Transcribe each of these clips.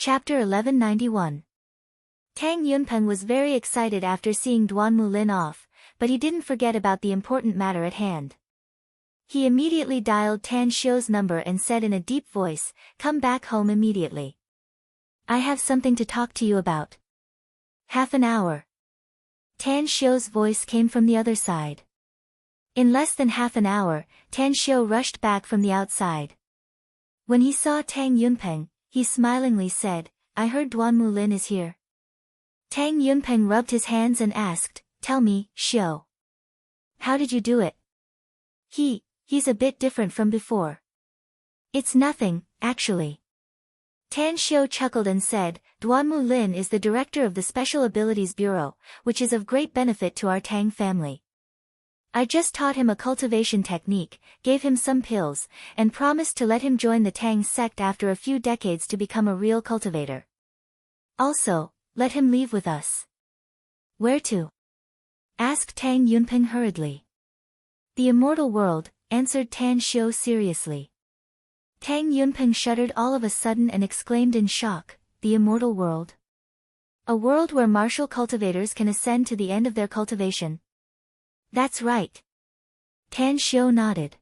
Chapter 1191. Tang Yunpeng was very excited after seeing Duan Mulin off, but he didn't forget about the important matter at hand. He immediately dialed Tan Xiu's number and said in a deep voice, "Come back home immediately. I have something to talk to you about." "Half an hour." Tan Xiu's voice came from the other side. In less than half an hour, Tan Xiu rushed back from the outside. When he saw Tang Yunpeng, he smilingly said, "I heard Duan Mulin is here." Tang Yunpeng rubbed his hands and asked, "Tell me, Xiu. How did you do it?" He's a bit different from before." "It's nothing, actually." Tan Xiu chuckled and said, "Duan Mulin is the director of the Special Abilities Bureau, which is of great benefit to our Tang family. I just taught him a cultivation technique, gave him some pills, and promised to let him join the Tang sect after a few decades to become a real cultivator. Also, let him leave with us." "Where to?" asked Tang Yunpeng hurriedly. "The immortal world," answered Tan Xiu seriously. Tang Yunpeng shuddered all of a sudden and exclaimed in shock, "The immortal world? A world where martial cultivators can ascend to the end of their cultivation?" "That's right." Tan Xiu nodded.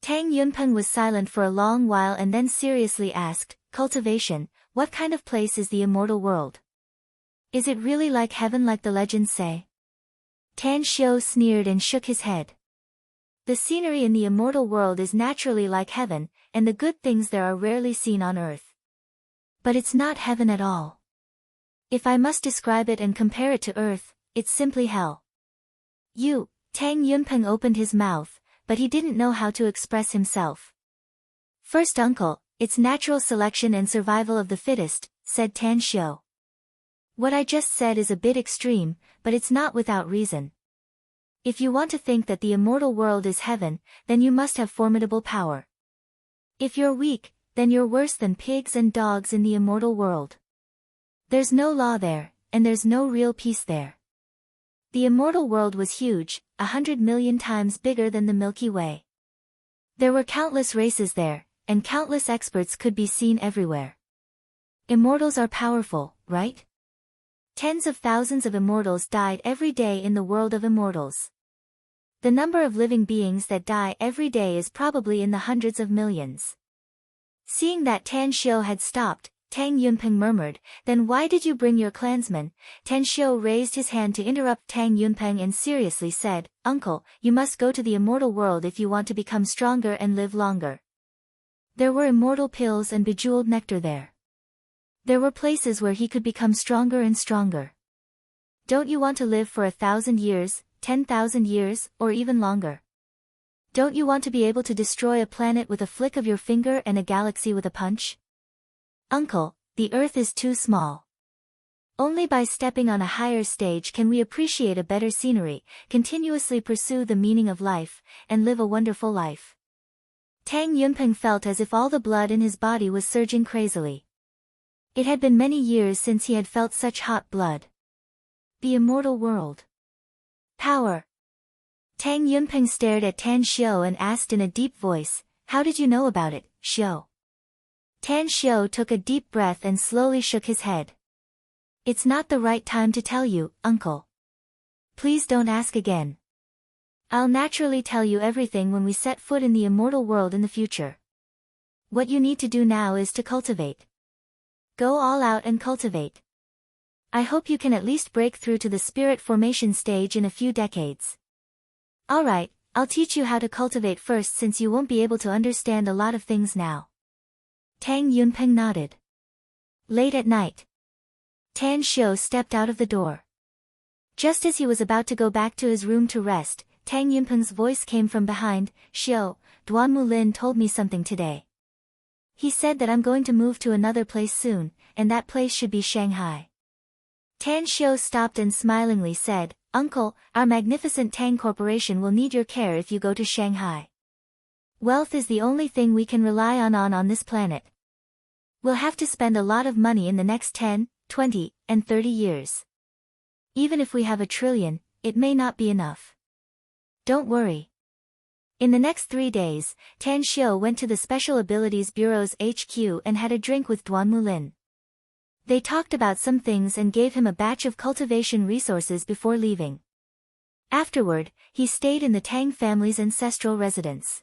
Tang Yunpeng was silent for a long while and then seriously asked, "Cultivation, what kind of place is the immortal world? Is it really like heaven like the legends say?" Tan Xiu sneered and shook his head. "The scenery in the immortal world is naturally like heaven, and the good things there are rarely seen on earth. But it's not heaven at all. If I must describe it and compare it to earth, it's simply hell." Tang Yunpeng opened his mouth, but he didn't know how to express himself. "First uncle, it's natural selection and survival of the fittest," said Tan Xiu. "What I just said is a bit extreme, but it's not without reason. If you want to think that the immortal world is heaven, then you must have formidable power. If you're weak, then you're worse than pigs and dogs in the immortal world. There's no law there, and there's no real peace there." The immortal world was huge, 100 million times bigger than the Milky Way. There were countless races there, and countless experts could be seen everywhere. Immortals are powerful, right? Tens of thousands of immortals died every day in the world of immortals. The number of living beings that die every day is probably in the hundreds of millions. Seeing that Tan Xiu had stopped, Tang Yunpeng murmured, "Then why did you bring your clansmen?" Tan Xiu raised his hand to interrupt Tang Yunpeng and seriously said, "Uncle, you must go to the immortal world if you want to become stronger and live longer. There were immortal pills and bejeweled nectar there. There were places where he could become stronger and stronger. Don't you want to live for 1,000 years, 10,000 years, or even longer? Don't you want to be able to destroy a planet with a flick of your finger and a galaxy with a punch? Uncle, the Earth is too small. Only by stepping on a higher stage can we appreciate a better scenery, continuously pursue the meaning of life, and live a wonderful life." Tang Yunpeng felt as if all the blood in his body was surging crazily. It had been many years since he had felt such hot blood. The immortal world. Power. Tang Yunpeng stared at Tan Xiu and asked in a deep voice, "How did you know about it, Xiu?" Tan Xiu took a deep breath and slowly shook his head. "It's not the right time to tell you, uncle. Please don't ask again. I'll naturally tell you everything when we set foot in the immortal world in the future. What you need to do now is to cultivate. Go all out and cultivate. I hope you can at least break through to the spirit formation stage in a few decades." "Alright, I'll teach you how to cultivate first since you won't be able to understand a lot of things now." Tang Yunpeng nodded. Late at night, Tan Xiu stepped out of the door. Just as he was about to go back to his room to rest, Tang Yunpeng's voice came from behind, "Xiu, Duan Mulin told me something today. He said that I'm going to move to another place soon, and that place should be Shanghai." Tan Xiu stopped and smilingly said, "Uncle, our magnificent Tang Corporation will need your care if you go to Shanghai. Wealth is the only thing we can rely on this planet. We'll have to spend a lot of money in the next 10, 20, and 30 years. Even if we have 1,000,000,000,000, it may not be enough. Don't worry." In the next 3 days, Tan Xiu went to the Special Abilities Bureau's HQ and had a drink with Duan Mulin. They talked about some things and gave him a batch of cultivation resources before leaving. Afterward, he stayed in the Tang family's ancestral residence.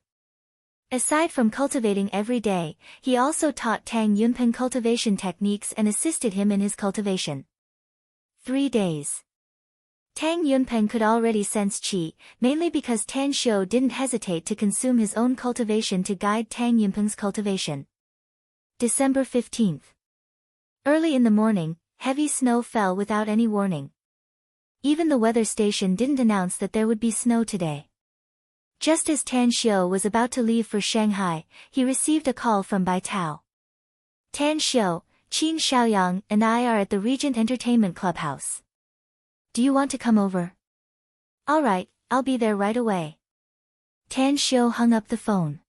Aside from cultivating every day, he also taught Tang Yunpeng cultivation techniques and assisted him in his cultivation. 3 days. Tang Yunpeng could already sense qi, mainly because Tan Xiu didn't hesitate to consume his own cultivation to guide Tang Yunpeng's cultivation. December 15th. Early in the morning, heavy snow fell without any warning. Even the weather station didn't announce that there would be snow today. Just as Tan Xiu was about to leave for Shanghai, he received a call from Bai Tao. Tan Xiu, Qin Xiaoyang and I are at the Regent Entertainment Clubhouse. Do you want to come over? All right, I'll be there right away. Tan Xiu hung up the phone.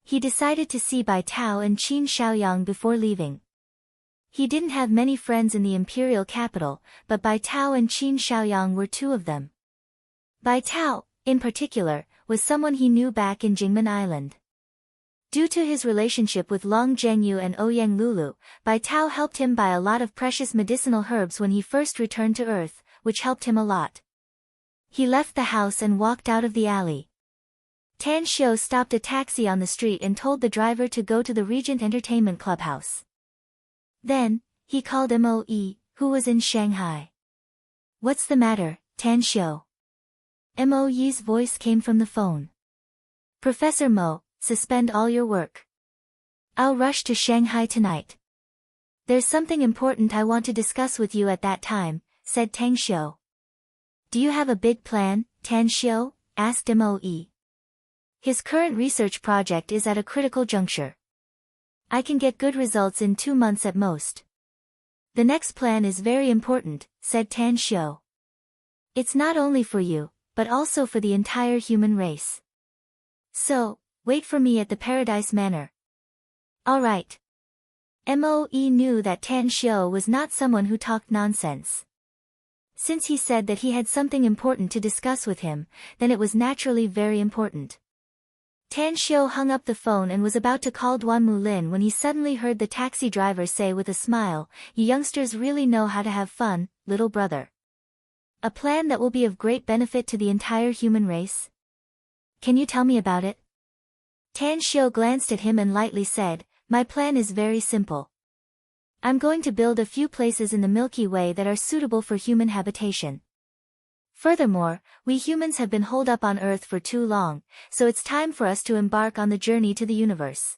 He decided to see Bai Tao and Qin Xiaoyang before leaving. He didn't have many friends in the imperial capital, but Bai Tao and Qin Xiaoyang were 2 of them. Bai Tao, in particular, was someone he knew back in Jingmen Island. Due to his relationship with Long Zhengyu and Ouyang Lulu, Bai Tao helped him buy a lot of precious medicinal herbs when he first returned to Earth, which helped him a lot. He left the house and walked out of the alley. Tan Xiu stopped a taxi on the street and told the driver to go to the Regent Entertainment Clubhouse. Then, he called Moe, who was in Shanghai. What's the matter, Tan Xiu? Moe's voice came from the phone. Professor Mo, suspend all your work. I'll rush to Shanghai tonight. There's something important I want to discuss with you at that time, said Tang Xiu. Do you have a big plan, Tan Xiu? Asked Moe. His current research project is at a critical juncture. I can get good results in 2 months at most. The next plan is very important, said Tan Xiu. It's not only for you, but also for the entire human race. So, wait for me at the Paradise Manor. All right. Moe knew that Tan Xiu was not someone who talked nonsense. Since he said that he had something important to discuss with him, then it was naturally very important. Tan Xiu hung up the phone and was about to call Duan Mulin when he suddenly heard the taxi driver say with a smile, "You youngsters really know how to have fun, little brother. A plan that will be of great benefit to the entire human race? Can you tell me about it?" Tan Xiu glanced at him and lightly said, "My plan is very simple. I'm going to build a few places in the Milky Way that are suitable for human habitation. Furthermore, we humans have been holed up on Earth for too long, so it's time for us to embark on the journey to the universe.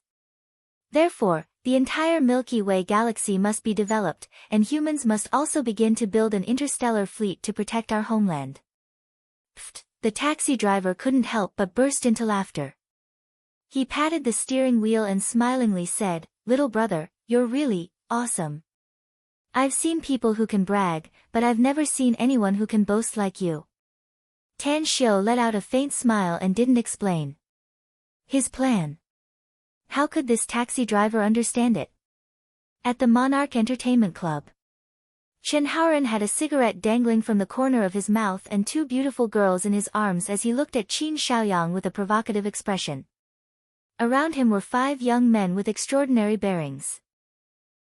Therefore, the entire Milky Way galaxy must be developed, and humans must also begin to build an interstellar fleet to protect our homeland." Pfft, the taxi driver couldn't help but burst into laughter. He patted the steering wheel and smilingly said, "Little brother, you're really awesome. I've seen people who can brag, but I've never seen anyone who can boast like you." Tan Xiu let out a faint smile and didn't explain his plan. How could this taxi driver understand it? At the Monarch Entertainment Club, Chen Haoren had a cigarette dangling from the corner of his mouth and 2 beautiful girls in his arms as he looked at Qin Xiaoyang with a provocative expression. Around him were 5 young men with extraordinary bearings.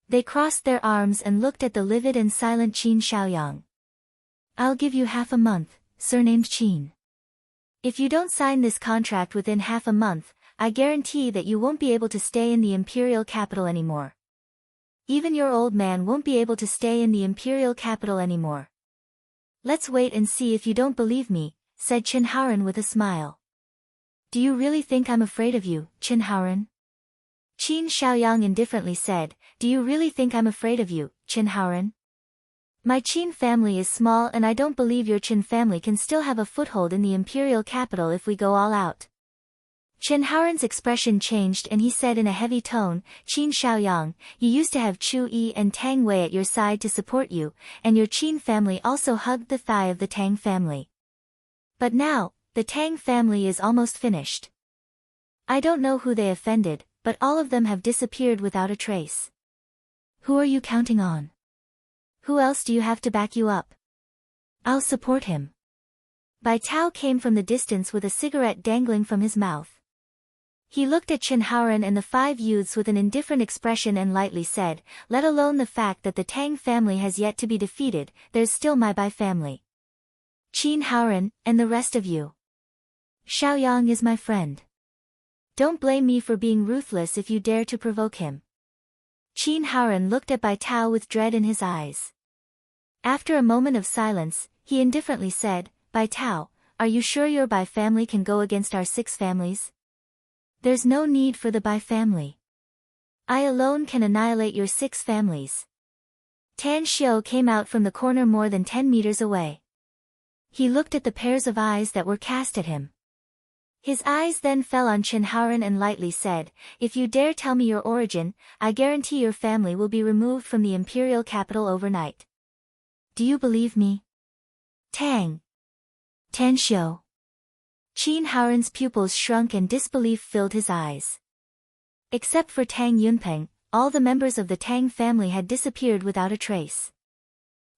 They crossed their arms and looked at the livid and silent Qin Xiaoyang. "I'll give you half a month, surnamed Qin. If you don't sign this contract within half a month, I guarantee that you won't be able to stay in the imperial capital anymore. Even your old man won't be able to stay in the imperial capital anymore." "Let's wait and see if you don't believe me," said Chen Haoren with a smile. "Do you really think I'm afraid of you, Chen Haoren?" Qin Xiaoyang indifferently said, "Do you really think I'm afraid of you, Chen Haoren? My Qin family is small and I don't believe your Qin family can still have a foothold in the imperial capital if we go all out." Chen Haoren's expression changed and he said in a heavy tone, "Qin Xiaoyang, you used to have Chu Yi and Tang Wei at your side to support you, and your Qin family also hugged the thigh of the Tang family. But now, the Tang family is almost finished. I don't know who they offended, but all of them have disappeared without a trace. Who are you counting on? Who else do you have to back you up? I'll support him." Bai Tao came from the distance with a cigarette dangling from his mouth. He looked at Chen Haoran and the 5 youths with an indifferent expression and lightly said, let alone the fact that the Tang family has yet to be defeated, there's still my Bai family. Chen Haoran, and the rest of you. Xiaoyang is my friend. Don't blame me for being ruthless if you dare to provoke him. Chen Haoran looked at Bai Tao with dread in his eyes. After a moment of silence, he indifferently said, Bai Tao, are you sure your Bai family can go against our 6 families? There's no need for the Bai family. I alone can annihilate your 6 families. Tan Xiu came out from the corner more than 10 meters away. He looked at the pairs of eyes that were cast at him. His eyes then fell on Chen Haoran and lightly said, if you dare tell me your origin, I guarantee your family will be removed from the imperial capital overnight. Do you believe me? Tan Xiu. Chen Haoran's pupils shrunk and disbelief filled his eyes. Except for Tang Yunpeng, all the members of the Tang family had disappeared without a trace.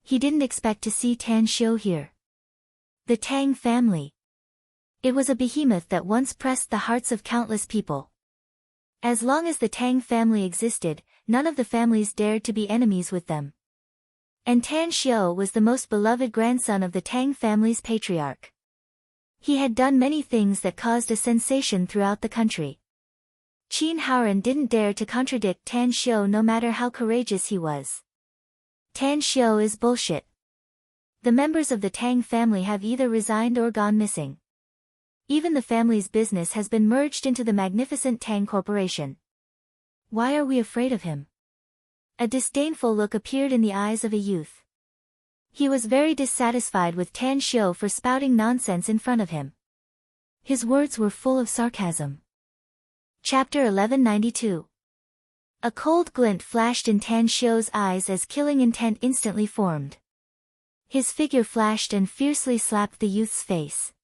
He didn't expect to see Tan Xiu here. The Tang family. It was a behemoth that once pressed the hearts of countless people. As long as the Tang family existed, none of the families dared to be enemies with them. And Tan Xiu was the most beloved grandson of the Tang family's patriarch. He had done many things that caused a sensation throughout the country. Chen Haoran didn't dare to contradict Tan Xiu no matter how courageous he was. Tan Xiu is bullshit. The members of the Tang family have either resigned or gone missing. Even the family's business has been merged into the magnificent Tang Corporation. Why are we afraid of him? A disdainful look appeared in the eyes of a youth. He was very dissatisfied with Tan Xiu for spouting nonsense in front of him. His words were full of sarcasm. Chapter 1192. A cold glint flashed in Tan Xiu's eyes as killing intent instantly formed. His figure flashed and fiercely slapped the youth's face.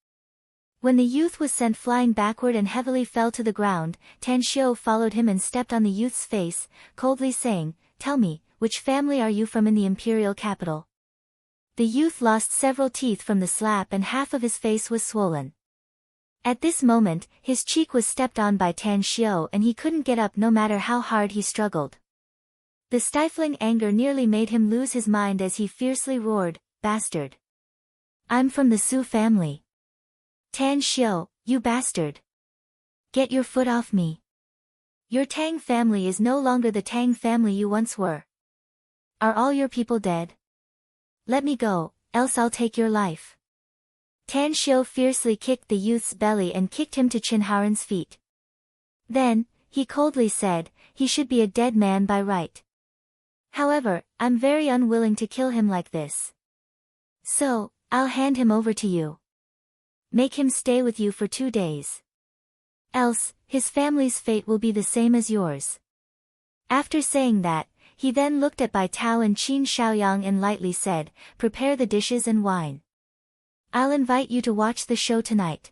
When the youth was sent flying backward and heavily fell to the ground, Tan Xiu followed him and stepped on the youth's face, coldly saying, tell me, which family are you from in the imperial capital? The youth lost several teeth from the slap and half of his face was swollen. At this moment, his cheek was stepped on by Tan Xiu and he couldn't get up no matter how hard he struggled. The stifling anger nearly made him lose his mind as he fiercely roared, bastard. I'm from the Su family. Tan Xiu, you bastard. Get your foot off me. Your Tang family is no longer the Tang family you once were. Are all your people dead? Let me go, else I'll take your life. Tan Xiu fiercely kicked the youth's belly and kicked him to Chen Haoran's feet. Then, he coldly said, he should be a dead man by right. However, I'm very unwilling to kill him like this. So, I'll hand him over to you. Make him stay with you for 2 days. Else, his family's fate will be the same as yours. After saying that, he then looked at Bai Tao and Qin Xiaoyang and lightly said, prepare the dishes and wine. I'll invite you to watch the show tonight.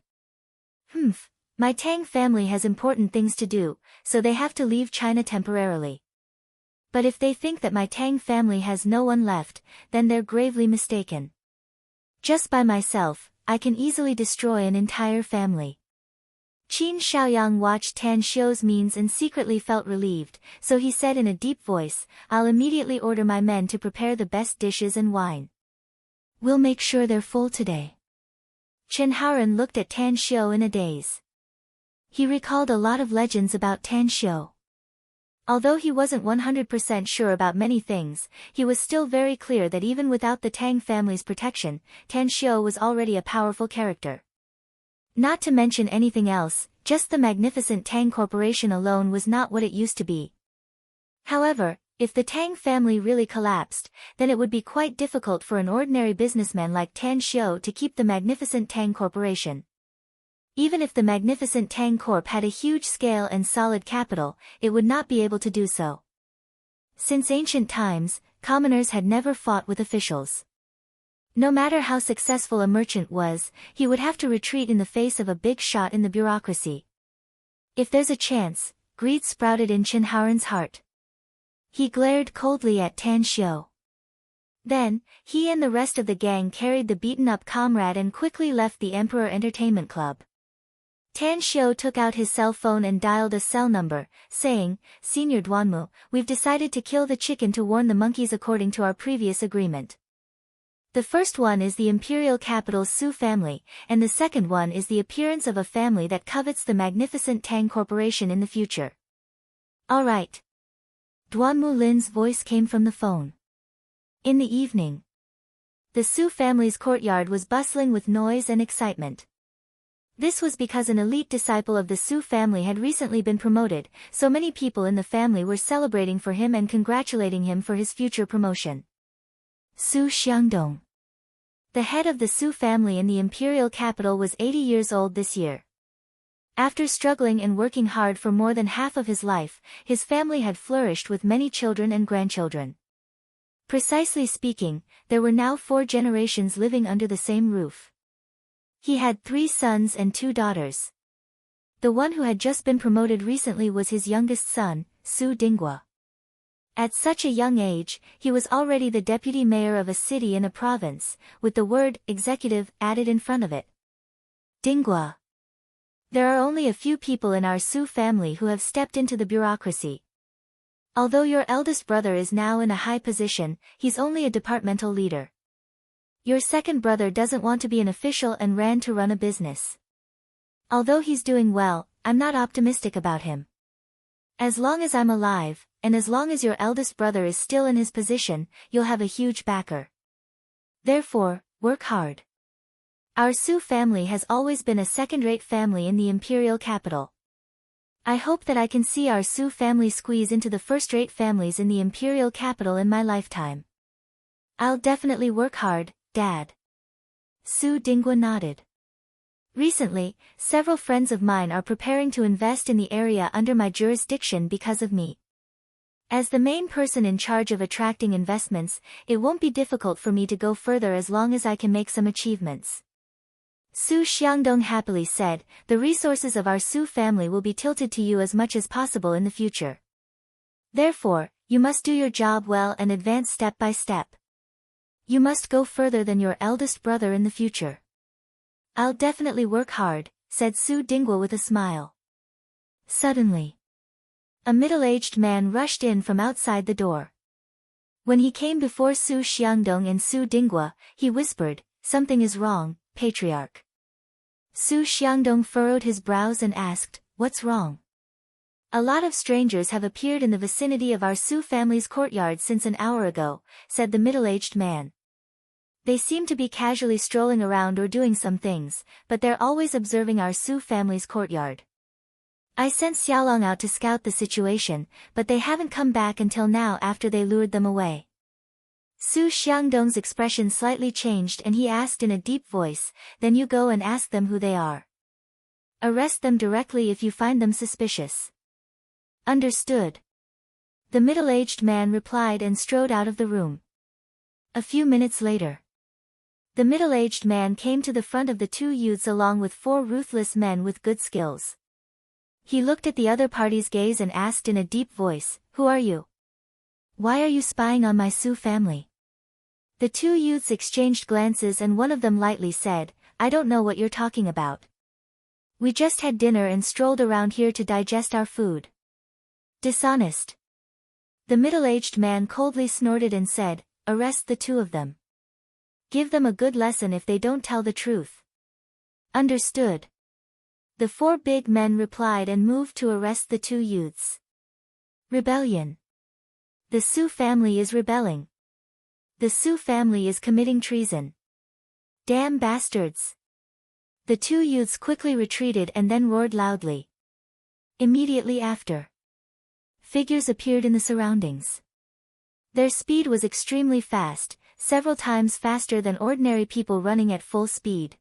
My Tang family has important things to do, so they have to leave China temporarily. But if they think that my Tang family has no one left, then they're gravely mistaken. Just by myself, I can easily destroy an entire family. Qin Xiaoyang watched Tan Xiu's means and secretly felt relieved, so he said in a deep voice, I'll immediately order my men to prepare the best dishes and wine. We'll make sure they're full today. Chen Haoran looked at Tan Xiu in a daze. He recalled a lot of legends about Tan Xiu. Although he wasn't 100% sure about many things, he was still very clear that even without the Tang family's protection, Tan Xiu was already a powerful character. Not to mention anything else, just the magnificent Tang Corporation alone was not what it used to be. However, if the Tang family really collapsed, then it would be quite difficult for an ordinary businessman like Tan Xiu to keep the magnificent Tang Corporation. Even if the magnificent Tang Corp had a huge scale and solid capital, it would not be able to do so. Since ancient times, commoners had never fought with officials. No matter how successful a merchant was, he would have to retreat in the face of a big shot in the bureaucracy. If there's a chance, greed sprouted in Chen Haoran's heart. He glared coldly at Tan Xiu. Then, he and the rest of the gang carried the beaten-up comrade and quickly left the Emperor Entertainment Club. Tan Xiu took out his cell phone and dialed a cell number, saying, Senior Duanmu, we've decided to kill the chicken to warn the monkeys according to our previous agreement. The first one is the imperial capital's Su family, and the second one is the appearance of a family that covets the magnificent Tang Corporation in the future. All right. Duanmu Lin's voice came from the phone. In the evening, the Su family's courtyard was bustling with noise and excitement. This was because an elite disciple of the Su family had recently been promoted, so many people in the family were celebrating for him and congratulating him for his future promotion. Su Xiangdong, the head of the Su family in the imperial capital, was 80 years old this year. After struggling and working hard for more than half of his life, his family had flourished with many children and grandchildren. Precisely speaking, there were now 4 generations living under the same roof. He had 3 sons and 2 daughters. The one who had just been promoted recently was his youngest son, Su Dinghua. At such a young age, he was already the deputy mayor of a city in a province, with the word executive added in front of it. Dinghua. There are only a few people in our Su family who have stepped into the bureaucracy. Although your eldest brother is now in a high position, he's only a departmental leader. Your second brother doesn't want to be an official and ran to run a business. Although he's doing well, I'm not optimistic about him. As long as I'm alive, and as long as your eldest brother is still in his position, you'll have a huge backer. Therefore, work hard. Our Su family has always been a second-rate family in the imperial capital. I hope that I can see our Su family squeeze into the first-rate families in the imperial capital in my lifetime. I'll definitely work hard, Dad. Su Dinghua nodded. Recently, several friends of mine are preparing to invest in the area under my jurisdiction because of me. As the main person in charge of attracting investments, it won't be difficult for me to go further as long as I can make some achievements. Su Xiangdong happily said, the resources of our Su family will be tilted to you as much as possible in the future. Therefore, you must do your job well and advance step by step. You must go further than your eldest brother in the future. I'll definitely work hard, said Su Dinghua with a smile. Suddenly, a middle-aged man rushed in from outside the door. When he came before Su Xiangdong and Su Dinghua, he whispered, something is wrong, patriarch. Su Xiangdong furrowed his brows and asked, what's wrong? A lot of strangers have appeared in the vicinity of our Su family's courtyard since an hour ago, said the middle-aged man. They seem to be casually strolling around or doing some things, but they're always observing our Su family's courtyard. I sent Xiaolong out to scout the situation, but they haven't come back until now after they lured them away. Su Xiangdong's expression slightly changed and he asked in a deep voice, then you go and ask them who they are. Arrest them directly if you find them suspicious. Understood. The middle-aged man replied and strode out of the room. A few minutes later, the middle-aged man came to the front of the 2 youths along with 4 ruthless men with good skills. He looked at the other party's gaze and asked in a deep voice, who are you? Why are you spying on my Su family? The 2 youths exchanged glances and one of them lightly said, I don't know what you're talking about. We just had dinner and strolled around here to digest our food. Dishonest. The middle-aged man coldly snorted and said, arrest the 2 of them. Give them a good lesson if they don't tell the truth. Understood. The 4 big men replied and moved to arrest the 2 youths. Rebellion. The Su family is rebelling. The Su family is committing treason. Damn bastards. The 2 youths quickly retreated and then roared loudly. Immediately after, figures appeared in the surroundings. Their speed was extremely fast, several times faster than ordinary people running at full speed.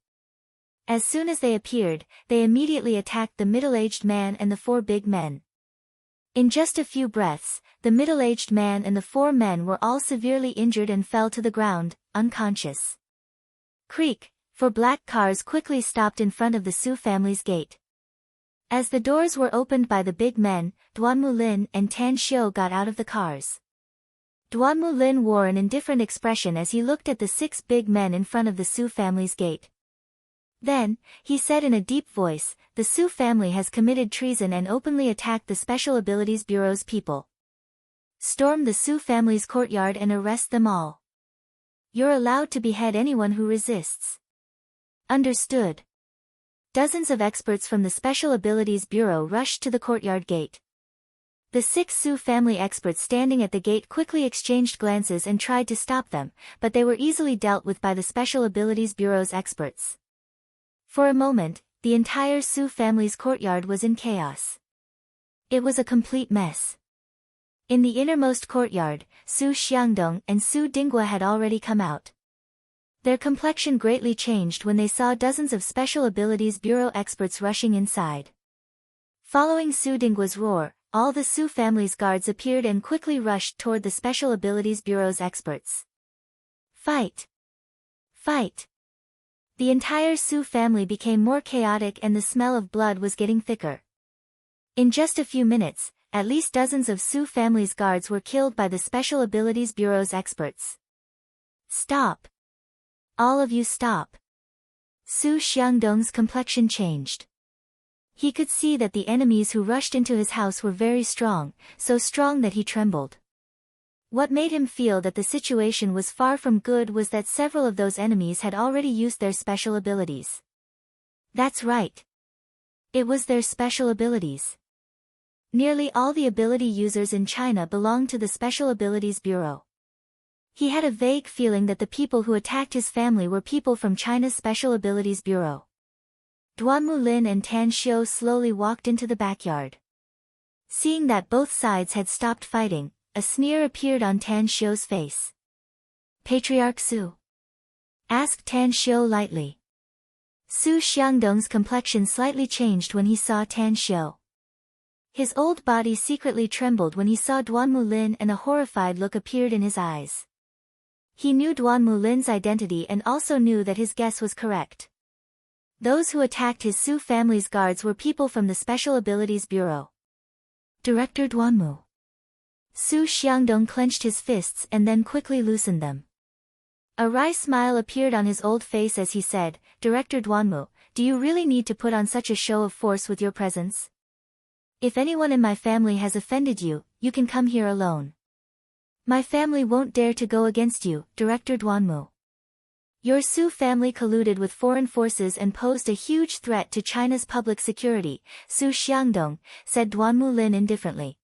As soon as they appeared, they immediately attacked the middle-aged man and the 4 big men. In just a few breaths, the middle-aged man and the 4 men were all severely injured and fell to the ground, unconscious. Creak, 4 black cars quickly stopped in front of the Su family's gate. As the doors were opened by the big men, Duanmu Lin and Tan Xiu got out of the cars. Duanmu Lin wore an indifferent expression as he looked at the 6 big men in front of the Su family's gate. Then, he said in a deep voice, the Su family has committed treason and openly attacked the Special Abilities Bureau's people. Storm the Su family's courtyard and arrest them all. You're allowed to behead anyone who resists. Understood. Dozens of experts from the Special Abilities Bureau rushed to the courtyard gate. The 6 Su family experts standing at the gate quickly exchanged glances and tried to stop them, but they were easily dealt with by the Special Abilities Bureau's experts. For a moment, the entire Su family's courtyard was in chaos. It was a complete mess. In the innermost courtyard, Su Xiangdong and Su Dinghua had already come out. Their complexion greatly changed when they saw dozens of Special Abilities Bureau experts rushing inside. Following Su Dinghua's roar, all the Su family's guards appeared and quickly rushed toward the Special Abilities Bureau's experts. Fight! Fight! The entire Su family became more chaotic and the smell of blood was getting thicker. In just a few minutes, at least dozens of Su family's guards were killed by the Special Abilities Bureau's experts. Stop! All of you stop! Su Xiangdong's complexion changed. He could see that the enemies who rushed into his house were very strong, so strong that he trembled. What made him feel that the situation was far from good was that several of those enemies had already used their special abilities. That's right. It was their special abilities. Nearly all the ability users in China belonged to the Special Abilities Bureau. He had a vague feeling that the people who attacked his family were people from China's Special Abilities Bureau. Duan Mulin and Tan Xiu slowly walked into the backyard. Seeing that both sides had stopped fighting, a sneer appeared on Tan Xiu's face. Patriarch Su? Asked Tan Xiu lightly. Su Xiangdong's complexion slightly changed when he saw Tan Xiu. His old body secretly trembled when he saw Duan Mulin and a horrified look appeared in his eyes. He knew Duan Mulin's identity and also knew that his guess was correct. Those who attacked his Su family's guards were people from the Special Abilities Bureau. Director Duanmu. Su Xiangdong clenched his fists and then quickly loosened them. A wry smile appeared on his old face as he said, Director Duanmu, do you really need to put on such a show of force with your presence? If anyone in my family has offended you, you can come here alone. My family won't dare to go against you, Director Duanmu. Your Su family colluded with foreign forces and posed a huge threat to China's public security, Su Xiangdong, said Duan Mulin indifferently.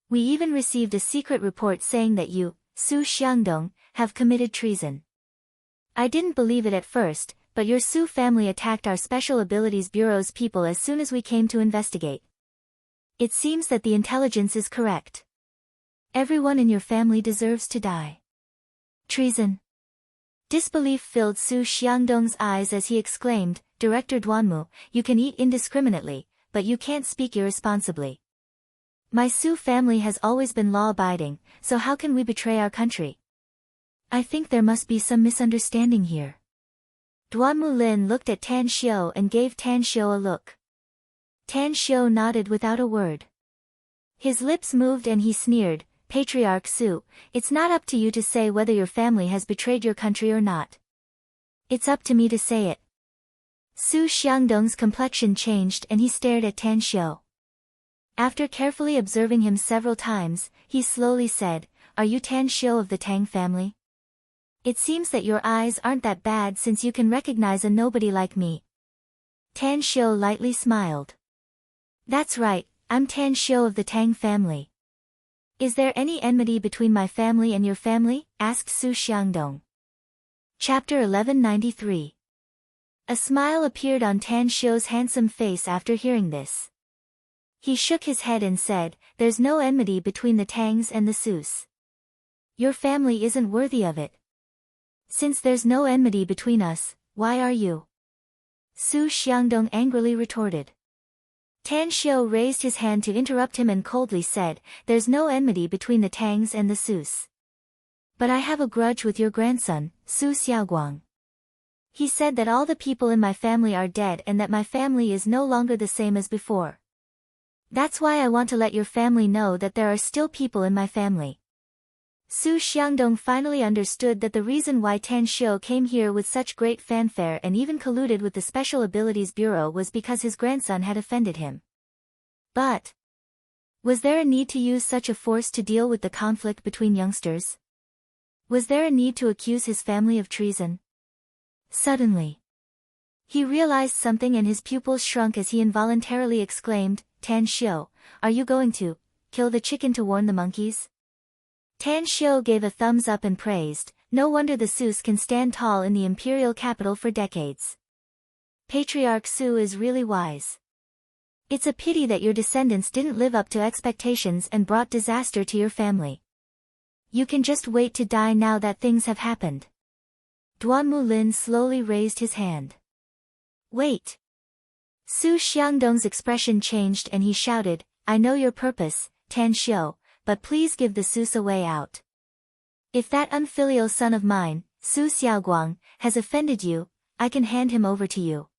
We even received a secret report saying that you, Su Xiangdong, have committed treason. I didn't believe it at first, but your Su family attacked our Special Abilities Bureau's people as soon as we came to investigate. It seems that the intelligence is correct. Everyone in your family deserves to die. Treason. Disbelief filled Su Xiangdong's eyes as he exclaimed, Director Duanmu, you can eat indiscriminately, but you can't speak irresponsibly. My Su family has always been law-abiding, so how can we betray our country? I think there must be some misunderstanding here. Duan Mulin looked at Tan Xiu and gave Tan Xiu a look. Tan Xiu nodded without a word. His lips moved and he sneered, Patriarch Su, it's not up to you to say whether your family has betrayed your country or not. It's up to me to say it. Su Xiangdong's complexion changed and he stared at Tan Xiu. After carefully observing him several times, he slowly said, Are you Tan Xiu of the Tang family? It seems that your eyes aren't that bad since you can recognize a nobody like me. Tan Xiu lightly smiled. That's right, I'm Tan Xiu of the Tang family. Is there any enmity between my family and your family? Asked Su Xiangdong. Chapter 1193. A smile appeared on Tan Xiu's handsome face after hearing this. He shook his head and said, There's no enmity between the Tangs and the Sus. Your family isn't worthy of it. Since there's no enmity between us, why are you? Su Xiangdong angrily retorted. Tan Xiu raised his hand to interrupt him and coldly said, There's no enmity between the Tangs and the Sus. But I have a grudge with your grandson, Su Xiaoguang. He said that all the people in my family are dead and that my family is no longer the same as before. That's why I want to let your family know that there are still people in my family. Su Xiangdong finally understood that the reason why Tan Xiu came here with such great fanfare and even colluded with the Special Abilities Bureau was because his grandson had offended him. But was there a need to use such a force to deal with the conflict between youngsters? Was there a need to accuse his family of treason? Suddenly, he realized something and his pupils shrunk as he involuntarily exclaimed, Tan Xiu, are you going to kill the chicken to warn the monkeys? Tan Xiu gave a thumbs up and praised, no wonder the Sus can stand tall in the imperial capital for decades. Patriarch Su is really wise. It's a pity that your descendants didn't live up to expectations and brought disaster to your family. You can just wait to die now that things have happened. Duanmu Lin slowly raised his hand. Wait. Su Xiangdong's expression changed and he shouted, I know your purpose, Tan Xiu, but please give the Sus a way out. If that unfilial son of mine, Su Xiaoguang, has offended you, I can hand him over to you.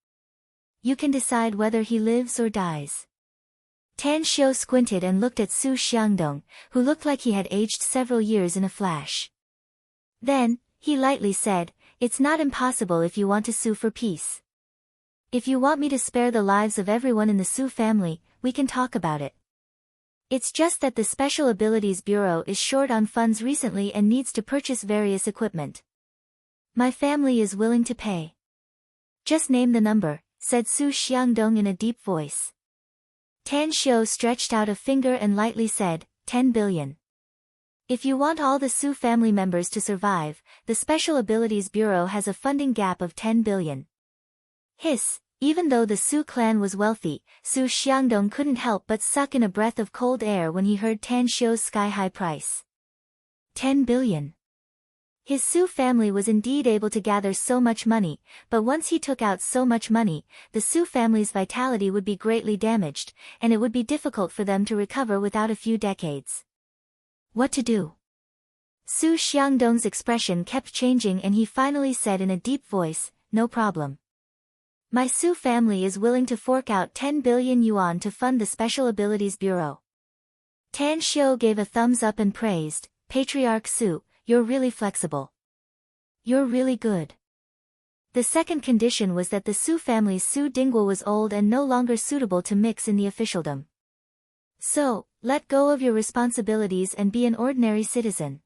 You can decide whether he lives or dies. Tan Xiu squinted and looked at Su Xiangdong, who looked like he had aged several years in a flash. Then, he lightly said, it's not impossible if you want to sue for peace. If you want me to spare the lives of everyone in the Su family, we can talk about it. It's just that the Special Abilities Bureau is short on funds recently and needs to purchase various equipment. My family is willing to pay. Just name the number, said Su Xiangdong in a deep voice. Tan Xiu stretched out a finger and lightly said, 10 billion. If you want all the Su family members to survive, the Special Abilities Bureau has a funding gap of 10 billion. Hiss, even though the Su clan was wealthy, Su Xiangdong couldn't help but suck in a breath of cold air when he heard Tan Xiu's sky-high price. 10 billion. His Su family was indeed able to gather so much money, but once he took out so much money, the Su family's vitality would be greatly damaged, and it would be difficult for them to recover without a few decades. What to do? Su Xiangdong's expression kept changing and he finally said in a deep voice, no problem. My Su family is willing to fork out 10 billion yuan to fund the Special Abilities Bureau. Tan Xiu gave a thumbs up and praised, Patriarch Su, you're really flexible. You're really good. The second condition was that the Su family's Su Dingguo was old and no longer suitable to mix in the officialdom. So, let go of your responsibilities and be an ordinary citizen.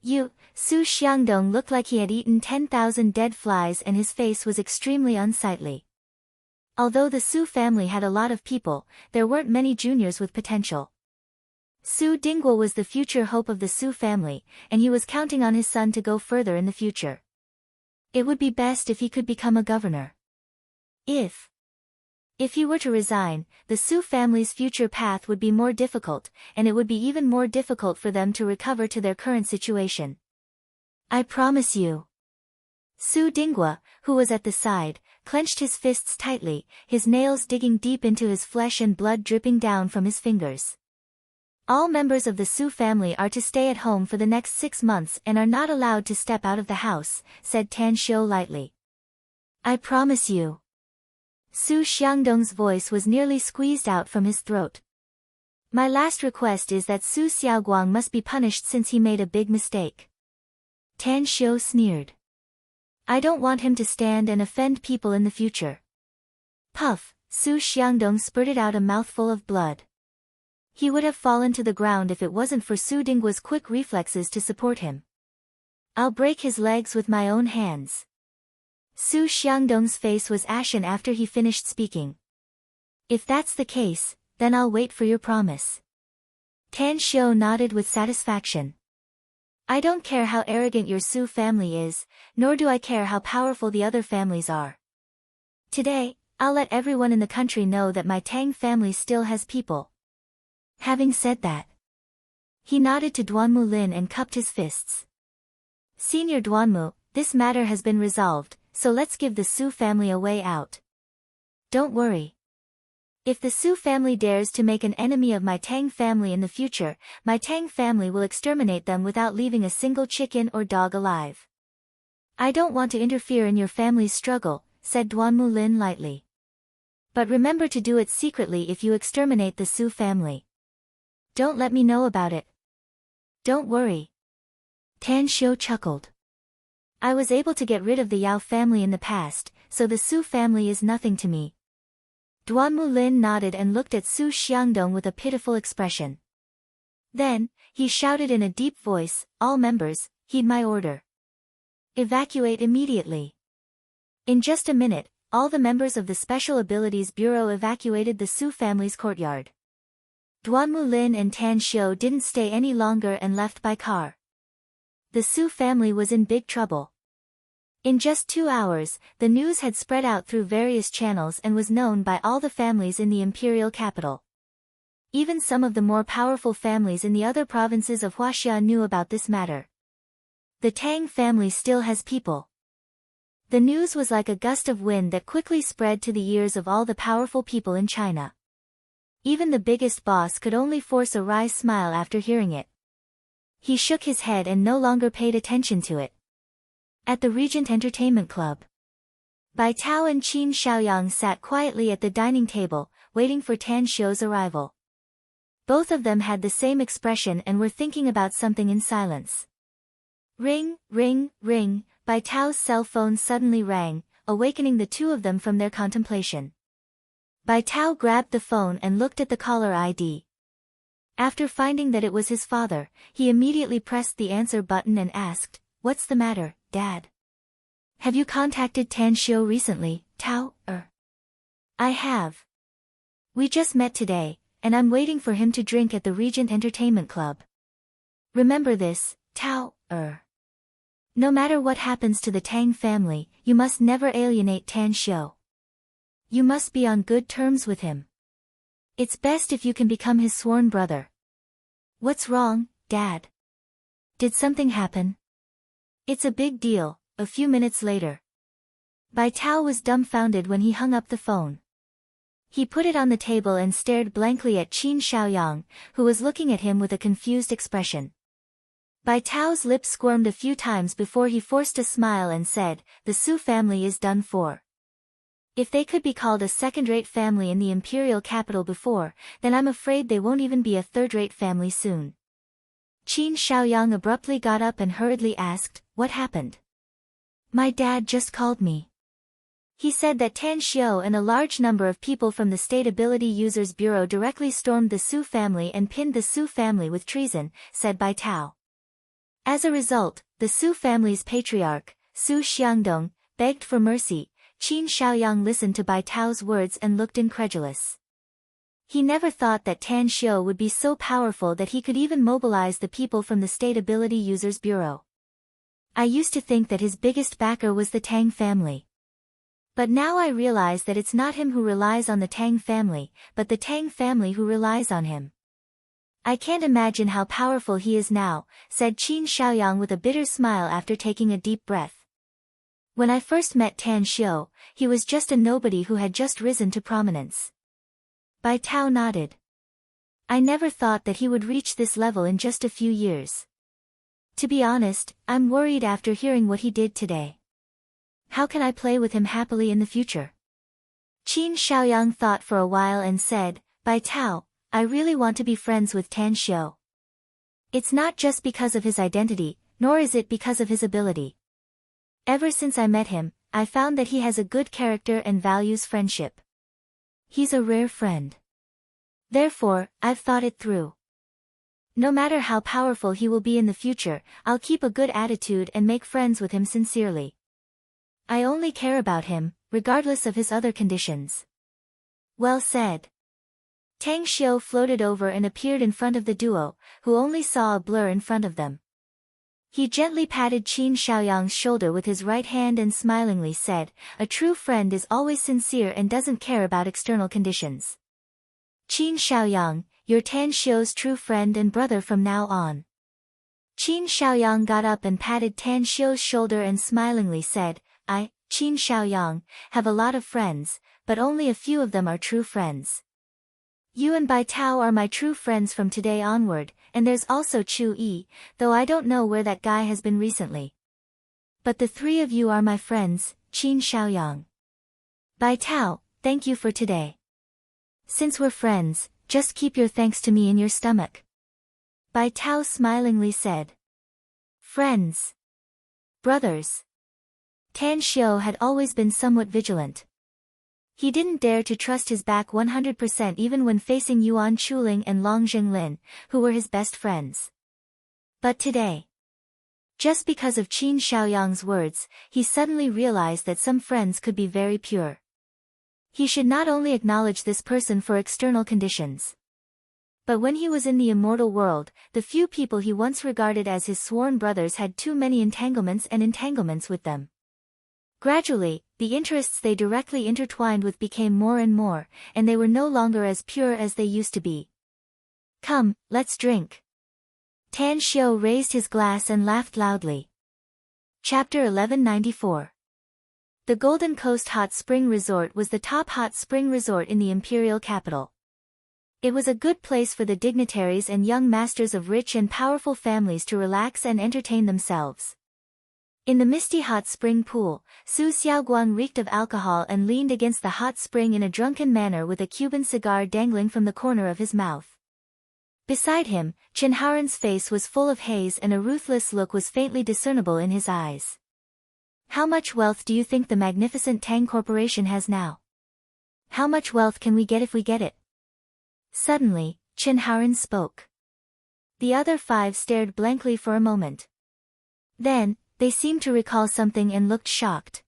Su Xiangdong looked like he had eaten 10,000 dead flies and his face was extremely unsightly. Although the Su family had a lot of people, there weren't many juniors with potential. Su Dingguo was the future hope of the Su family, and he was counting on his son to go further in the future. It would be best if he could become a governor. If he were to resign, the Su family's future path would be more difficult, and it would be even more difficult for them to recover to their current situation. I promise you. Su Dingguo, who was at the side, clenched his fists tightly, his nails digging deep into his flesh and blood dripping down from his fingers. All members of the Su family are to stay at home for the next 6 months and are not allowed to step out of the house, said Tan Xiu lightly. I promise you. Su Xiangdong's voice was nearly squeezed out from his throat. My last request is that Su Xiaoguang must be punished since he made a big mistake. Tan Xiu sneered. I don't want him to stand and offend people in the future. Puff, Su Xiangdong spurted out a mouthful of blood. He would have fallen to the ground if it wasn't for Su Dingguo's quick reflexes to support him. I'll break his legs with my own hands. Su Xiangdong's face was ashen after he finished speaking. If that's the case, then I'll wait for your promise. Tan Xiu nodded with satisfaction. I don't care how arrogant your Su family is, nor do I care how powerful the other families are. Today, I'll let everyone in the country know that my Tang family still has people. Having said that, he nodded to Duanmu Lin and cupped his fists. Senior Duanmu, this matter has been resolved, so let's give the Su family a way out. Don't worry. If the Su family dares to make an enemy of my Tang family in the future, my Tang family will exterminate them without leaving a single chicken or dog alive. I don't want to interfere in your family's struggle, said Duanmu Lin lightly. But remember to do it secretly if you exterminate the Su family. Don't let me know about it. Don't worry. Tan Xiu chuckled. I was able to get rid of the Yao family in the past, so the Su family is nothing to me. Duan Mulin nodded and looked at Su Xiangdong with a pitiful expression. Then, he shouted in a deep voice, all members, heed my order. Evacuate immediately. In just a minute, all the members of the Special Abilities Bureau evacuated the Su family's courtyard. Duan Mulin and Tan Xiu didn't stay any longer and left by car. The Su family was in big trouble. In just 2 hours, the news had spread out through various channels and was known by all the families in the imperial capital. Even some of the more powerful families in the other provinces of Huaxia knew about this matter. The Tang family still has people. The news was like a gust of wind that quickly spread to the ears of all the powerful people in China. Even the biggest boss could only force a wry smile after hearing it. He shook his head and no longer paid attention to it. At the Regent Entertainment Club, Bai Tao and Qin Xiaoyang sat quietly at the dining table, waiting for Tan Xiu's arrival. Both of them had the same expression and were thinking about something in silence. Ring, ring, ring, Bai Tao's cell phone suddenly rang, awakening the two of them from their contemplation. Bai Tao grabbed the phone and looked at the caller ID. After finding that it was his father, he immediately pressed the answer button and asked, "What's the matter, Dad? Have you contacted Tan Xiu recently, Tao, I have. We just met today, and I'm waiting for him to drink at the Regent Entertainment Club. Remember this, Tao, No matter what happens to the Tang family, you must never alienate Tan Xiu. You must be on good terms with him. It's best if you can become his sworn brother." "What's wrong, Dad? Did something happen?" "It's a big deal." A few minutes later, Bai Tao was dumbfounded when he hung up the phone. He put it on the table and stared blankly at Qin Xiaoyang, who was looking at him with a confused expression. Bai Tao's lips squirmed a few times before he forced a smile and said, "The Su family is done for. If they could be called a second-rate family in the imperial capital before, then I'm afraid they won't even be a third-rate family soon." Qin Xiaoyang abruptly got up and hurriedly asked, "What happened?" "My dad just called me. He said that Tan Xiu and a large number of people from the State Ability Users Bureau directly stormed the Su family and pinned the Su family with treason," said Bai Tao. As a result, the Su family's patriarch, Su Xiangdong, begged for mercy. Qin Xiaoyang listened to Bai Tao's words and looked incredulous. He never thought that Tan Xiu would be so powerful that he could even mobilize the people from the State Ability Users Bureau. "I used to think that his biggest backer was the Tang family. But now I realize that it's not him who relies on the Tang family, but the Tang family who relies on him. I can't imagine how powerful he is now," said Qin Xiaoyang with a bitter smile after taking a deep breath. "When I first met Tan Xiu, he was just a nobody who had just risen to prominence." Bai Tao nodded. "I never thought that he would reach this level in just a few years. To be honest, I'm worried after hearing what he did today. How can I play with him happily in the future?" Qin Xiaoyang thought for a while and said, "Bai Tao, I really want to be friends with Tan Xiu. It's not just because of his identity, nor is it because of his ability. Ever since I met him, I found that he has a good character and values friendship. He's a rare friend. Therefore, I've thought it through. No matter how powerful he will be in the future, I'll keep a good attitude and make friends with him sincerely. I only care about him, regardless of his other conditions." "Well said." Tang Xiu floated over and appeared in front of the duo, who only saw a blur in front of them. He gently patted Qin Xiaoyang's shoulder with his right hand and smilingly said, "A true friend is always sincere and doesn't care about external conditions. Qin Xiaoyang, you're Tan Xiu's true friend and brother from now on." Qin Xiaoyang got up and patted Tan Xiu's shoulder and smilingly said, "I, Qin Xiaoyang, have a lot of friends, but only a few of them are true friends. You and Bai Tao are my true friends from today onward, and there's also Chu Yi, though I don't know where that guy has been recently. But the three of you are my friends, Qin Xiaoyang. Bai Tao, thank you for today. Since we're friends, just keep your thanks to me in your stomach." Bai Tao smilingly said. Friends. Brothers. Tan Xiu had always been somewhat vigilant. He didn't dare to trust his back 100% even when facing Yuan Chuling and Long Jinglin, who were his best friends. But today, just because of Qin Xiaoyang's words, he suddenly realized that some friends could be very pure. He should not only acknowledge this person for external conditions. But when he was in the immortal world, the few people he once regarded as his sworn brothers had too many entanglements with them. Gradually, the interests they directly intertwined with became more and more, and they were no longer as pure as they used to be. Come, let's drink. Tan Xiu raised his glass and laughed loudly. Chapter 1194. The Golden Coast Hot Spring Resort was the top hot spring resort in the imperial capital. It was a good place for the dignitaries and young masters of rich and powerful families to relax and entertain themselves. In the misty hot spring pool, Su Xiaoguang reeked of alcohol and leaned against the hot spring in a drunken manner with a Cuban cigar dangling from the corner of his mouth. Beside him, Chen Haoran's face was full of haze and a ruthless look was faintly discernible in his eyes. How much wealth do you think the magnificent Tang Corporation has now? How much wealth can we get if we get it? Suddenly, Chen Haoran spoke. The other five stared blankly for a moment. Then, they seemed to recall something and looked shocked.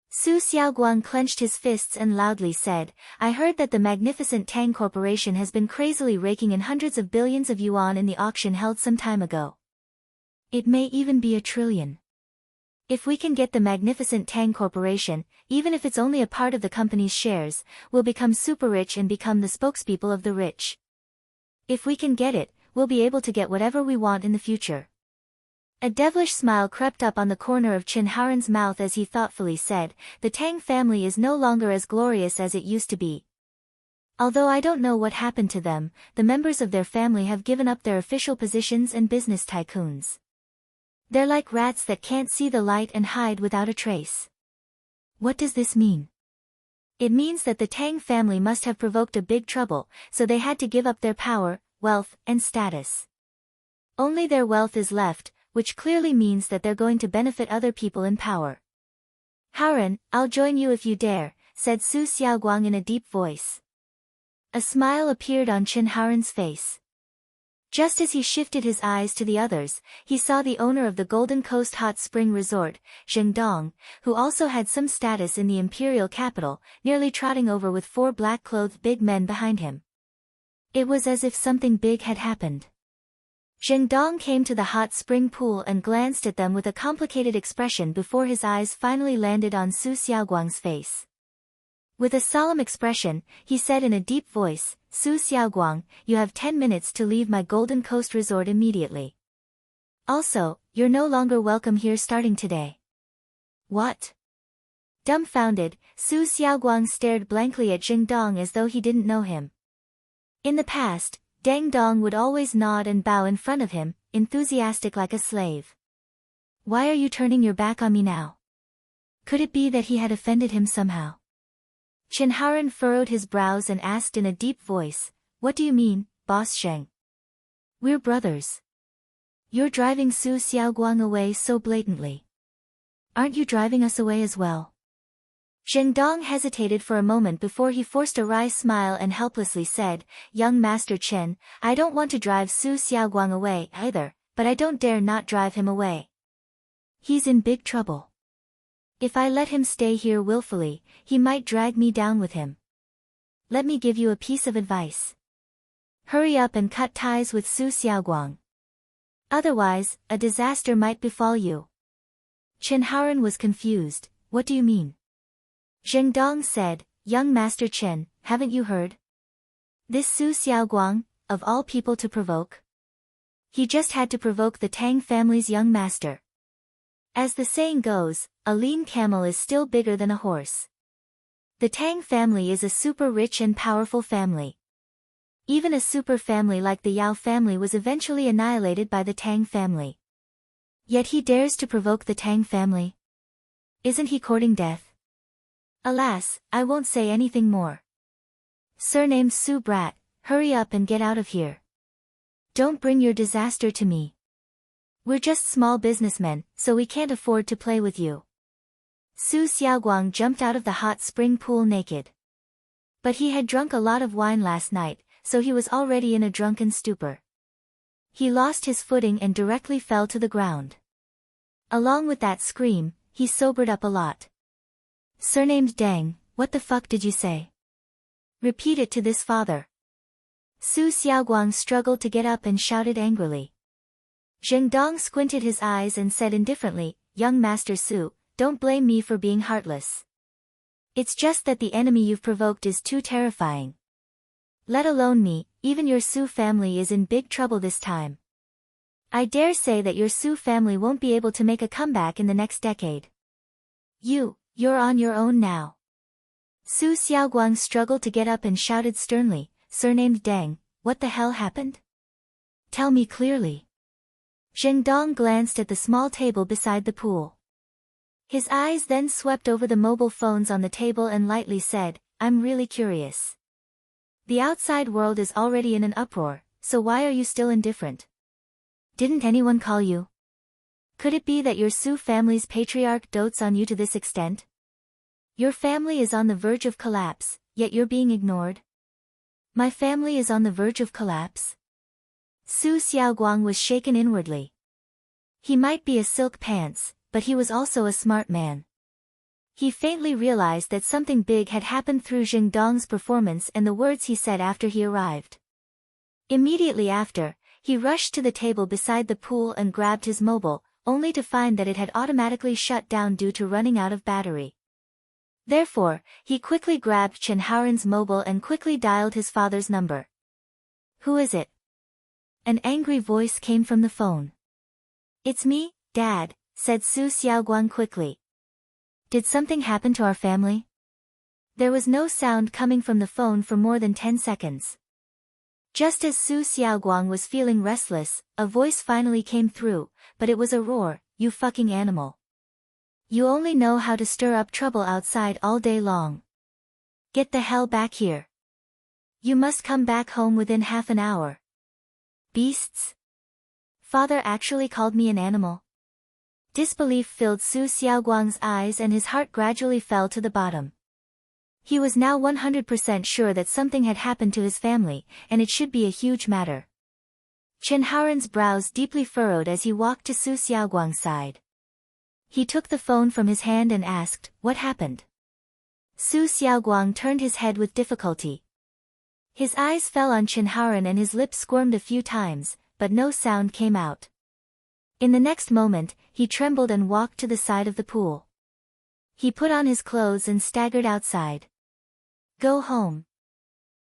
Su Xiaoguang clenched his fists and loudly said, I heard that the magnificent Tang Corporation has been crazily raking in hundreds of billions of yuan in the auction held some time ago. It may even be $1 trillion. If we can get the magnificent Tang Corporation, even if it's only a part of the company's shares, we'll become super rich and become the spokespeople of the rich. If we can get it, we'll be able to get whatever we want in the future. A devilish smile crept up on the corner of Chen Haoran's mouth as he thoughtfully said, the Tang family is no longer as glorious as it used to be. Although I don't know what happened to them, the members of their family have given up their official positions and business tycoons. They're like rats that can't see the light and hide without a trace. What does this mean? It means that the Tang family must have provoked a big trouble, so they had to give up their power, wealth, and status. Only their wealth is left, which clearly means that they're going to benefit other people in power. Haoran, I'll join you if you dare, said Su Xiaoguang in a deep voice. A smile appeared on Chen Haoran's face. Just as he shifted his eyes to the others, he saw the owner of the Golden Coast Hot Spring Resort, Zheng Dong, who also had some status in the imperial capital, nearly trotting over with 4 black-clothed big men behind him. It was as if something big had happened. Zheng Dong came to the hot spring pool and glanced at them with a complicated expression before his eyes finally landed on Su Xiaoguang's face. With a solemn expression, he said in a deep voice, Su Xiaoguang, you have 10 minutes to leave my Golden Coast Resort immediately. Also, you're no longer welcome here starting today. What? Dumbfounded, Su Xiaoguang stared blankly at Zheng Dong as though he didn't know him. In the past, Deng Dong would always nod and bow in front of him, enthusiastic like a slave. Why are you turning your back on me now? Could it be that he had offended him somehow? Chen Haoran furrowed his brows and asked in a deep voice, what do you mean, Boss Zheng? We're brothers. You're driving Su Xiaoguang away so blatantly. Aren't you driving us away as well? Zheng Dong hesitated for a moment before he forced a wry smile and helplessly said, Young Master Chen, I don't want to drive Su Xiaoguang away either, but I don't dare not drive him away. He's in big trouble. If I let him stay here willfully, he might drag me down with him. Let me give you a piece of advice. Hurry up and cut ties with Su Xiaoguang. Otherwise, a disaster might befall you. Chen Haoran was confused. What do you mean? Zheng Dong said, Young Master Chen, haven't you heard? This Su Xiaoguang, of all people to provoke? He just had to provoke the Tang family's young master. As the saying goes, a lean camel is still bigger than a horse. The Tang family is a super rich and powerful family. Even a super family like the Yao family was eventually annihilated by the Tang family. Yet he dares to provoke the Tang family. Isn't he courting death? Alas, I won't say anything more. Surnamed Su Brat, hurry up and get out of here. Don't bring your disaster to me. We're just small businessmen, so we can't afford to play with you. Su Xiaoguang jumped out of the hot spring pool naked. But he had drunk a lot of wine last night, so he was already in a drunken stupor. He lost his footing and directly fell to the ground. Along with that scream, he sobered up a lot. Surnamed Deng, what the fuck did you say? Repeat it to this father. Su Xiaoguang struggled to get up and shouted angrily. Zheng Dong squinted his eyes and said indifferently, Young Master Su, don't blame me for being heartless. It's just that the enemy you've provoked is too terrifying. Let alone me, even your Su family is in big trouble this time. I dare say that your Su family won't be able to make a comeback in the next decade. You're on your own now. Su Xiaoguang struggled to get up and shouted sternly, Surnamed Deng, what the hell happened? Tell me clearly. Zheng Dong glanced at the small table beside the pool. His eyes then swept over the mobile phones on the table and lightly said, I'm really curious. The outside world is already in an uproar, so why are you still indifferent? Didn't anyone call you? Could it be that your Su family's patriarch dotes on you to this extent? Your family is on the verge of collapse, yet you're being ignored. My family is on the verge of collapse? Su Xiaoguang was shaken inwardly. He might be a silk pants, but he was also a smart man. He faintly realized that something big had happened through Zheng Dong's performance and the words he said after he arrived. Immediately after, he rushed to the table beside the pool and grabbed his mobile, only to find that it had automatically shut down due to running out of battery. Therefore, he quickly grabbed Chen Haoren's mobile and quickly dialed his father's number. Who is it? An angry voice came from the phone. It's me, Dad, said Su Xiaoguang quickly. Did something happen to our family? There was no sound coming from the phone for more than 10 seconds. Just as Su Xiaoguang was feeling restless, a voice finally came through, but it was a roar, you fucking animal. You only know how to stir up trouble outside all day long. Get the hell back here. You must come back home within half an hour. Beasts? Father actually called me an animal? Disbelief filled Su Xiaoguang's eyes and his heart gradually fell to the bottom. He was now 100% sure that something had happened to his family, and it should be a huge matter. Chen Haoren's brows deeply furrowed as he walked to Su Xiaoguang's side. He took the phone from his hand and asked, what happened? Su Xiaoguang turned his head with difficulty. His eyes fell on Chen Haoren and his lips squirmed a few times, but no sound came out. In the next moment, he trembled and walked to the side of the pool. He put on his clothes and staggered outside. Go home.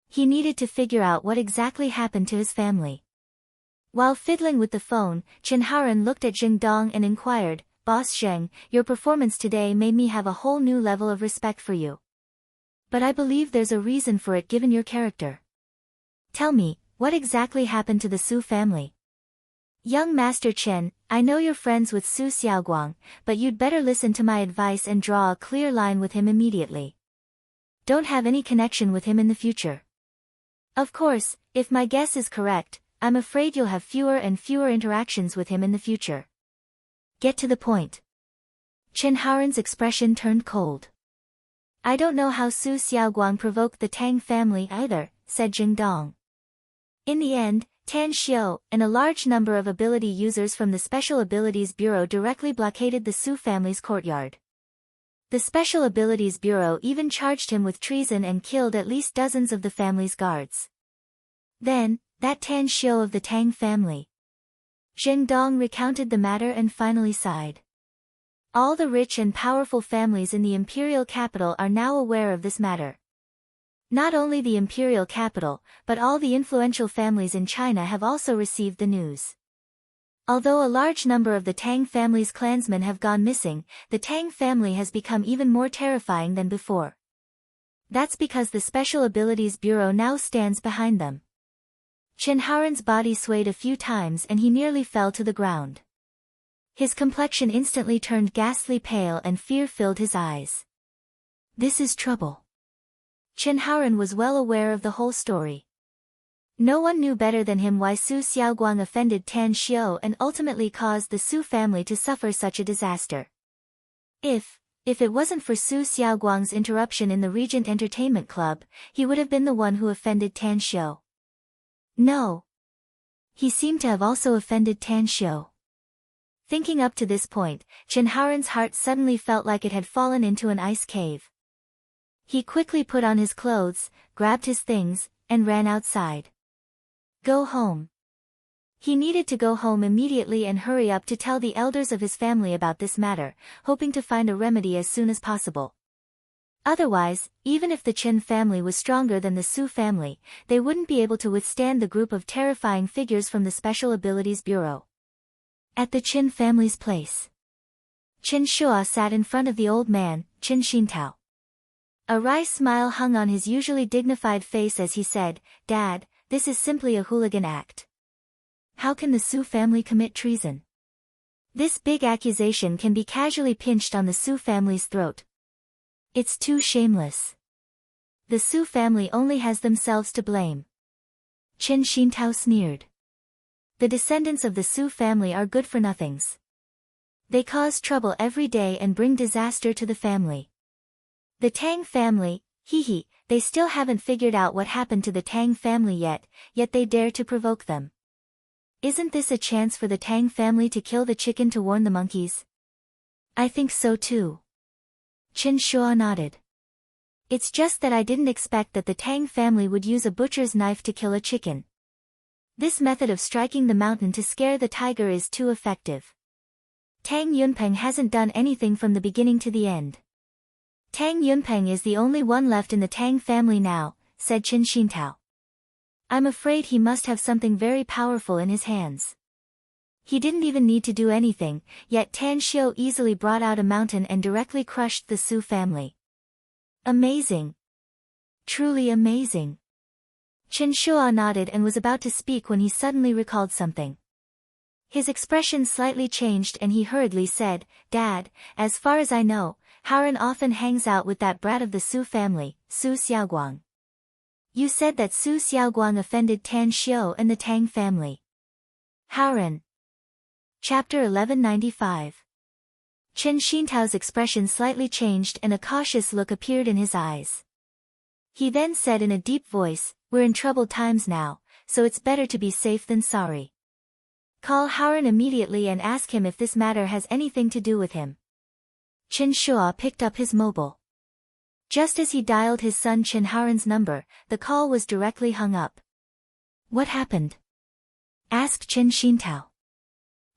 He needed to figure out what exactly happened to his family. While fiddling with the phone, Chen Haoren looked at Zheng Dong and inquired, Boss Zheng, your performance today made me have a whole new level of respect for you. But I believe there's a reason for it given your character. Tell me, what exactly happened to the Su family? Young Master Chen, I know you're friends with Su Xiaoguang, but you'd better listen to my advice and draw a clear line with him immediately. Don't have any connection with him in the future. Of course, if my guess is correct, I'm afraid you'll have fewer and fewer interactions with him in the future. Get to the point. Chen Haoren's expression turned cold. I don't know how Su Xiaoguang provoked the Tang family either, said Zheng Dong. In the end, Tan Xiu and a large number of ability users from the Special Abilities Bureau directly blockaded the Su family's courtyard. The Special Abilities Bureau even charged him with treason and killed at least dozens of the family's guards. Then, that Tan Xiu of the Tang family. Zheng Dong recounted the matter and finally sighed. All the rich and powerful families in the imperial capital are now aware of this matter. Not only the imperial capital, but all the influential families in China have also received the news. Although a large number of the Tang family's clansmen have gone missing, the Tang family has become even more terrifying than before. That's because the Special Abilities Bureau now stands behind them. Chen Haoren's body swayed a few times and he nearly fell to the ground. His complexion instantly turned ghastly pale and fear filled his eyes. This is trouble. Chen Haoren was well aware of the whole story. No one knew better than him why Su Xiaoguang offended Tan Xiu and ultimately caused the Su family to suffer such a disaster. If it wasn't for Su Xiaoguang's interruption in the Regent Entertainment Club, he would have been the one who offended Tan Xiu. No. He seemed to have also offended Tan Xiu. Thinking up to this point, Chen Haoren's heart suddenly felt like it had fallen into an ice cave. He quickly put on his clothes, grabbed his things, and ran outside. Go home. He needed to go home immediately and hurry up to tell the elders of his family about this matter, hoping to find a remedy as soon as possible. Otherwise, even if the Chen family was stronger than the Su family, they wouldn't be able to withstand the group of terrifying figures from the Special Abilities Bureau. At the Chen family's place, Chen Shua sat in front of the old man, Chen Xintao. A wry smile hung on his usually dignified face as he said, "Dad, this is simply a hooligan act. How can the Su family commit treason? This big accusation can be casually pinched on the Su family's throat. It's too shameless. The Su family only has themselves to blame." Chen Xintao sneered. The descendants of the Su family are good-for-nothings. They cause trouble every day and bring disaster to the family. The Tang family, they still haven't figured out what happened to the Tang family yet they dare to provoke them. Isn't this a chance for the Tang family to kill the chicken to warn the monkeys? I think so too. Chen Shua nodded. It's just that I didn't expect that the Tang family would use a butcher's knife to kill a chicken. This method of striking the mountain to scare the tiger is too effective. Tang Yunpeng hasn't done anything from the beginning to the end. Tang Yunpeng is the only one left in the Tang family now, said Chen Xintao. I'm afraid he must have something very powerful in his hands. He didn't even need to do anything, yet Tan Xiu easily brought out a mountain and directly crushed the Su family. Amazing. Truly amazing. Chen Shua nodded and was about to speak when he suddenly recalled something. His expression slightly changed and he hurriedly said, "Dad, as far as I know, Haoren often hangs out with that brat of the Su family, Su Xiaoguang. You said that Su Xiaoguang offended Tan Xiu and the Tang family." Haoren. Chapter 1195. Chen Xintao's expression slightly changed and a cautious look appeared in his eyes. He then said in a deep voice, "We're in troubled times now, so it's better to be safe than sorry. Call Haoren immediately and ask him if this matter has anything to do with him." Chen Shua picked up his mobile. Just as he dialed his son Chen Haoren's number, the call was directly hung up. "What happened?" asked Chen Xintao.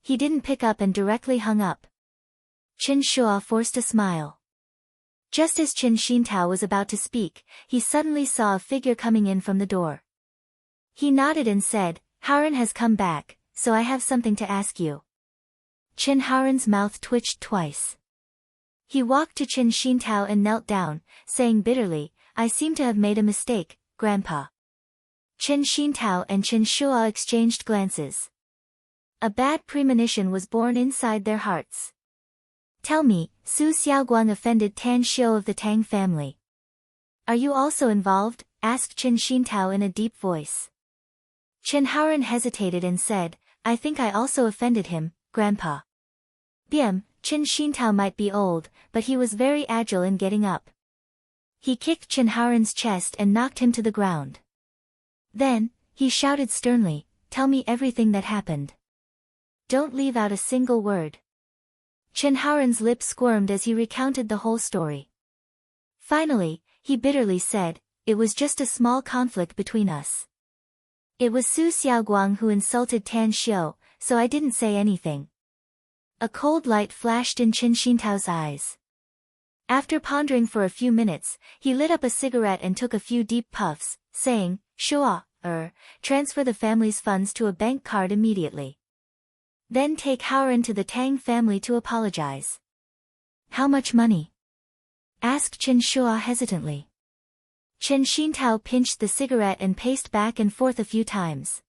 He didn't pick up and directly hung up. Chen Shua forced a smile. Just as Chen Xintao was about to speak, he suddenly saw a figure coming in from the door. He nodded and said, "Haoren has come back, so I have something to ask you." Chen Haoren's mouth twitched twice. He walked to Chen Xintao and knelt down, saying bitterly, "I seem to have made a mistake, Grandpa." Chen Xintao and Chen Shua exchanged glances. A bad premonition was born inside their hearts. "Tell me, Su Xiaoguang offended Tan Xiu of the Tang family. Are you also involved?" asked Chen Xintao in a deep voice. Chen Haoren hesitated and said, "I think I also offended him, Grandpa." Chen Xintao might be old, but he was very agile in getting up. He kicked Chen Haoren's chest and knocked him to the ground. Then, he shouted sternly, "Tell me everything that happened. Don't leave out a single word." Chen Haoren's lips squirmed as he recounted the whole story. Finally, he bitterly said, "It was just a small conflict between us. It was Su Xiaoguang who insulted Tan Xiu, so I didn't say anything." A cold light flashed in Chen Xintao's eyes. After pondering for a few minutes, he lit up a cigarette and took a few deep puffs, saying, "Shua, transfer the family's funds to a bank card immediately. Then take Haoren to the Tang family to apologize." "How much money?" asked Chen Shua hesitantly. Chen Xintao pinched the cigarette and paced back and forth a few times.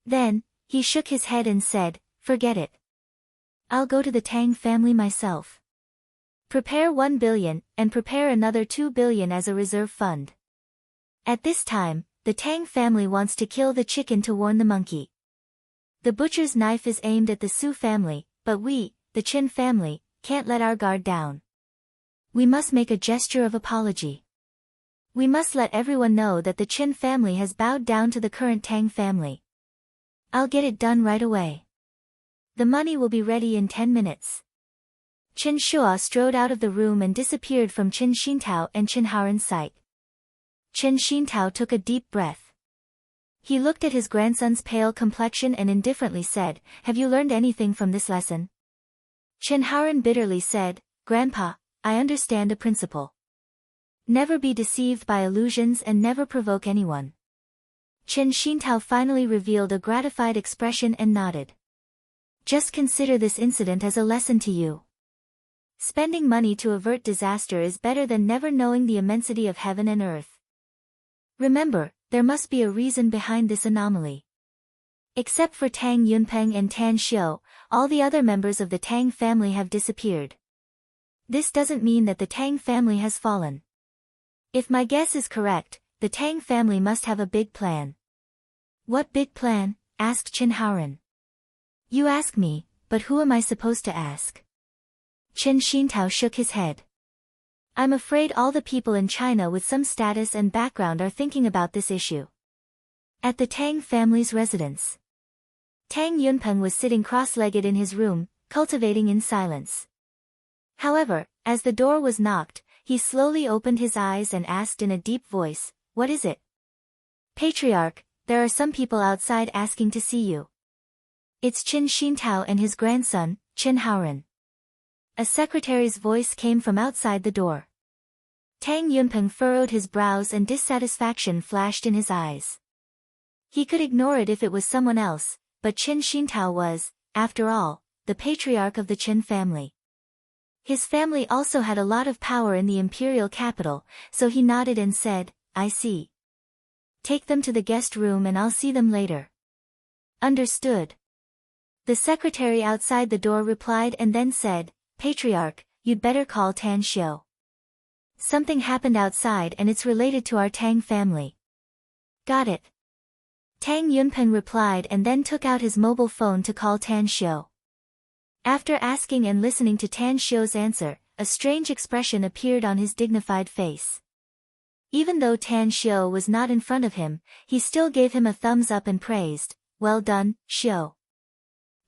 Then, he shook his head and said, "Forget it. I'll go to the Tang family myself. Prepare 1 billion, and prepare another 2 billion as a reserve fund." At this time, the Tang family wants to kill the chicken to warn the monkey. The butcher's knife is aimed at the Su family, but we, the Qin family, can't let our guard down. We must make a gesture of apology. We must let everyone know that the Qin family has bowed down to the current Tang family. I'll get it done right away. The money will be ready in 10 minutes. Qin Shua strode out of the room and disappeared from Qin Xintao and Qin Haoren's sight. Qin Xintao took a deep breath. He looked at his grandson's pale complexion and indifferently said, "Have you learned anything from this lesson?" Qin Haoren bitterly said, "Grandpa, I understand a principle. Never be deceived by illusions and never provoke anyone." Qin Xintao finally revealed a gratified expression and nodded. "Just consider this incident as a lesson to you. Spending money to avert disaster is better than never knowing the immensity of heaven and earth. Remember, there must be a reason behind this anomaly." Except for Tang Yunpeng and Tan Xiu, all the other members of the Tang family have disappeared. This doesn't mean that the Tang family has fallen. If my guess is correct, the Tang family must have a big plan. "What big plan?" asked Qin Haoren. "You ask me, but who am I supposed to ask?" Qin Xintao shook his head. "I'm afraid all the people in China with some status and background are thinking about this issue." At the Tang family's residence, Tang Yunpeng was sitting cross-legged in his room, cultivating in silence. However, as the door was knocked, he slowly opened his eyes and asked in a deep voice, "What is it?" "Patriarch, there are some people outside asking to see you." "It's Qin Xintao and his grandson, Qin Haoren." A secretary's voice came from outside the door. Tang Yunpeng furrowed his brows and dissatisfaction flashed in his eyes. He could ignore it if it was someone else, but Qin Xintao was, after all, the patriarch of the Qin family. His family also had a lot of power in the imperial capital, so he nodded and said, "I see. Take them to the guest room and I'll see them later." "Understood." The secretary outside the door replied and then said, "Patriarch, you'd better call Tan Xiu. Something happened outside and it's related to our Tang family." "Got it." Tang Yunpeng replied and then took out his mobile phone to call Tan Xiu. After asking and listening to Tan Xiu's answer, a strange expression appeared on his dignified face. Even though Tan Xiu was not in front of him, he still gave him a thumbs up and praised, "Well done, Xiu."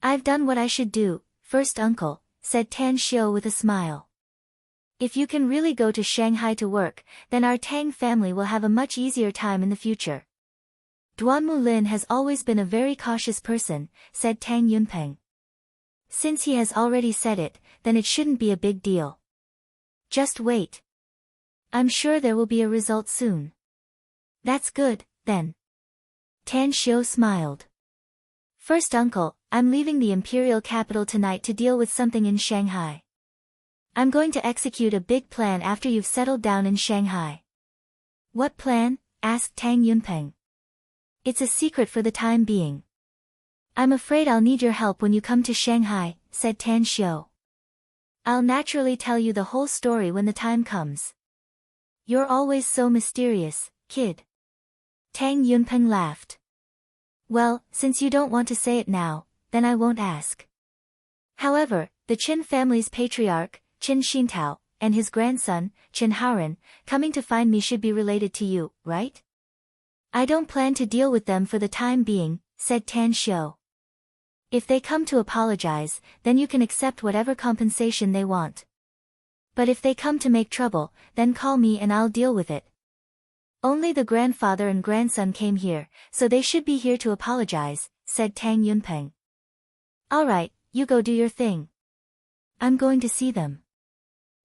"I've done what I should do, first uncle," said Tan Xiu with a smile. "If you can really go to Shanghai to work, then our Tang family will have a much easier time in the future." "Duanmu Lin has always been a very cautious person," said Tang Yunpeng. "Since he has already said it, then it shouldn't be a big deal. Just wait. I'm sure there will be a result soon." "That's good, then." Tan Xiu smiled. "First uncle, I'm leaving the imperial capital tonight to deal with something in Shanghai. I'm going to execute a big plan after you've settled down in Shanghai." "What plan?" asked Tang Yunpeng. "It's a secret for the time being. I'm afraid I'll need your help when you come to Shanghai," said Tan Xiu. "I'll naturally tell you the whole story when the time comes." "You're always so mysterious, kid." Tang Yunpeng laughed. "Well, since you don't want to say it now, then I won't ask. However, the Qin family's patriarch, Qin Xintao, and his grandson, Qin Haoren, coming to find me should be related to you, right?" "I don't plan to deal with them for the time being," said Tan Xiu. "If they come to apologize, then you can accept whatever compensation they want. But if they come to make trouble, then call me and I'll deal with it. Only the grandfather and grandson came here, so they should be here to apologize," said Tang Yunpeng. "All right, you go do your thing. I'm going to see them."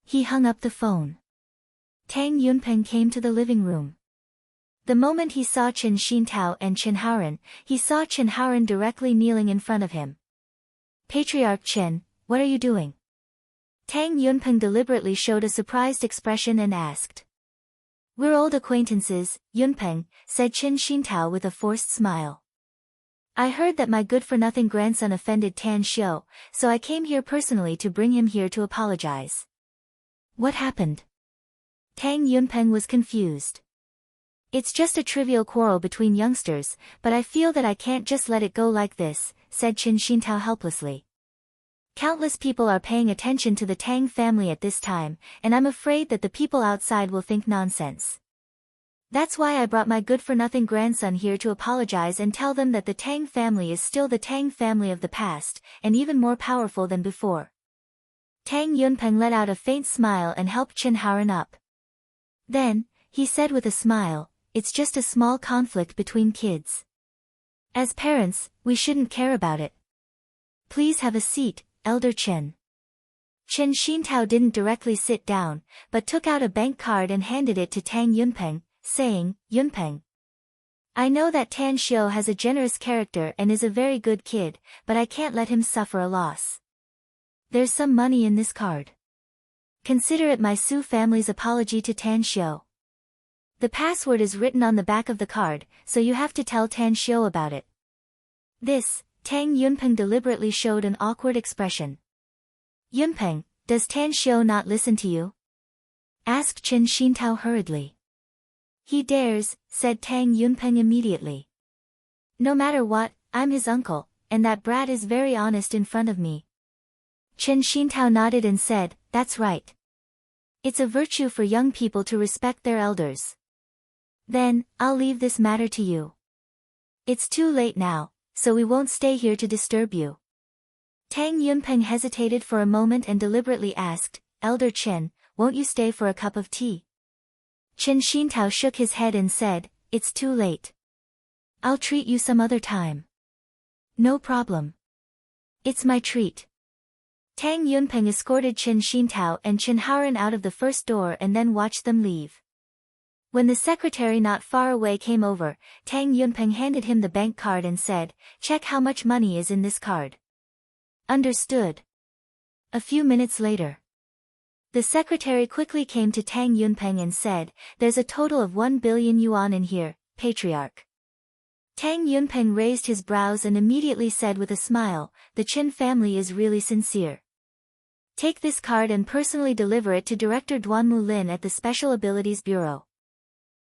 He hung up the phone. Tang Yunpeng came to the living room. The moment he saw Qin Xintao and Qin Haoren, he saw Qin Haoren directly kneeling in front of him. "Patriarch Qin, what are you doing?" Tang Yunpeng deliberately showed a surprised expression and asked. "We're old acquaintances, Yunpeng," said Qin Xintao with a forced smile. "I heard that my good-for-nothing grandson offended Tan Xiu, so I came here personally to bring him here to apologize." "What happened?" Tang Yunpeng was confused. It's just a trivial quarrel between youngsters, but I feel that I can't just let it go like this, said Qin Xintao helplessly. Countless people are paying attention to the Tang family at this time, and I'm afraid that the people outside will think nonsense. That's why I brought my good-for-nothing grandson here to apologize and tell them that the Tang family is still the Tang family of the past, and even more powerful than before. Tang Yunpeng let out a faint smile and helped Chen Haoren up. Then, he said with a smile, it's just a small conflict between kids. As parents, we shouldn't care about it. Please have a seat, Elder Chen. Qin Xintao didn't directly sit down, but took out a bank card and handed it to Tang Yunpeng, saying, Yunpeng. I know that Tan Xiu has a generous character and is a very good kid, but I can't let him suffer a loss. There's some money in this card. Consider it my Su family's apology to Tan Xiu. The password is written on the back of the card, so you have to tell Tan Xiu about it. This, Tang Yunpeng deliberately showed an awkward expression. Yunpeng, does Tan Xiu not listen to you? Asked Qin Xintao hurriedly. He dares, said Tang Yunpeng immediately. No matter what, I'm his uncle, and that brat is very honest in front of me. Qin Xintao nodded and said, that's right. It's a virtue for young people to respect their elders. Then, I'll leave this matter to you. It's too late now, so we won't stay here to disturb you. Tang Yunpeng hesitated for a moment and deliberately asked, Elder Chen, won't you stay for a cup of tea? Qin Xintao shook his head and said, it's too late. I'll treat you some other time. No problem. It's my treat. Tang Yunpeng escorted Qin Xintao and Chen Haoren out of the first door and then watched them leave. When the secretary not far away came over, Tang Yunpeng handed him the bank card and said, check how much money is in this card. Understood. A few minutes later. The secretary quickly came to Tang Yunpeng and said, there's a total of 1 billion yuan in here, Patriarch. Tang Yunpeng raised his brows and immediately said with a smile, the Qin family is really sincere. Take this card and personally deliver it to Director Duan Mulin at the Special Abilities Bureau.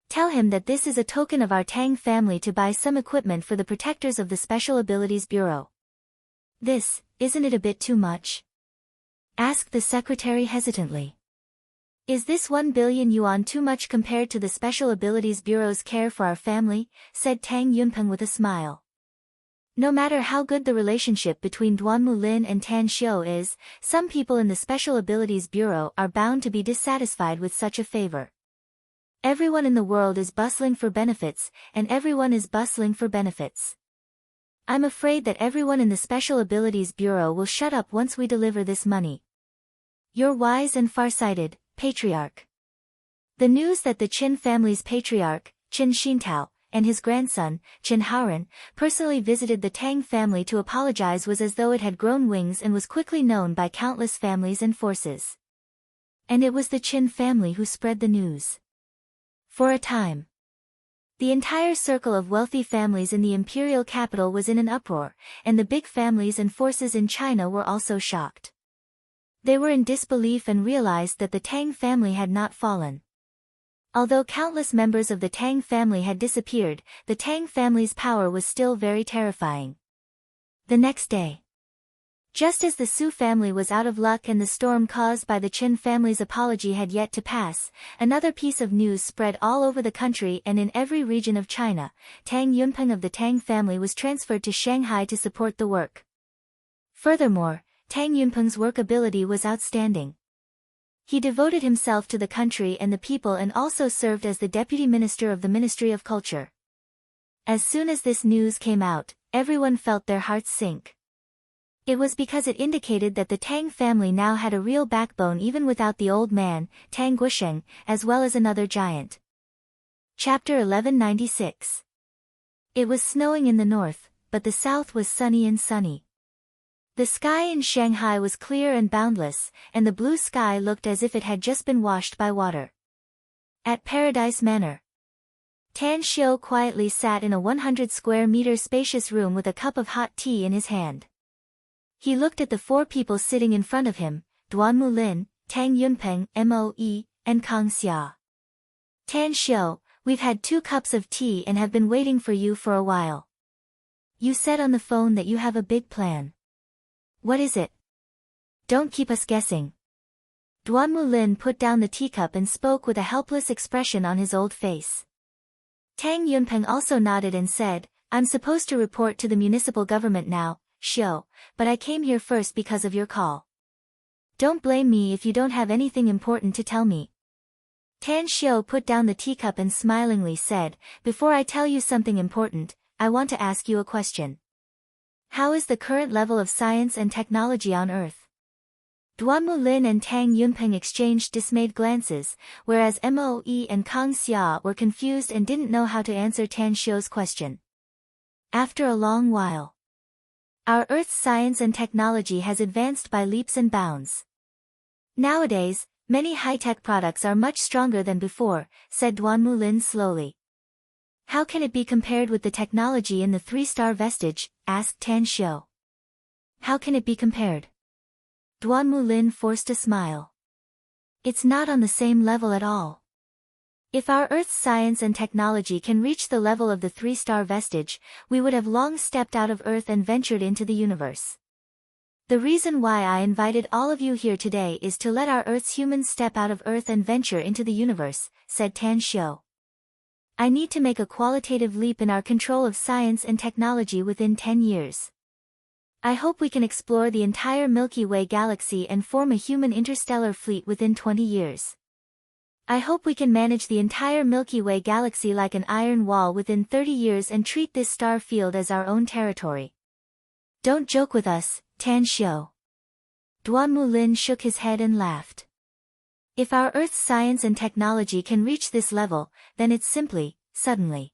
Tell him that this is a token of our Tang family to buy some equipment for the protectors of the Special Abilities Bureau. This, isn't it a bit too much? Asked the secretary hesitantly. Is this 1 billion yuan too much compared to the Special Abilities Bureau's care for our family? Said Tang Yunpeng with a smile. No matter how good the relationship between Duan Mulin and Tan Xiu is, some people in the Special Abilities Bureau are bound to be dissatisfied with such a favor. Everyone in the world is bustling for benefits, and everyone is bustling for benefits. I'm afraid that everyone in the Special Abilities Bureau will shut up once we deliver this money. You're wise and farsighted, Patriarch. The news that the Qin family's patriarch, Qin Xintao, and his grandson, Qin Haoren, personally visited the Tang family to apologize was as though it had grown wings and was quickly known by countless families and forces. And it was the Qin family who spread the news. For a time, the entire circle of wealthy families in the imperial capital was in an uproar, and the big families and forces in China were also shocked. They were in disbelief and realized that the Tang family had not fallen. Although countless members of the Tang family had disappeared, the Tang family's power was still very terrifying. The next day, just as the Su family was out of luck and the storm caused by the Qin family's apology had yet to pass, another piece of news spread all over the country and in every region of China. Tang Yunpeng of the Tang family was transferred to Shanghai to support the work. Furthermore, Tang Yunpeng's work ability was outstanding. He devoted himself to the country and the people and also served as the Deputy Minister of the Ministry of Culture. As soon as this news came out, everyone felt their hearts sink. It was because it indicated that the Tang family now had a real backbone even without the old man, Tang Guosheng, as well as another giant. Chapter 1196. It was snowing in the north, but the south was sunny and sunny. The sky in Shanghai was clear and boundless, and the blue sky looked as if it had just been washed by water. At Paradise Manor, Tan Xiu quietly sat in a 100 square meter spacious room with a cup of hot tea in his hand. He looked at the four people sitting in front of him, Duan Mulin, Tang Yunpeng, Moe, and Kang Xia. Tan Xiu, We've had 2 cups of tea and have been waiting for you for a while. You said on the phone that you have a big plan. What is it? Don't keep us guessing. Duan Mulin put down the teacup and spoke with a helpless expression on his old face. Tang Yunpeng also nodded and said, I'm supposed to report to the municipal government now, Xiu, but I came here first because of your call. Don't blame me if you don't have anything important to tell me. Tan Xiu put down the teacup and smilingly said, Before I tell you something important, I want to ask you a question. How is the current level of science and technology on Earth? Duan Mulin and Tang Yunpeng exchanged dismayed glances, whereas Moe and Kang Xia were confused and didn't know how to answer Tan Xiu's question. After a long while, our Earth's science and technology has advanced by leaps and bounds. Nowadays, many high-tech products are much stronger than before, said Duan Mulin slowly. How can it be compared with the technology in the 3-star vestige? Asked Tan Xiu. How can it be compared? Duan Mulin forced a smile. It's not on the same level at all. If our Earth's science and technology can reach the level of the 3-star vestige, we would have long stepped out of Earth and ventured into the universe. The reason why I invited all of you here today is to let our Earth's humans step out of Earth and venture into the universe, said Tan Xiu. I need to make a qualitative leap in our control of science and technology within 10 years. I hope we can explore the entire Milky Way galaxy and form a human interstellar fleet within 20 years. I hope we can manage the entire Milky Way galaxy like an iron wall within 30 years and treat this star field as our own territory. Don't joke with us, Tan Xiu. Duan Mulin shook his head and laughed. If our Earth's science and technology can reach this level, then it's simply, suddenly.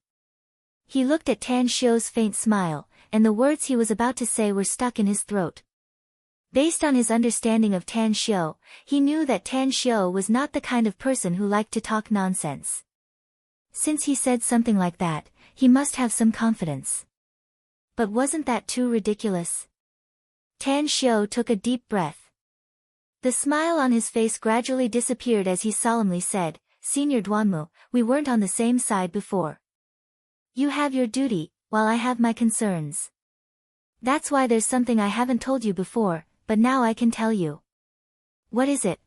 He looked at Tan Xiu's faint smile, and the words he was about to say were stuck in his throat. Based on his understanding of Tan Xiu, he knew that Tan Xiu was not the kind of person who liked to talk nonsense. Since he said something like that, he must have some confidence. But wasn't that too ridiculous? Tan Xiu took a deep breath. The smile on his face gradually disappeared as he solemnly said, Senior Duanmu, we weren't on the same side before. You have your duty, while I have my concerns. That's why there's something I haven't told you before, but now I can tell you. What is it?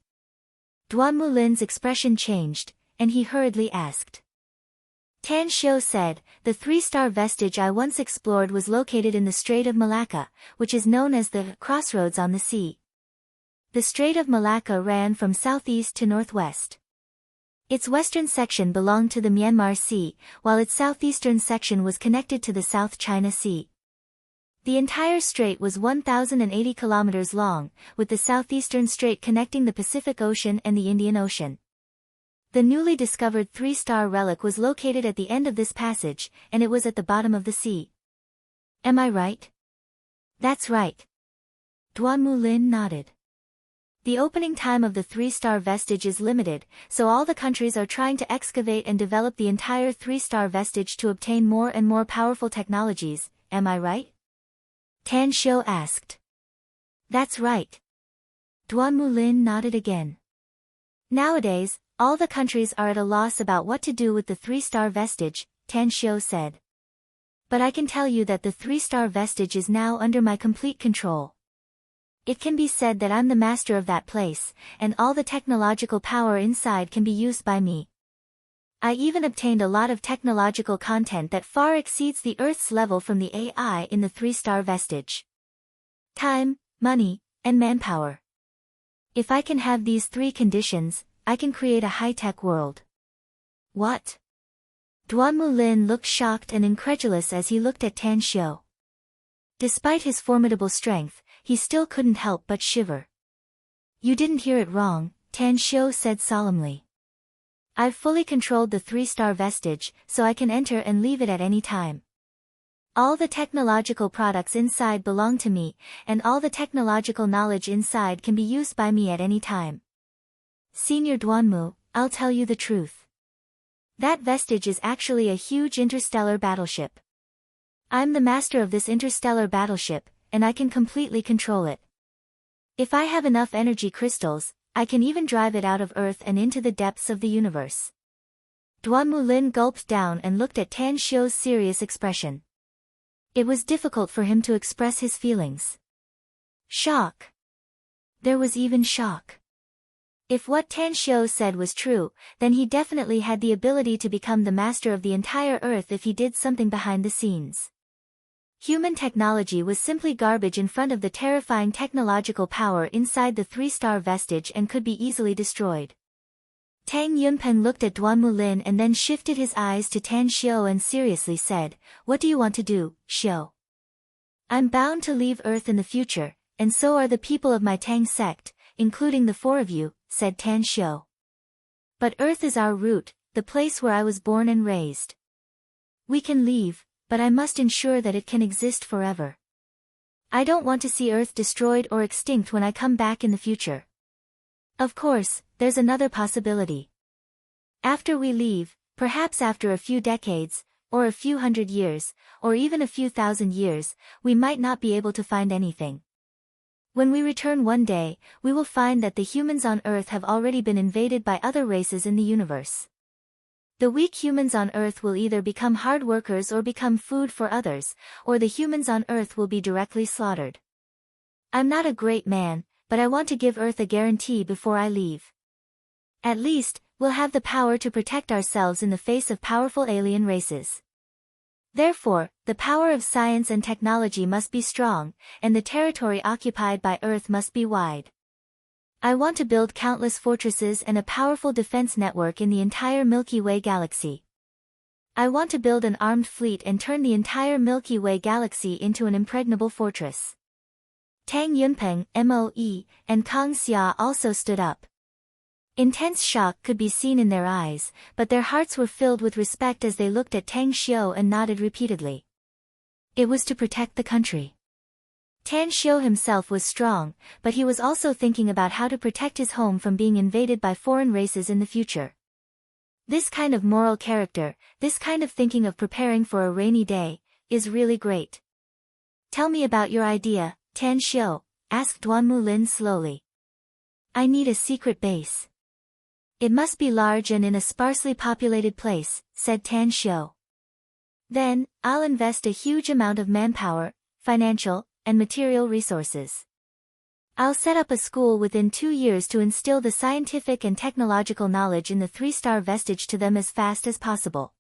Duan Mulin's expression changed, and he hurriedly asked. Tan Xiu said, the 3-star vestige I once explored was located in the Strait of Malacca, which is known as the crossroads on the sea. The Strait of Malacca ran from southeast to northwest. Its western section belonged to the Myanmar Sea, while its southeastern section was connected to the South China Sea. The entire strait was 1,080 kilometers long, with the southeastern strait connecting the Pacific Ocean and the Indian Ocean. The newly discovered 3-star relic was located at the end of this passage, and it was at the bottom of the sea. Am I right? That's right. Duan Mulin nodded. The opening time of the 3-star vestige is limited, so all the countries are trying to excavate and develop the entire 3-star vestige to obtain more and more powerful technologies, am I right? Tan Xiu asked. That's right. Duan Mulin nodded again. Nowadays, all the countries are at a loss about what to do with the 3-star vestige, Tan Xiu said. But I can tell you that the 3-star vestige is now under my complete control. It can be said that I'm the master of that place, and all the technological power inside can be used by me. I even obtained a lot of technological content that far exceeds the Earth's level from the AI in the 3-star vestige. Time, money, and manpower. If I can have these 3 conditions, I can create a high-tech world. What? Duan Mulin looked shocked and incredulous as he looked at Tan Xiu. Despite his formidable strength, he still couldn't help but shiver. You didn't hear it wrong, Tan Xiu said solemnly. I've fully controlled the 3-star vestige, so I can enter and leave it at any time. All the technological products inside belong to me, and all the technological knowledge inside can be used by me at any time. Senior Duanmu, I'll tell you the truth. That vestige is actually a huge interstellar battleship. I'm the master of this interstellar battleship, and I can completely control it. If I have enough energy crystals, I can even drive it out of Earth and into the depths of the universe. Duan Mulin gulped down and looked at Tan Xiu's serious expression. It was difficult for him to express his feelings. Shock. There was even shock. If what Tan Xiu said was true, then he definitely had the ability to become the master of the entire earth if he did something behind the scenes. Human technology was simply garbage in front of the terrifying technological power inside the three-star vestige and could be easily destroyed. Tang Yunpeng looked at Duan Mulin and then shifted his eyes to Tan Xiu and seriously said, "What do you want to do, Xiu?" "I'm bound to leave Earth in the future, and so are the people of my Tang sect, including the four of you," said Tan Xiu. "But Earth is our root, the place where I was born and raised. We can leave, but I must ensure that it can exist forever. I don't want to see Earth destroyed or extinct when I come back in the future. Of course, there's another possibility. After we leave, perhaps after a few decades, or a few hundred years, or even a few thousand years, we might not be able to find anything. When we return one day, we will find that the humans on Earth have already been invaded by other races in the universe. The weak humans on Earth will either become hard workers or become food for others, or the humans on Earth will be directly slaughtered. I'm not a great man, but I want to give Earth a guarantee before I leave. At least, we'll have the power to protect ourselves in the face of powerful alien races. Therefore, the power of science and technology must be strong, and the territory occupied by Earth must be wide. I want to build countless fortresses and a powerful defense network in the entire Milky Way galaxy. I want to build an armed fleet and turn the entire Milky Way galaxy into an impregnable fortress." Tang Yunpeng, Moe, and Kang Xia also stood up. Intense shock could be seen in their eyes, but their hearts were filled with respect as they looked at Tang Xiu and nodded repeatedly. It was to protect the country. Tan Xiu himself was strong, but he was also thinking about how to protect his home from being invaded by foreign races in the future. This kind of moral character, this kind of thinking of preparing for a rainy day, is really great. "Tell me about your idea, Tan Xiu," asked Duan Mulin slowly. "I need a secret base. It must be large and in a sparsely populated place," said Tan Xiu. "Then, I'll invest a huge amount of manpower, financial, and material resources. I'll set up a school within 2 years to instill the scientific and technological knowledge in the three-star vestige to them as fast as possible.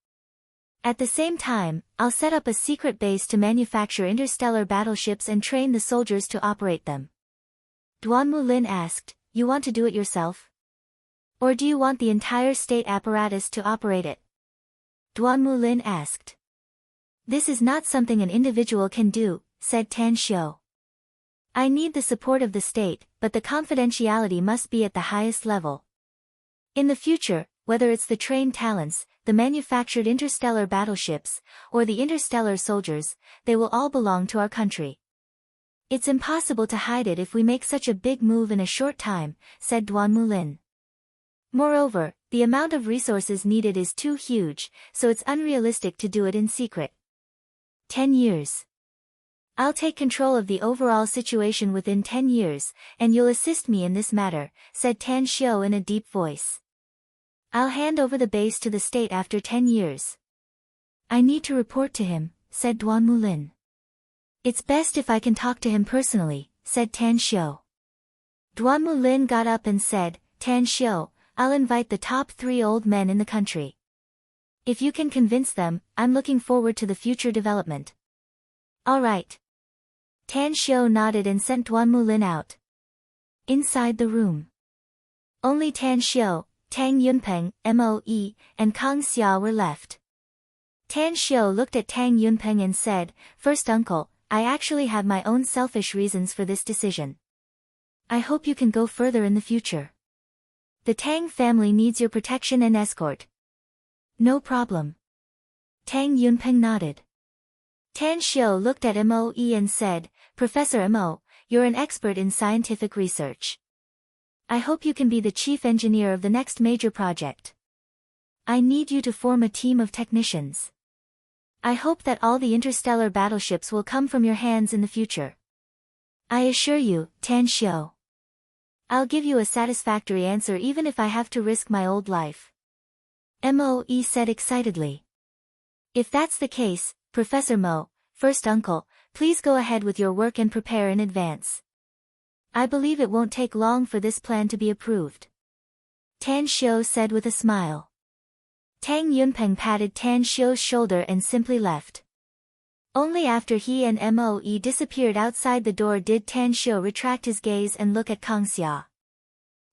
At the same time, I'll set up a secret base to manufacture interstellar battleships and train the soldiers to operate them." Duan Mulin asked, "You want to do it yourself? Or do you want the entire state apparatus to operate it?" Duan Mulin asked. "This is not something an individual can do," said Tan Xiu. "I need the support of the state, but the confidentiality must be at the highest level. In the future, whether it's the trained talents, the manufactured interstellar battleships, or the interstellar soldiers, they will all belong to our country. It's impossible to hide it if we make such a big move in a short time," said Duan Mulin. "Moreover, the amount of resources needed is too huge, so it's unrealistic to do it in secret. 10 years. I'll take control of the overall situation within 10 years, and you'll assist me in this matter," said Tan Xiu in a deep voice. "I'll hand over the base to the state after 10 years. "I need to report to him," said Duan Mulin. "It's best if I can talk to him personally," said Tan Xiu. Duan Mulin got up and said, "Tan Xiu, I'll invite the top 3 old men in the country. If you can convince them, I'm looking forward to the future development." "All right." Tan Xiu nodded and sent Duan Mulin out. Inside the room, only Tan Xiu, Tang Yunpeng, Moe, and Kang Xia were left. Tan Xiu looked at Tang Yunpeng and said, "First uncle, I actually have my own selfish reasons for this decision. I hope you can go further in the future. The Tang family needs your protection and escort." "No problem." Tang Yunpeng nodded. Tan Xiu looked at Moe and said, "Professor Mo, you're an expert in scientific research. I hope you can be the chief engineer of the next major project. I need you to form a team of technicians. I hope that all the interstellar battleships will come from your hands in the future." "I assure you, Tan Xiu. I'll give you a satisfactory answer even if I have to risk my old life." Moe said excitedly. If that's the case, Professor Mo, first uncle, please go ahead with your work and prepare in advance. I believe it won't take long for this plan to be approved. Tan Xiu said with a smile. Tang Yunpeng patted Tan Xiu's shoulder and simply left. Only after he and Moe disappeared outside the door did Tan Xiu retract his gaze and look at Kang Xia.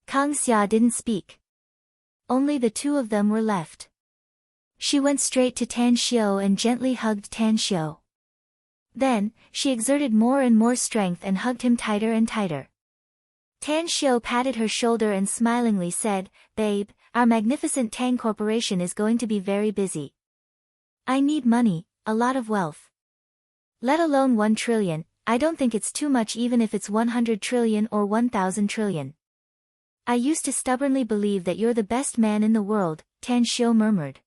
Kang Xia didn't speak. Only the two of them were left. She went straight to Tan Xiu and gently hugged Tan Xiu. Then, she exerted more and more strength and hugged him tighter and tighter. Tan Xiu patted her shoulder and smilingly said, "Babe, our magnificent Tang Corporation is going to be very busy. I need money, a lot of wealth. Let alone 1 trillion, I don't think it's too much even if it's 100 trillion or 1,000 trillion. I used to stubbornly believe that you're the best man in the world," Tan Xiu murmured.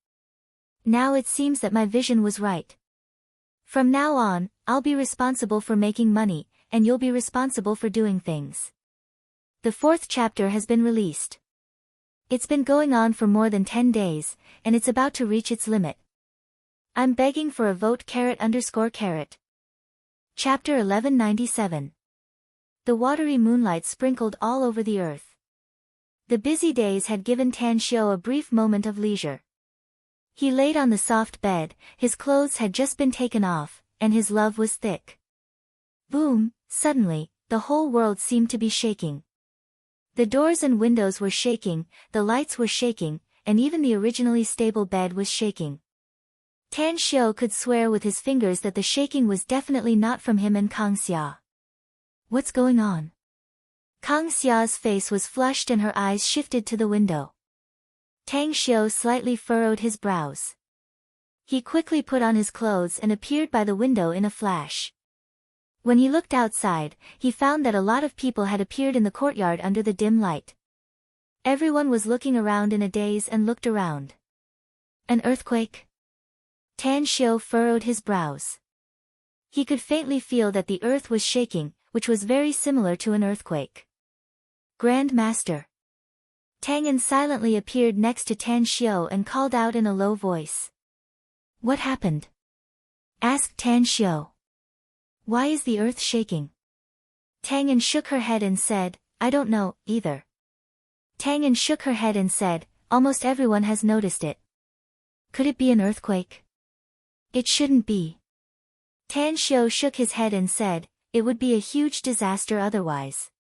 Now it seems that my vision was right. From now on, I'll be responsible for making money, and you'll be responsible for doing things. The 4th chapter has been released. It's been going on for more than 10 days, and it's about to reach its limit. I'm begging for a vote _. Chapter 1197. The watery moonlight sprinkled all over the earth. The busy days had given Tan Xiu a brief moment of leisure. He laid on the soft bed, his clothes had just been taken off, and his love was thick. Boom, suddenly, the whole world seemed to be shaking. The doors and windows were shaking, the lights were shaking, and even the originally stable bed was shaking. Tan Xiu could swear with his fingers that the shaking was definitely not from him and Kang Xia. What's going on? Kang Xia's face was flushed and her eyes shifted to the window. Tang Xiu slightly furrowed his brows. He quickly put on his clothes and appeared by the window in a flash. When he looked outside, he found that a lot of people had appeared in the courtyard under the dim light. Everyone was looking around in a daze and looked around. An earthquake? Tan Xiu furrowed his brows. He could faintly feel that the earth was shaking, which was very similar to an earthquake. Grand Master. Tang'an silently appeared next to Tan Xiu and called out in a low voice. What happened? Asked Tan Xiu. Why is the earth shaking? Tang'an shook her head and said, I don't know, either. Tang'an shook her head and said, almost everyone has noticed it. Could it be an earthquake? It shouldn't be. Tan Xiu shook his head and said, it would be a huge disaster otherwise.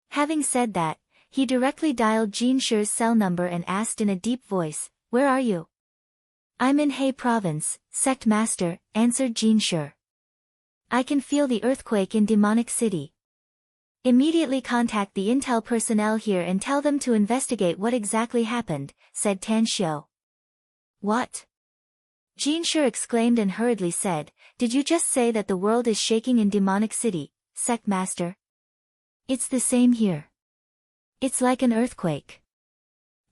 Having said that, he directly dialed Jin Shi's cell number and asked in a deep voice, where are you? I'm in He Province, Sect Master, answered Jin Shi. I can feel the earthquake in Demonic City. Immediately contact the intel personnel here and tell them to investigate what exactly happened, said Tan Xiu. What? Jin Shi exclaimed and hurriedly said, did you just say that the world is shaking in Demonic City, Sect Master? It's the same here. It's like an earthquake.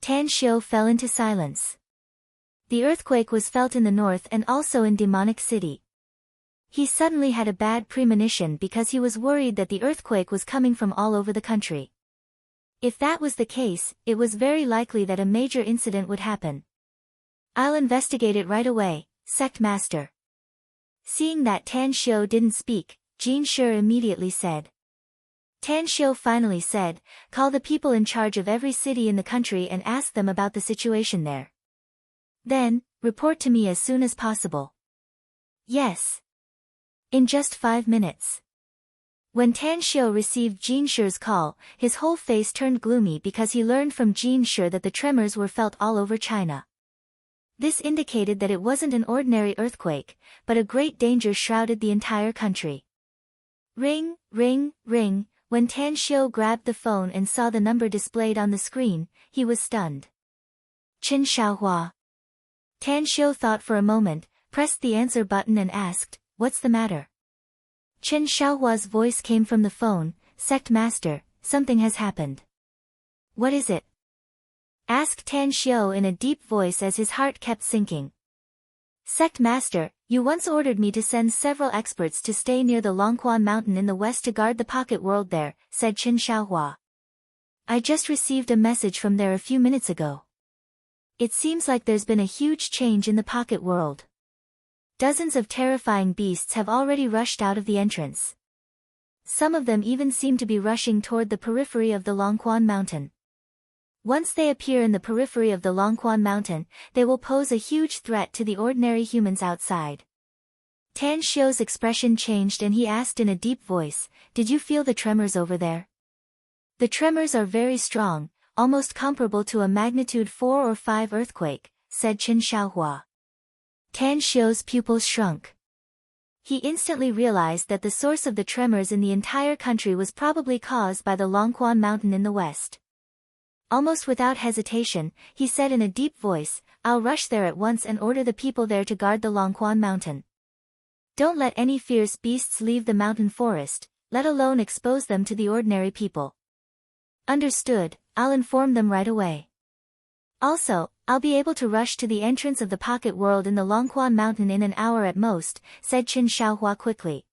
Tan Xiu fell into silence. The earthquake was felt in the north and also in Demonic City. He suddenly had a bad premonition because he was worried that the earthquake was coming from all over the country. If that was the case, it was very likely that a major incident would happen. I'll investigate it right away, Sect Master. Seeing that Tan Xiu didn't speak, Jin Shi immediately said. Tan Xiu finally said, call the people in charge of every city in the country and ask them about the situation there. Then, report to me as soon as possible. Yes. In just 5 minutes. When Tan Xiu received Jin Shi's call, his whole face turned gloomy because he learned from Jin Shi that the tremors were felt all over China. This indicated that it wasn't an ordinary earthquake, but a great danger shrouded the entire country. Ring, ring, ring. When Tan Xiu grabbed the phone and saw the number displayed on the screen, he was stunned. Qin Shaohua. Tan Xiu thought for a moment, pressed the answer button and asked, what's the matter? Qin Shaohua's voice came from the phone, Sect Master, something has happened. What is it? Asked Tan Xiu in a deep voice as his heart kept sinking. Sect Master, you once ordered me to send several experts to stay near the Longquan mountain in the west to guard the pocket world there, said Qin Shaohua. I just received a message from there a few minutes ago. It seems like there's been a huge change in the pocket world. Dozens of terrifying beasts have already rushed out of the entrance. Some of them even seem to be rushing toward the periphery of the Longquan Mountain. Once they appear in the periphery of the Longquan Mountain, they will pose a huge threat to the ordinary humans outside. Tan Xiu's expression changed and he asked in a deep voice, "Did you feel the tremors over there?" "The tremors are very strong, almost comparable to a magnitude 4 or 5 earthquake," said Chen Xiaohua. Tan Xiu's pupils shrunk. He instantly realized that the source of the tremors in the entire country was probably caused by the Longquan Mountain in the west. Almost without hesitation, he said in a deep voice, "I'll rush there at once and order the people there to guard the Longquan Mountain. Don't let any fierce beasts leave the mountain forest, let alone expose them to the ordinary people." "Understood, I'll inform them right away. Also, I'll be able to rush to the entrance of the pocket world in the Longquan Mountain in an hour at most," said Chen Xiaohua quickly.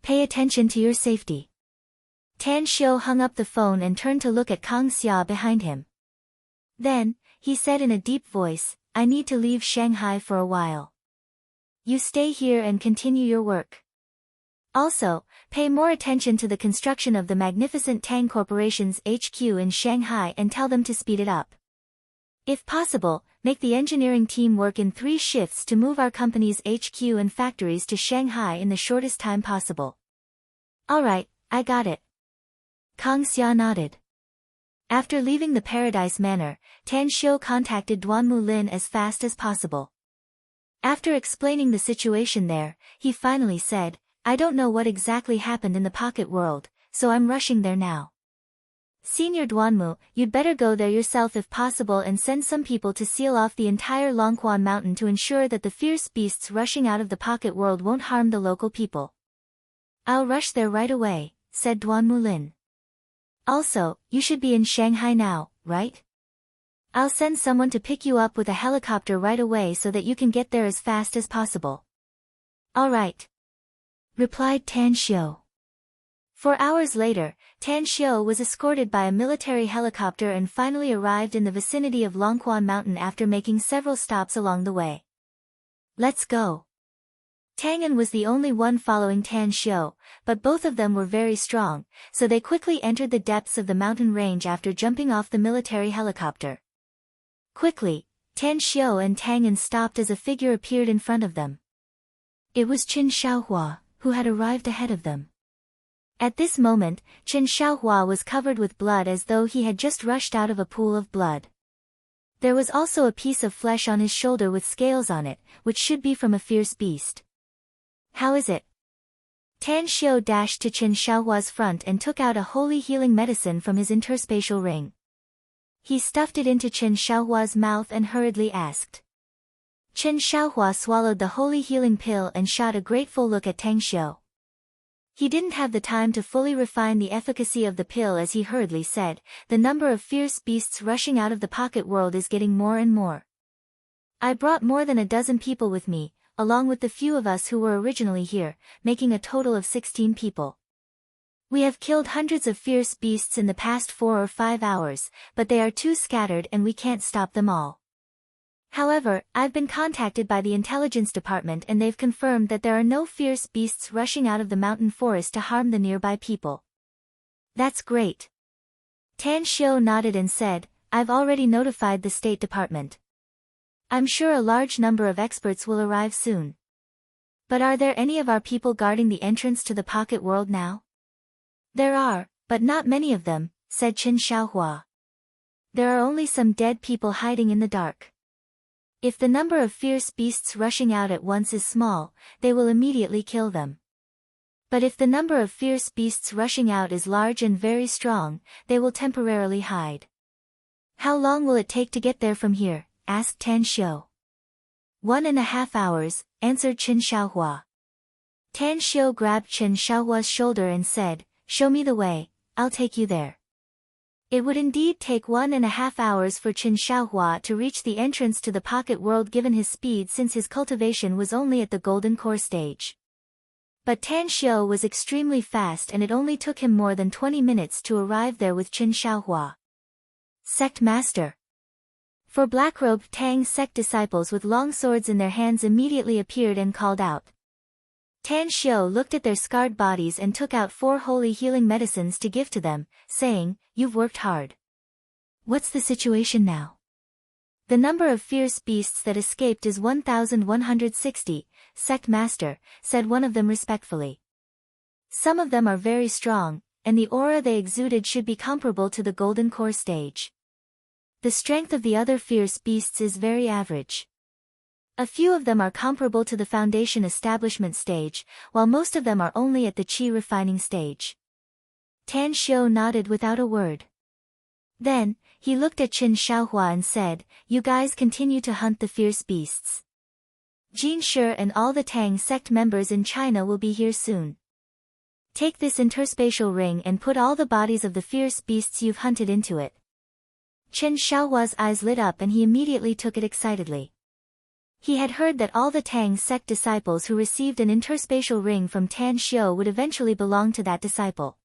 "Pay attention to your safety." Tan Xiu hung up the phone and turned to look at Kang Xia behind him. Then, he said in a deep voice, "I need to leave Shanghai for a while. You stay here and continue your work. Also, pay more attention to the construction of the magnificent Tang Corporation's HQ in Shanghai and tell them to speed it up. If possible, make the engineering team work in 3 shifts to move our company's HQ and factories to Shanghai in the shortest time possible." "Alright, I got it." Kang Xia nodded. After leaving the Paradise Manor, Tan Xiu contacted Duanmu Lin as fast as possible. After explaining the situation there, he finally said, "I don't know what exactly happened in the pocket world, so I'm rushing there now. Senior Duanmu, you'd better go there yourself if possible and send some people to seal off the entire Longquan Mountain to ensure that the fierce beasts rushing out of the pocket world won't harm the local people." "I'll rush there right away," said Duanmu Lin. "Also, you should be in Shanghai now, right? I'll send someone to pick you up with a helicopter right away so that you can get there as fast as possible." "Alright," replied Tan Xiu. 4 hours later, Tan Xiu was escorted by a military helicopter and finally arrived in the vicinity of Longquan Mountain after making several stops along the way. "Let's go." Tangan was the only one following Tan Xiu, but both of them were very strong, so they quickly entered the depths of the mountain range after jumping off the military helicopter. Quickly, Tan Xiu and Tangan stopped as a figure appeared in front of them. It was Chen Xiaohua, who had arrived ahead of them. At this moment, Chen Xiaohua was covered with blood as though he had just rushed out of a pool of blood. There was also a piece of flesh on his shoulder with scales on it, which should be from a fierce beast. "How is it?" Tan Xiu dashed to Chen Xiaohua's front and took out a holy healing medicine from his interspatial ring. He stuffed it into Chen Xiaohua's mouth and hurriedly asked. Chen Xiaohua swallowed the holy healing pill and shot a grateful look at Tang Xiu. He didn't have the time to fully refine the efficacy of the pill as he hurriedly said, "The number of fierce beasts rushing out of the pocket world is getting more and more. I brought more than a dozen people with me, along with the few of us who were originally here, making a total of 16 people. We have killed hundreds of fierce beasts in the past 4 or 5 hours, but they are too scattered and we can't stop them all. However, I've been contacted by the intelligence department and they've confirmed that there are no fierce beasts rushing out of the mountain forest to harm the nearby people." "That's great." Tan Xiu nodded and said, "I've already notified the State Department. I'm sure a large number of experts will arrive soon. But are there any of our people guarding the entrance to the pocket world now?" "There are, but not many of them," said Chen Xiaohua. "There are only some dead people hiding in the dark. If the number of fierce beasts rushing out at once is small, they will immediately kill them. But if the number of fierce beasts rushing out is large and very strong, they will temporarily hide." "How long will it take to get there from here?" asked Tan Xiu. 1.5 hours, answered Chen Xiaohua. Tan Xiu grabbed Chen Xiaohua's shoulder and said, "Show me the way, I'll take you there." It would indeed take 1.5 hours for Chen Xiaohua to reach the entrance to the pocket world given his speed since his cultivation was only at the golden core stage. But Tan Xiu was extremely fast and it only took him more than 20 minutes to arrive there with Chen Xiaohua. Sect Master. Four black-robed Tang sect disciples with long swords in their hands immediately appeared and called out. Tan Xiu looked at their scarred bodies and took out 4 holy healing medicines to give to them, saying, "You've worked hard. What's the situation now?" "The number of fierce beasts that escaped is 1,160, sect master," said one of them respectfully. "Some of them are very strong, and the aura they exuded should be comparable to the golden core stage. The strength of the other fierce beasts is very average. A few of them are comparable to the foundation establishment stage, while most of them are only at the qi refining stage." Tan Xiu nodded without a word. Then, he looked at Qin Shaohua and said, "You guys continue to hunt the fierce beasts. Jin Shi and all the Tang sect members in China will be here soon. Take this interspatial ring and put all the bodies of the fierce beasts you've hunted into it." Qin Shaohua's eyes lit up and he immediately took it excitedly. He had heard that all the Tang sect disciples who received an interspatial ring from Tan Xiu would eventually belong to that disciple.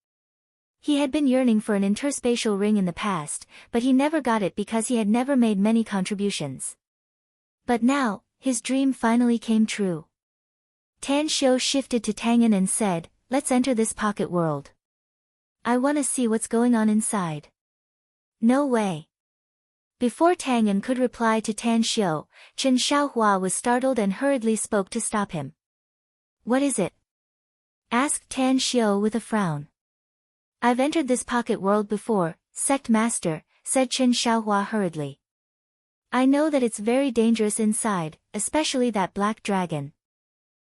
He had been yearning for an interspatial ring in the past, but he never got it because he had never made many contributions. But now, his dream finally came true. Tan Xiu shifted to Tang'an and said, "Let's enter this pocket world. I want to see what's going on inside." "No way." Before Tang'an could reply to Tan Xiu, Qin Shaohua was startled and hurriedly spoke to stop him. "What is it?" asked Tan Xiu with a frown. "I've entered this pocket world before, sect master," said Qin Shaohua hurriedly. "I know that it's very dangerous inside, especially that black dragon.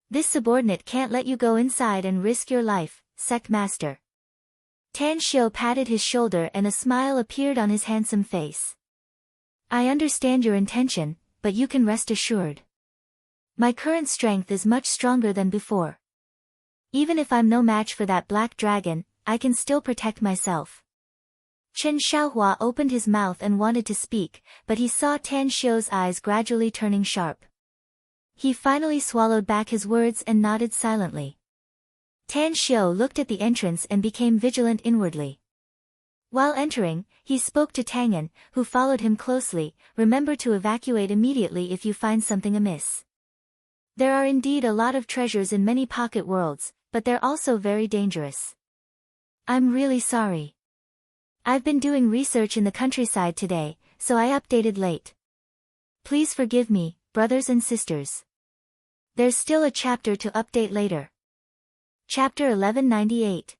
This subordinate can't let you go inside and risk your life, sect master." Tan Xiu patted his shoulder and a smile appeared on his handsome face. "I understand your intention, but you can rest assured. My current strength is much stronger than before. Even if I'm no match for that black dragon, I can still protect myself." Qin Shaohua opened his mouth and wanted to speak, but he saw Tan Xiu's eyes gradually turning sharp. He finally swallowed back his words and nodded silently. Tan Xiu looked at the entrance and became vigilant inwardly. While entering, he spoke to Tang'an, who followed him closely, "Remember to evacuate immediately if you find something amiss. There are indeed a lot of treasures in many pocket worlds, but they're also very dangerous." "I'm really sorry. I've been doing research in the countryside today, so I updated late. Please forgive me, brothers and sisters. There's still a chapter to update later." Chapter 1198.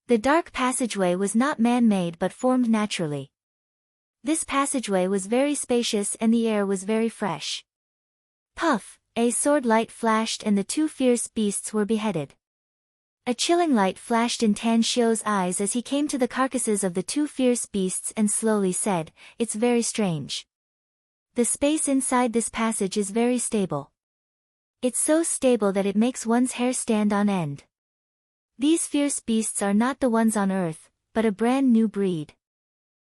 The dark passageway was not man-made but formed naturally. This passageway was very spacious and the air was very fresh. Puff, a sword light flashed and the 2 fierce beasts were beheaded. A chilling light flashed in Tan Xiu's eyes as he came to the carcasses of the 2 fierce beasts and slowly said, "It's very strange. The space inside this passage is very stable. It's so stable that it makes one's hair stand on end. These fierce beasts are not the ones on Earth, but a brand new breed.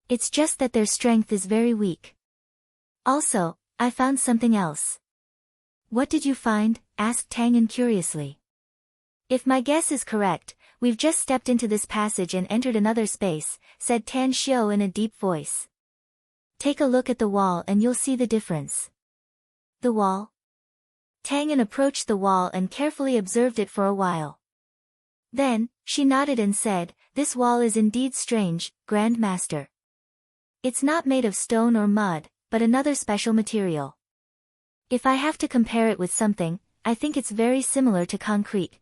It's just that their strength is very weak. Also, I found something else." "What did you find?" asked Tang'an curiously. "If my guess is correct, we've just stepped into this passage and entered another space," said Tan Xiu in a deep voice. "Take a look at the wall and you'll see the difference." "The wall?" Tang'an approached the wall and carefully observed it for a while. Then, she nodded and said, "This wall is indeed strange, Grand Master. It's not made of stone or mud, but another special material. If I have to compare it with something, I think it's very similar to concrete.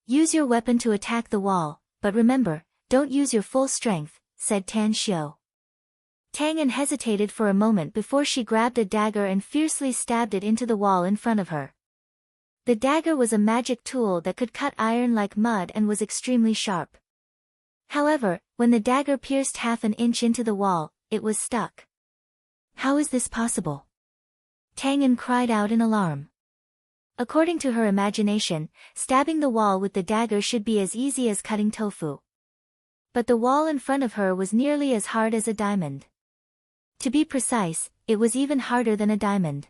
Use your weapon to attack the wall, but remember, don't use your full strength," said Tan Xiu. Tang'an hesitated for a moment before she grabbed a dagger and fiercely stabbed it into the wall in front of her. The dagger was a magic tool that could cut iron like mud and was extremely sharp. However, when the dagger pierced half an inch into the wall, it was stuck. "How is this possible?" Tang'an cried out in alarm. According to her imagination, stabbing the wall with the dagger should be as easy as cutting tofu. But the wall in front of her was nearly as hard as a diamond. To be precise, it was even harder than a diamond.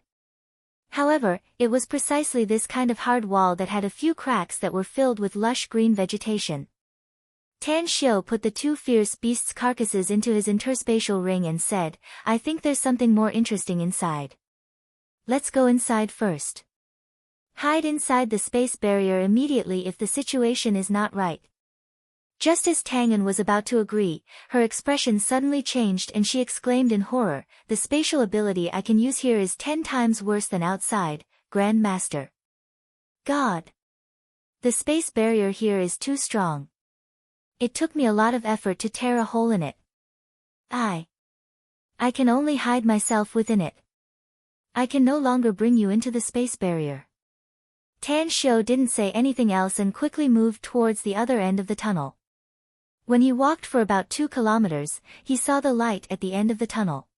However, it was precisely this kind of hard wall that had a few cracks that were filled with lush green vegetation. Tan Xiu put the two fierce beasts' carcasses into his interspatial ring and said, I think there's something more interesting inside. Let's go inside first. Hide inside the space barrier immediately if the situation is not right. Just as Tang'an was about to agree, her expression suddenly changed and she exclaimed in horror, the spatial ability I can use here is 10 times worse than outside, Grand Master. God! The space barrier here is too strong. It took me a lot of effort to tear a hole in it. I can only hide myself within it. I can no longer bring you into the space barrier. Tan Xiu didn't say anything else and quickly moved towards the other end of the tunnel. When he walked for about 2 kilometers, he saw the light at the end of the tunnel.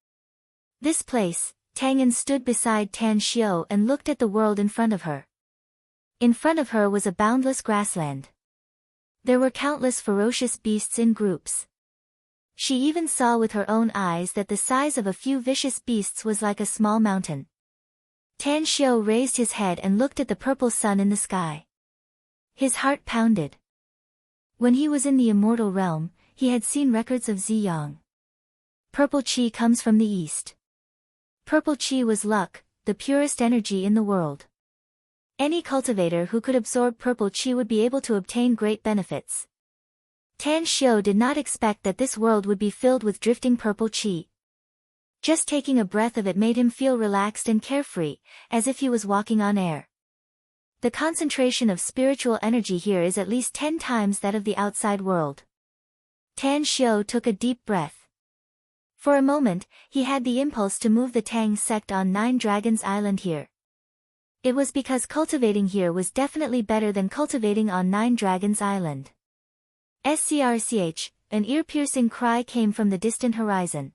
This place, Tang'an stood beside Tan Xiu and looked at the world in front of her. In front of her was a boundless grassland. There were countless ferocious beasts in groups. She even saw with her own eyes that the size of a few vicious beasts was like a small mountain. Tan Xiu raised his head and looked at the purple sun in the sky. His heart pounded. When he was in the immortal realm, he had seen records of Ziyang. Purple qi comes from the east. Purple qi was luck, the purest energy in the world. Any cultivator who could absorb purple qi would be able to obtain great benefits. Tan Xiu did not expect that this world would be filled with drifting purple qi. Just taking a breath of it made him feel relaxed and carefree, as if he was walking on air. The concentration of spiritual energy here is at least 10 times that of the outside world. Tan Xiu took a deep breath. For a moment, he had the impulse to move the Tang sect on 9 Dragons Island here. It was because cultivating here was definitely better than cultivating on 9 Dragons Island. Scrch, an ear-piercing cry came from the distant horizon.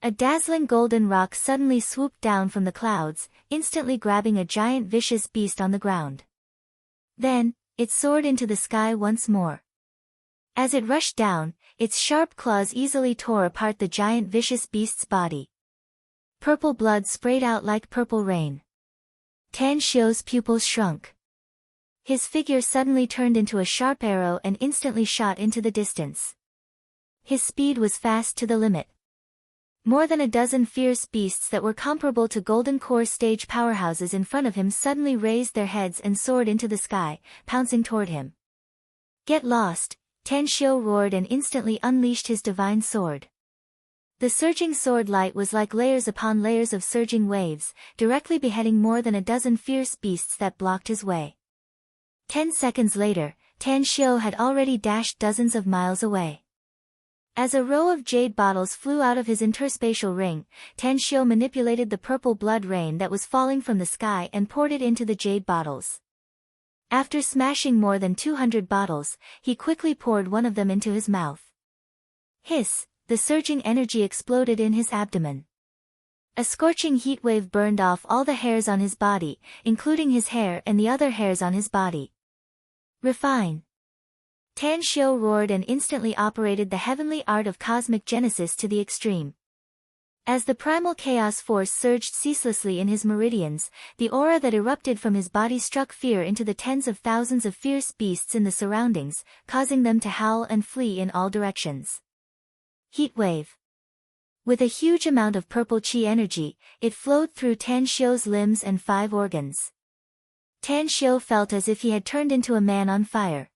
A dazzling golden rock suddenly swooped down from the clouds, instantly grabbing a giant vicious beast on the ground. Then, it soared into the sky once more. As it rushed down, its sharp claws easily tore apart the giant vicious beast's body. Purple blood sprayed out like purple rain. Tan Xiu's pupils shrunk. His figure suddenly turned into a sharp arrow and instantly shot into the distance. His speed was fast to the limit. More than a dozen fierce beasts that were comparable to Golden Core stage powerhouses in front of him suddenly raised their heads and soared into the sky, pouncing toward him. Get lost, Tan Xiu roared and instantly unleashed his divine sword. The surging sword light was like layers upon layers of surging waves, directly beheading more than a dozen fierce beasts that blocked his way. 10 seconds later, Tan Xiu had already dashed dozens of miles away. As a row of jade bottles flew out of his interspatial ring, Tan Xiu manipulated the purple blood rain that was falling from the sky and poured it into the jade bottles. After smashing more than 200 bottles, he quickly poured one of them into his mouth. Hiss! The surging energy exploded in his abdomen. A scorching heat wave burned off all the hairs on his body, including his hair and the other hairs on his body. Refine! Tan Xiu roared and instantly operated the heavenly art of cosmic genesis to the extreme. As the primal chaos force surged ceaselessly in his meridians, the aura that erupted from his body struck fear into the tens of thousands of fierce beasts in the surroundings, causing them to howl and flee in all directions. Heat wave. With a huge amount of purple qi energy, it flowed through Tan Xiu's limbs and 5 organs. Tan Xiu felt as if he had turned into a man on fire.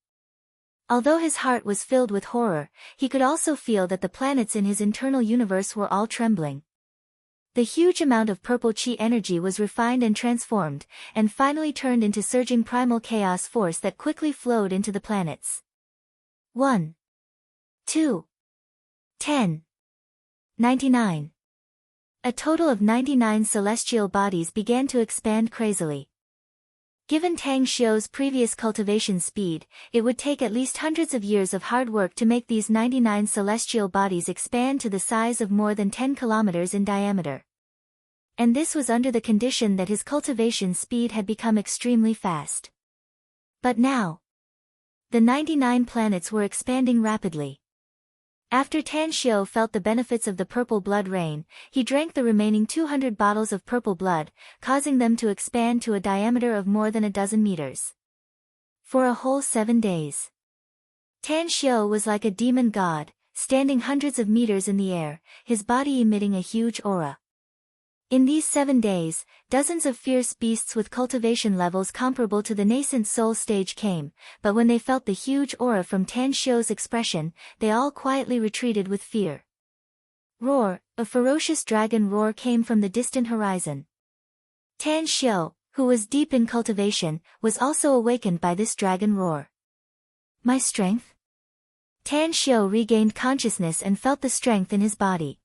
Although his heart was filled with horror, he could also feel that the planets in his internal universe were all trembling. The huge amount of purple qi energy was refined and transformed, and finally turned into surging primal chaos force that quickly flowed into the planets. 1. 2. 10. 99. A total of 99 celestial bodies began to expand crazily. Given Tang Xiu's previous cultivation speed, it would take at least hundreds of years of hard work to make these 99 celestial bodies expand to the size of more than 10 kilometers in diameter. And this was under the condition that his cultivation speed had become extremely fast. But now, the 99 planets were expanding rapidly. After Tan Xiu felt the benefits of the purple blood rain, he drank the remaining 200 bottles of purple blood, causing them to expand to a diameter of more than a dozen meters. For a whole 7 days. Tan Xiu was like a demon god, standing hundreds of meters in the air, his body emitting a huge aura. In these 7 days, dozens of fierce beasts with cultivation levels comparable to the nascent soul stage came, but when they felt the huge aura from Tan Xiu's expression, they all quietly retreated with fear. Roar, a ferocious dragon roar came from the distant horizon. Tan Xiu, who was deep in cultivation, was also awakened by this dragon roar. My strength? Tan Xiu regained consciousness and felt the strength in his body.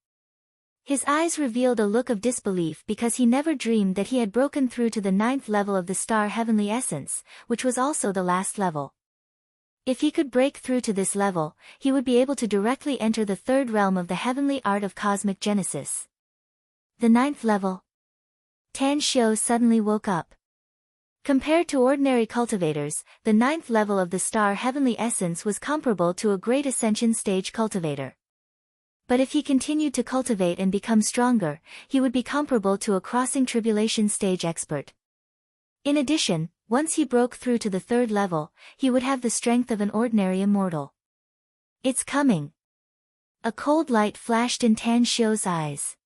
His eyes revealed a look of disbelief because he never dreamed that he had broken through to the 9th level of the star heavenly essence, which was also the last level. If he could break through to this level, he would be able to directly enter the 3rd realm of the heavenly art of cosmic genesis. The 9th level. Tan Xiu suddenly woke up. Compared to ordinary cultivators, the 9th level of the star heavenly essence was comparable to a great ascension stage cultivator. But if he continued to cultivate and become stronger, he would be comparable to a crossing tribulation stage expert. In addition, once he broke through to the 3rd level, he would have the strength of an ordinary immortal. It's coming. A cold light flashed in Tan Xiu's eyes.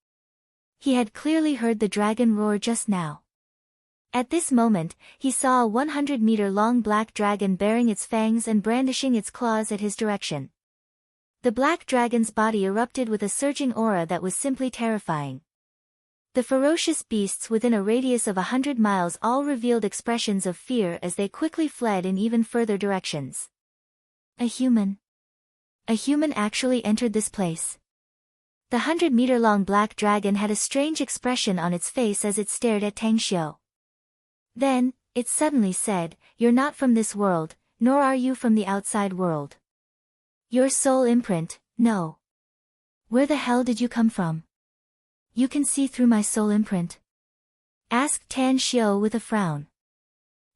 He had clearly heard the dragon roar just now. At this moment, he saw a 100-meter-long black dragon bearing its fangs and brandishing its claws at his direction. The black dragon's body erupted with a surging aura that was simply terrifying. The ferocious beasts within a radius of 100 miles all revealed expressions of fear as they quickly fled in even further directions. A human. A human actually entered this place. The 100-meter-long black dragon had a strange expression on its face as it stared at Tan Xiu. Then, it suddenly said, "You're not from this world, nor are you from the outside world. Your soul imprint, no. Where the hell did you come from? You can see through my soul imprint?" asked Tan Xiu with a frown.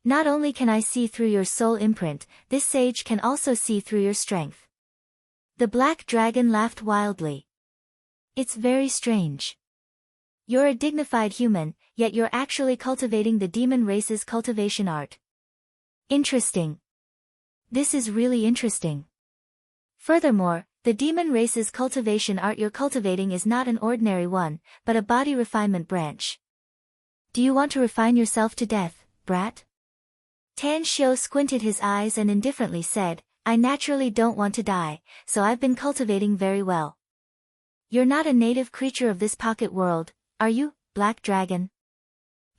Not only can I see through your soul imprint, this sage can also see through your strength. The black dragon laughed wildly. It's very strange. You're a dignified human, yet you're actually cultivating the demon race's cultivation art. Interesting. This is really interesting. Furthermore, the demon race's cultivation art you're cultivating is not an ordinary one, but a body refinement branch. Do you want to refine yourself to death, brat? Tan Xiu squinted his eyes and indifferently said, I naturally don't want to die, so I've been cultivating very well. You're not a native creature of this pocket world, are you, black dragon?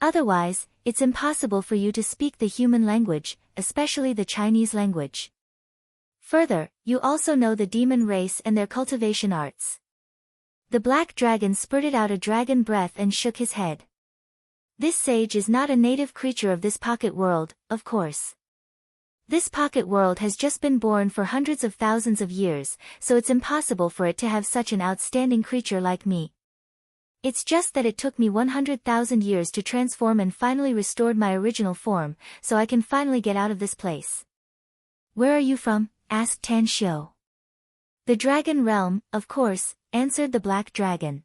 Otherwise, it's impossible for you to speak the human language, especially the Chinese language. Further, you also know the demon race and their cultivation arts. The black dragon spurted out a dragon breath and shook his head. This sage is not a native creature of this pocket world, of course. This pocket world has just been born for hundreds of thousands of years, so it's impossible for it to have such an outstanding creature like me. It's just that it took me 100,000 years to transform and finally restored my original form, so I can finally get out of this place. Where are you from? Asked Tan Xiu. The dragon realm, of course, answered the black dragon.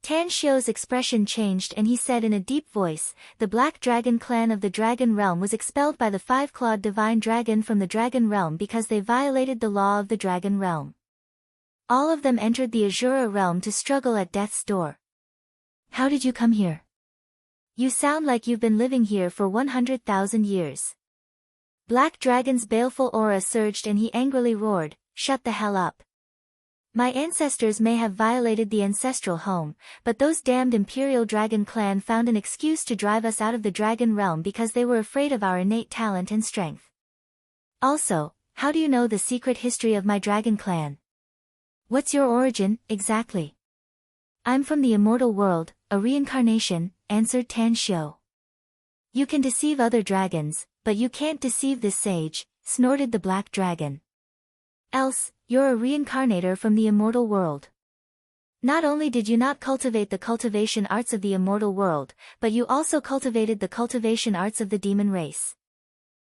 Tan Xiu's expression changed and he said in a deep voice, the black dragon clan of the dragon realm was expelled by the 5-clawed divine dragon from the dragon realm because they violated the law of the dragon realm. All of them entered the Azura realm to struggle at death's door. How did you come here? You sound like you've been living here for 100,000 years. Black Dragon's baleful aura surged and he angrily roared, shut the hell up. My ancestors may have violated the ancestral home, but those damned Imperial Dragon clan found an excuse to drive us out of the dragon realm because they were afraid of our innate talent and strength. Also, how do you know the secret history of my dragon clan? What's your origin, exactly? I'm from the immortal world, a reincarnation, answered Tan Xiu. You can deceive other dragons, but you can't deceive this sage, snorted the black dragon. Else, you're a reincarnator from the immortal world. Not only did you not cultivate the cultivation arts of the immortal world, but you also cultivated the cultivation arts of the demon race.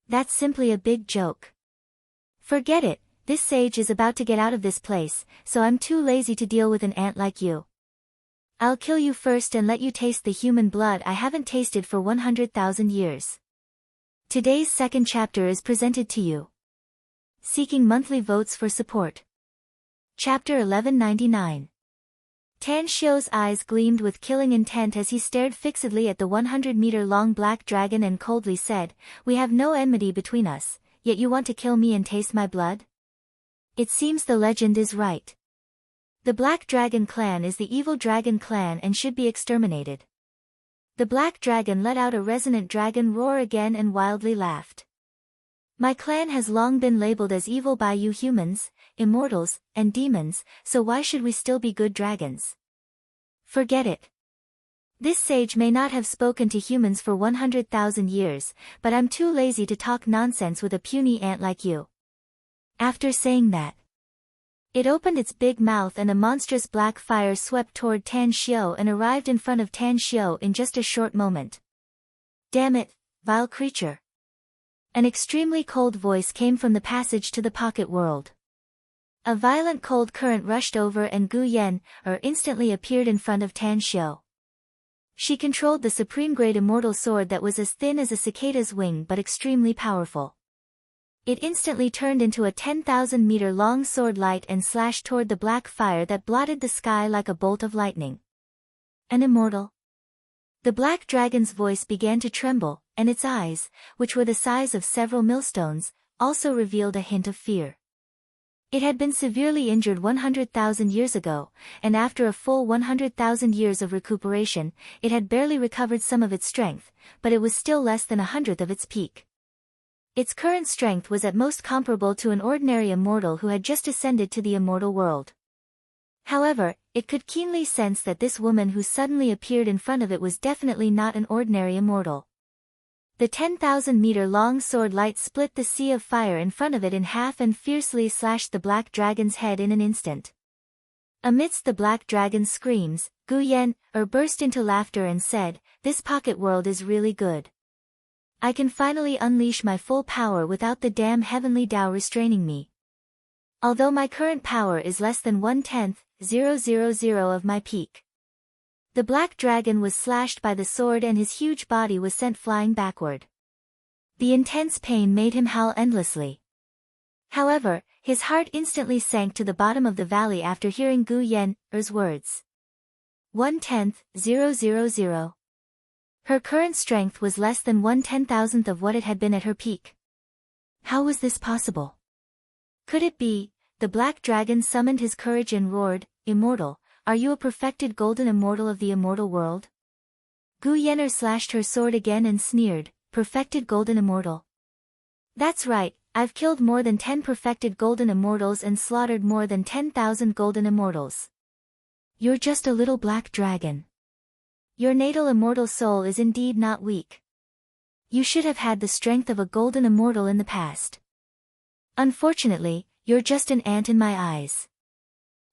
That's simply a big joke. Forget it, this sage is about to get out of this place, so I'm too lazy to deal with an ant like you. I'll kill you first and let you taste the human blood I haven't tasted for 100,000 years. Today's second chapter is presented to you. seeking monthly votes for support. Chapter 1199. Tan Xiu's eyes gleamed with killing intent as he stared fixedly at the 100-meter-long black dragon and coldly said, "We have no enmity between us, yet you want to kill me and taste my blood? It seems the legend is right. The Black Dragon clan is the evil dragon clan and should be exterminated." The black dragon let out a resonant dragon roar again and wildly laughed. "My clan has long been labeled as evil by you humans, immortals, and demons, so why should we still be good dragons? Forget it. This sage may not have spoken to humans for 100,000 years, but I'm too lazy to talk nonsense with a puny ant like you." After saying that, it opened its big mouth and a monstrous black fire swept toward Tan Xiu and arrived in front of Tan Xiu in just a short moment. "Damn it, vile creature." An extremely cold voice came from the passage to the pocket world. A violent cold current rushed over and Gu Yan, instantly appeared in front of Tan Xiu. She controlled the supreme great immortal sword that was as thin as a cicada's wing but extremely powerful. It instantly turned into a 10,000-meter-long sword light and slashed toward the black fire that blotted the sky like a bolt of lightning. An immortal? The black dragon's voice began to tremble, and its eyes, which were the size of several millstones, also revealed a hint of fear. It had been severely injured 100,000 years ago, and after a full 100,000 years of recuperation, it had barely recovered some of its strength, but it was still less than 100th of its peak. Its current strength was at most comparable to an ordinary immortal who had just ascended to the immortal world. However, it could keenly sense that this woman who suddenly appeared in front of it was definitely not an ordinary immortal. The 10,000-meter-long sword light split the sea of fire in front of it in half and fiercely slashed the black dragon's head in an instant. Amidst the black dragon's screams, Gu Yan, burst into laughter and said, "This pocket world is really good. I can finally unleash my full power without the damn heavenly Tao restraining me. Although my current power is less than 1/10,000 of my peak." The black dragon was slashed by the sword and his huge body was sent flying backward. The intense pain made him howl endlessly. However, his heart instantly sank to the bottom of the valley after hearing Gu Yan's words. 1/10,000. Her current strength was less than 1/10,000th of what it had been at her peak. How was this possible? Could it be? The black dragon summoned his courage and roared, "Immortal, are you a perfected golden immortal of the immortal world?" Gu Yanner slashed her sword again and sneered, "Perfected golden immortal? That's right, I've killed more than 10 perfected golden immortals and slaughtered more than 10,000 golden immortals. You're just a little black dragon. Your natal immortal soul is indeed not weak. You should have had the strength of a golden immortal in the past. Unfortunately, you're just an ant in my eyes."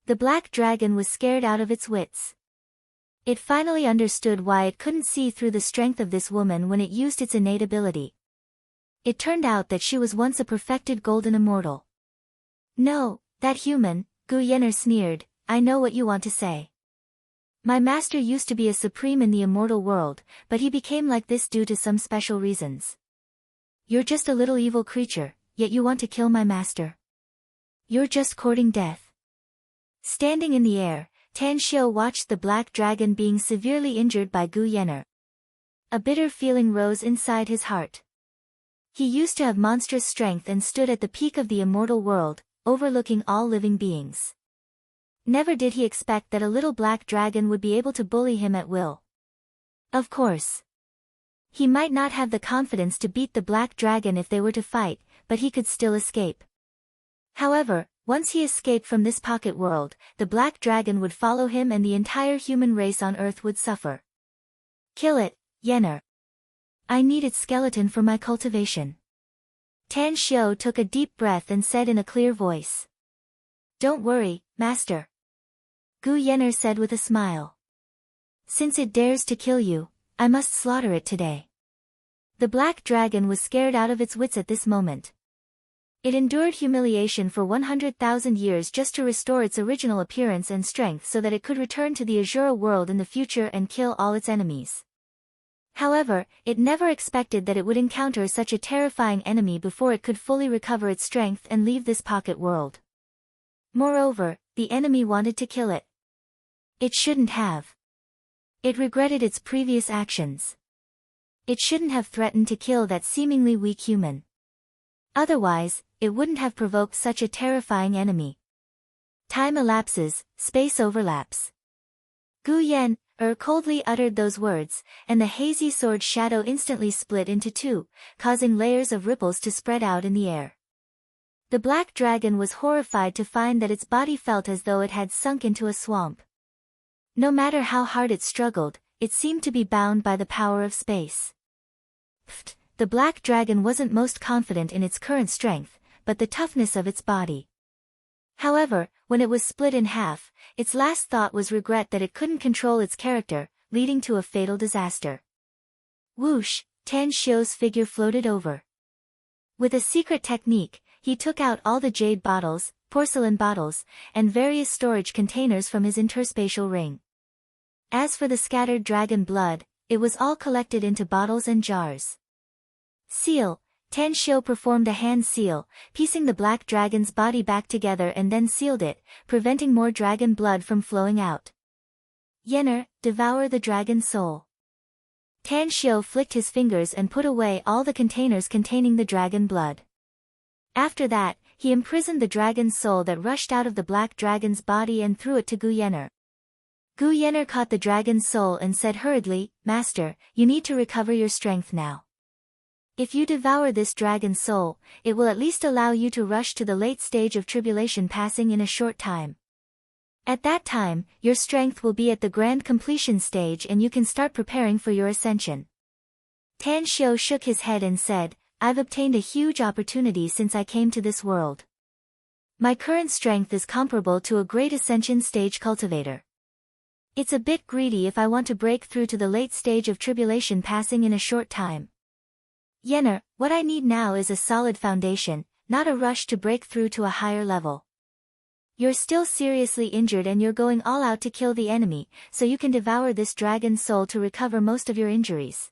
The black dragon was scared out of its wits. It finally understood why it couldn't see through the strength of this woman when it used its innate ability. It turned out that she was once a perfected golden immortal. "No, that human," Gu Yanner sneered, "I know what you want to say. My master used to be a supreme in the immortal world, but he became like this due to some special reasons. You're just a little evil creature, yet you want to kill my master. You're just courting death." Standing in the air, Tan Xiu watched the black dragon being severely injured by Gu Yanner. A bitter feeling rose inside his heart. He used to have monstrous strength and stood at the peak of the immortal world, overlooking all living beings. Never did he expect that a little black dragon would be able to bully him at will. Of course, he might not have the confidence to beat the black dragon if they were to fight, but he could still escape. However, once he escaped from this pocket world, the black dragon would follow him and the entire human race on Earth would suffer. "Kill it, Yanner. I need its skeleton for my cultivation." Tan Xiu took a deep breath and said in a clear voice. "Don't worry, master," Gu Yanner said with a smile. "Since it dares to kill you, I must slaughter it today." The black dragon was scared out of its wits at this moment. It endured humiliation for 100,000 years just to restore its original appearance and strength so that it could return to the Azura world in the future and kill all its enemies. However, it never expected that it would encounter such a terrifying enemy before it could fully recover its strength and leave this pocket world. Moreover, the enemy wanted to kill it. It shouldn't have. It regretted its previous actions. It shouldn't have threatened to kill that seemingly weak human. Otherwise, it wouldn't have provoked such a terrifying enemy. Time elapses, space overlaps. Gu Yan, coldly uttered those words, and the hazy sword shadow instantly split into two, causing layers of ripples to spread out in the air. The black dragon was horrified to find that its body felt as though it had sunk into a swamp. No matter how hard it struggled, it seemed to be bound by the power of space. The black dragon wasn't most confident in its current strength, but the toughness of its body. However, when it was split in half, its last thought was regret that it couldn't control its character, leading to a fatal disaster. Whoosh, Tan Xiu's figure floated over. With a secret technique, he took out all the jade bottles, porcelain bottles, and various storage containers from his interspatial ring. As for the scattered dragon blood, it was all collected into bottles and jars. Seal. Tan Xiu performed a hand seal, piecing the black dragon's body back together and then sealed it, preventing more dragon blood from flowing out. Yenner, devour the dragon soul. Tan Xiu flicked his fingers and put away all the containers containing the dragon blood. After that, he imprisoned the dragon's soul that rushed out of the black dragon's body and threw it to Gu Yenner. Gu Yenner caught the dragon's soul and said hurriedly, "Master, you need to recover your strength now. If you devour this dragon's soul, it will at least allow you to rush to the late stage of tribulation passing in a short time. At that time, your strength will be at the grand completion stage and you can start preparing for your ascension." Tan Xiu shook his head and said, "I've obtained a huge opportunity since I came to this world. My current strength is comparable to a great ascension stage cultivator. It's a bit greedy if I want to break through to the late stage of tribulation passing in a short time. Yenner, what I need now is a solid foundation, not a rush to break through to a higher level. You're still seriously injured and you're going all out to kill the enemy, so you can devour this dragon's soul to recover most of your injuries."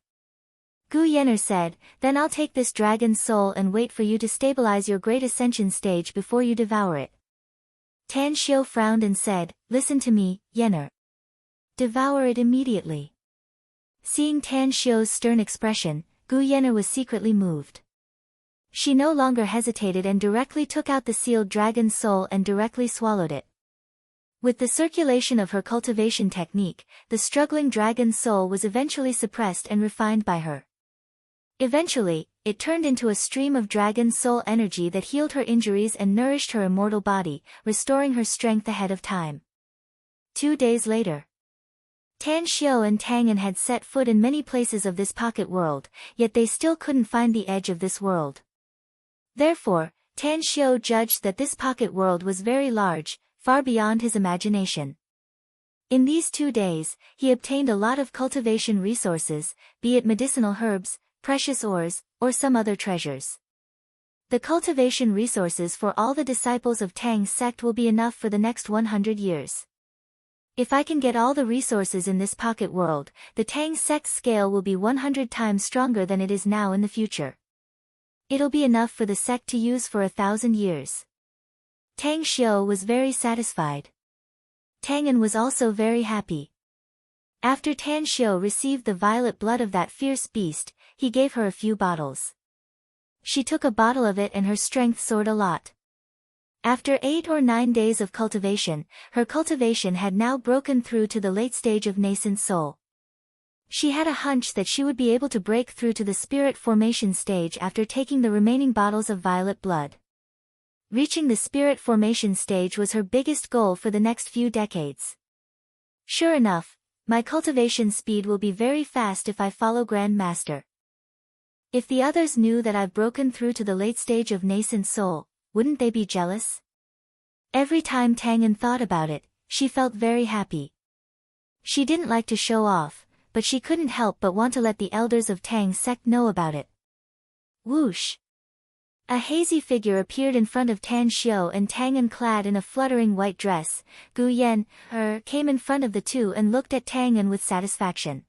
Gu Yenner said, "Then I'll take this dragon's soul and wait for you to stabilize your great ascension stage before you devour it." Tan Xiu frowned and said, "Listen to me, Yenner. Devour it immediately." Seeing Tan Xiu's stern expression, Gu Yenner was secretly moved. She no longer hesitated and directly took out the sealed dragon's soul and directly swallowed it. With the circulation of her cultivation technique, the struggling dragon's soul was eventually suppressed and refined by her. Eventually, it turned into a stream of dragon soul energy that healed her injuries and nourished her immortal body, restoring her strength ahead of time. 2 days later. Tan Xiu and Tang An had set foot in many places of this pocket world, yet they still couldn't find the edge of this world. Therefore, Tan Xiu judged that this pocket world was very large, far beyond his imagination. In these 2 days, he obtained a lot of cultivation resources, be it medicinal herbs, precious ores, or some other treasures. The cultivation resources for all the disciples of Tang's sect will be enough for the next 100 years. If I can get all the resources in this pocket world, the Tang sect's scale will be 100 times stronger than it is now in the future. It'll be enough for the sect to use for 1,000 years. Tang Xiu was very satisfied. Tang An was also very happy. After Tan Xiu received the violet blood of that fierce beast, he gave her a few bottles. She took a bottle of it and her strength soared a lot. After 8 or 9 days of cultivation, her cultivation had now broken through to the late stage of nascent soul. She had a hunch that she would be able to break through to the spirit formation stage after taking the remaining bottles of violet blood. Reaching the spirit formation stage was her biggest goal for the next few decades. Sure enough, my cultivation speed will be very fast if I follow Grand Master. If the others knew that I've broken through to the late stage of nascent soul, wouldn't they be jealous? Every time Tang An thought about it, she felt very happy. She didn't like to show off, but she couldn't help but want to let the elders of Tang's sect know about it. Whoosh! A hazy figure appeared in front of Tan Xiu and Tang An clad in a fluttering white dress. Gu Yan, came in front of the two and looked at Tang An with satisfaction.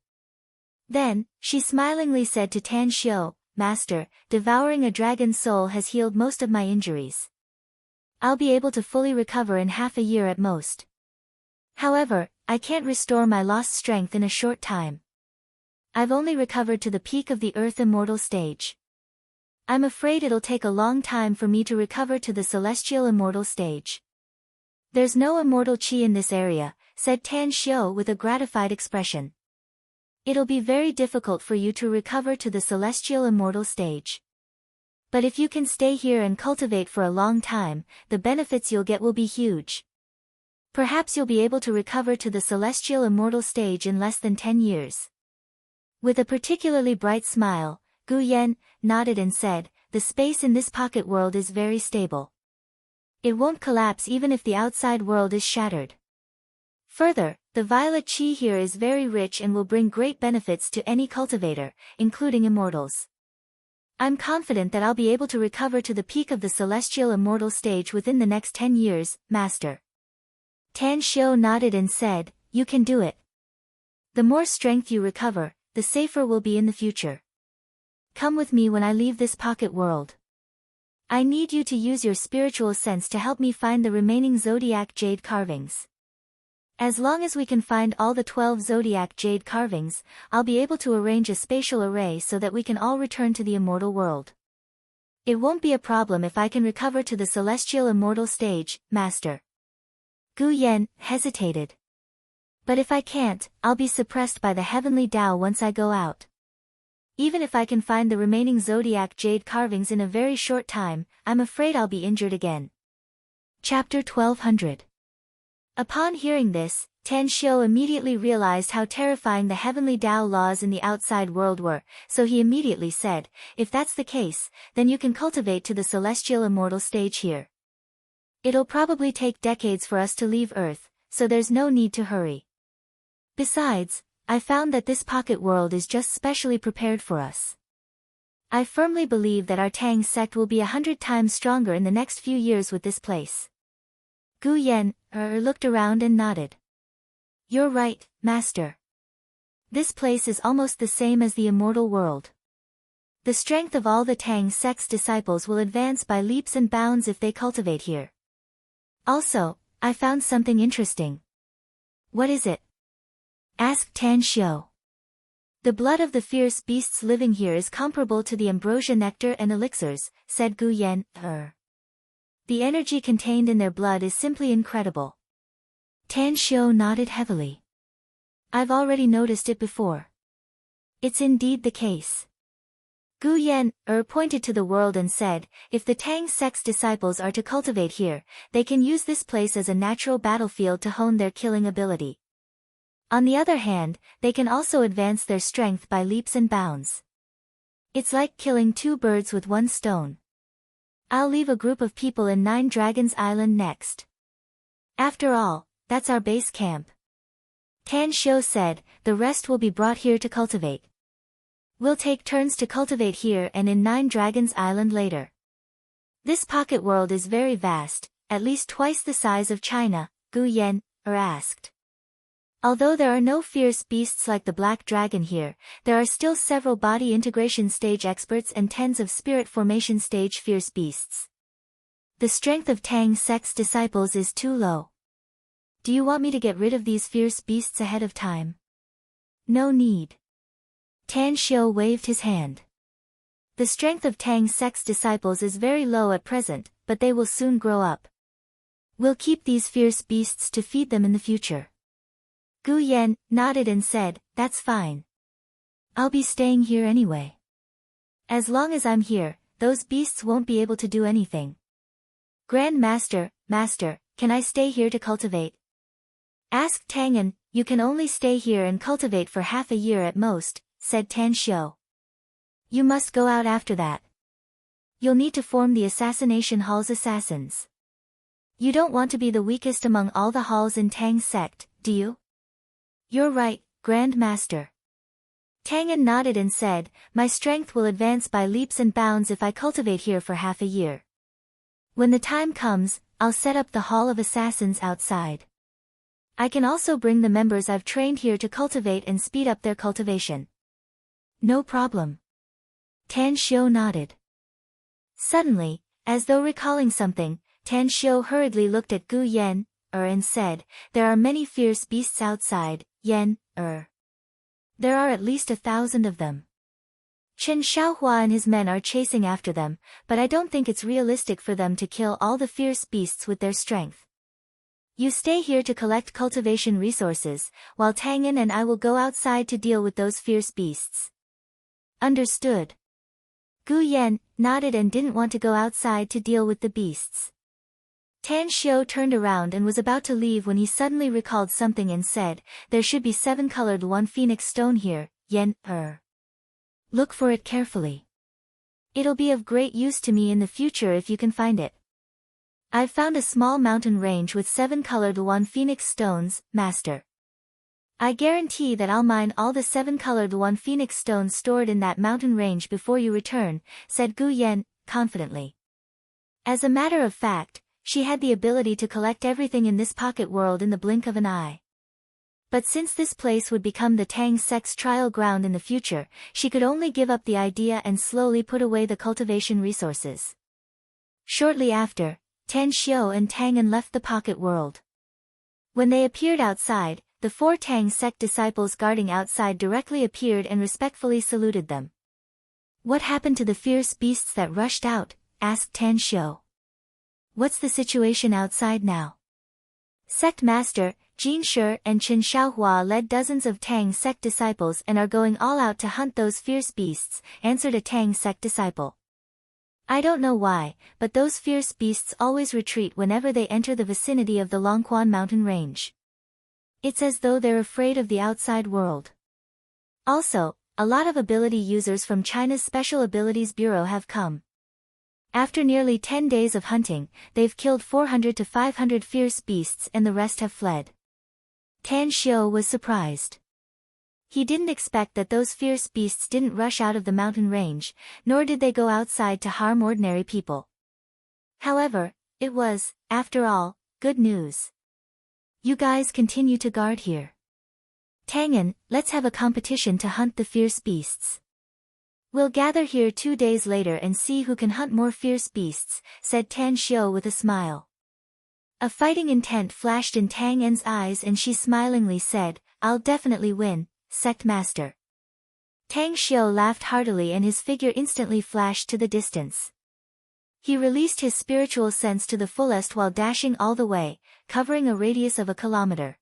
Then, she smilingly said to Tan Xiu, Master, devouring a dragon's soul has healed most of my injuries. I'll be able to fully recover in half a year at most. However, I can't restore my lost strength in a short time. I've only recovered to the peak of the Earth Immortal stage. I'm afraid it'll take a long time for me to recover to the Celestial Immortal stage. There's no immortal chi in this area, said Tan Xiu with a gratified expression. It'll be very difficult for you to recover to the Celestial Immortal stage. But if you can stay here and cultivate for a long time, the benefits you'll get will be huge. Perhaps you'll be able to recover to the Celestial Immortal stage in less than 10 years. With a particularly bright smile, Gu Yan nodded and said, the space in this pocket world is very stable. It won't collapse even if the outside world is shattered. Further, the violet chi here is very rich and will bring great benefits to any cultivator, including immortals. I'm confident that I'll be able to recover to the peak of the Celestial Immortal stage within the next 10 years, Master. Tan Xiu nodded and said, you can do it. The more strength you recover, the safer we'll be in the future. Come with me when I leave this pocket world. I need you to use your spiritual sense to help me find the remaining zodiac jade carvings. As long as we can find all the 12 zodiac jade carvings, I'll be able to arrange a spatial array so that we can all return to the immortal world. It won't be a problem if I can recover to the Celestial Immortal stage, Master. Gu Yan hesitated. But if I can't, I'll be suppressed by the heavenly Tao once I go out. Even if I can find the remaining zodiac jade carvings in a very short time, I'm afraid I'll be injured again. Chapter 1200. Upon hearing this, Tan Xiu immediately realized how terrifying the heavenly Tao laws in the outside world were, so he immediately said, if that's the case, then you can cultivate to the Celestial Immortal stage here. It'll probably take decades for us to leave Earth, so there's no need to hurry. Besides, I found that this pocket world is just specially prepared for us. I firmly believe that our Tang sect will be 100 times stronger in the next few years with this place. Gu Yan looked around and nodded. You're right, Master. This place is almost the same as the immortal world. The strength of all the Tang sect's disciples will advance by leaps and bounds if they cultivate here. Also, I found something interesting. What is it? Asked Tan Xiu. The blood of the fierce beasts living here is comparable to the ambrosia nectar and elixirs, said Gu Yan. The energy contained in their blood is simply incredible. Tan Xiu nodded heavily. I've already noticed it before. It's indeed the case. Gu Yan pointed to the world and said, if the Tang sect's disciples are to cultivate here, they can use this place as a natural battlefield to hone their killing ability. On the other hand, they can also advance their strength by leaps and bounds. It's like killing two birds with one stone. I'll leave a group of people in Nine Dragons Island next. After all, that's our base camp. Tan Xiu said, the rest will be brought here to cultivate. We'll take turns to cultivate here and in Nine Dragons Island later. This pocket world is very vast, at least twice the size of China, Gu Yan asked. Although there are no fierce beasts like the black dragon here, there are still several body integration stage experts and tens of spirit formation stage fierce beasts. The strength of Tang sect's disciples is too low. Do you want me to get rid of these fierce beasts ahead of time? No need. Tan Xiu waved his hand. The strength of Tang sect's disciples is very low at present, but they will soon grow up. We'll keep these fierce beasts to feed them in the future. Gu Yan nodded and said, that's fine. I'll be staying here anyway. As long as I'm here, those beasts won't be able to do anything. Grand Master, can I stay here to cultivate? Asked Tangan. You can only stay here and cultivate for half a year at most, said Tan Xiu. You must go out after that. You'll need to form the Assassination Hall's assassins. You don't want to be the weakest among all the halls in Tang sect, do you? You're right, Grand Master. Tangan nodded and said, my strength will advance by leaps and bounds if I cultivate here for half a year. When the time comes, I'll set up the Hall of Assassins outside. I can also bring the members I've trained here to cultivate and speed up their cultivation. No problem. Tan Xiu nodded. Suddenly, as though recalling something, Tan Xiu hurriedly looked at Gu Yan, and said, "There are many fierce beasts outside, Yan, There are at least 1,000 of them. Chen Xiaohua and his men are chasing after them, but I don't think it's realistic for them to kill all the fierce beasts with their strength. You stay here to collect cultivation resources, while Tang'an and I will go outside to deal with those fierce beasts." Understood. Gu Yan nodded and didn't want to go outside to deal with the beasts. Tan Xiu turned around and was about to leave when he suddenly recalled something and said, "There should be 7-colored one phoenix stone here, Yan, Look for it carefully. It'll be of great use to me in the future if you can find it. I've found a small mountain range with 7-colored one phoenix stones, master. I guarantee that I'll mine all the 7-colored one phoenix stones stored in that mountain range before you return," said Gu Yan, confidently. As a matter of fact, she had the ability to collect everything in this pocket world in the blink of an eye. But since this place would become the Tang sect's trial ground in the future, she could only give up the idea and slowly put away the cultivation resources. Shortly after, Tan Xiu and Tang'an left the pocket world. When they appeared outside, the 4 Tang sect disciples guarding outside directly appeared and respectfully saluted them. "What happened to the fierce beasts that rushed out?" asked Tan Xiu. "What's the situation outside now?" Sect Master, Jin Shi and Chen Xiaohua led dozens of Tang sect disciples and are going all out to hunt those fierce beasts, answered a Tang sect disciple. "I don't know why, but those fierce beasts always retreat whenever they enter the vicinity of the Longquan mountain range. It's as though they're afraid of the outside world. Also, a lot of ability users from China's Special Abilities Bureau have come. After nearly 10 days of hunting, they've killed 400 to 500 fierce beasts and the rest have fled." Tan Xiu was surprised. He didn't expect that those fierce beasts didn't rush out of the mountain range, nor did they go outside to harm ordinary people. However, it was, after all, good news. "You guys continue to guard here. Tang'an, let's have a competition to hunt the fierce beasts. We'll gather here 2 days later and see who can hunt more fierce beasts," said Tan Xiu with a smile. A fighting intent flashed in Tang'an's eyes and she smilingly said, "I'll definitely win, Sect Master." Tang Xiu laughed heartily and his figure instantly flashed to the distance. He released his spiritual sense to the fullest while dashing all the way, covering a radius of 1 kilometer.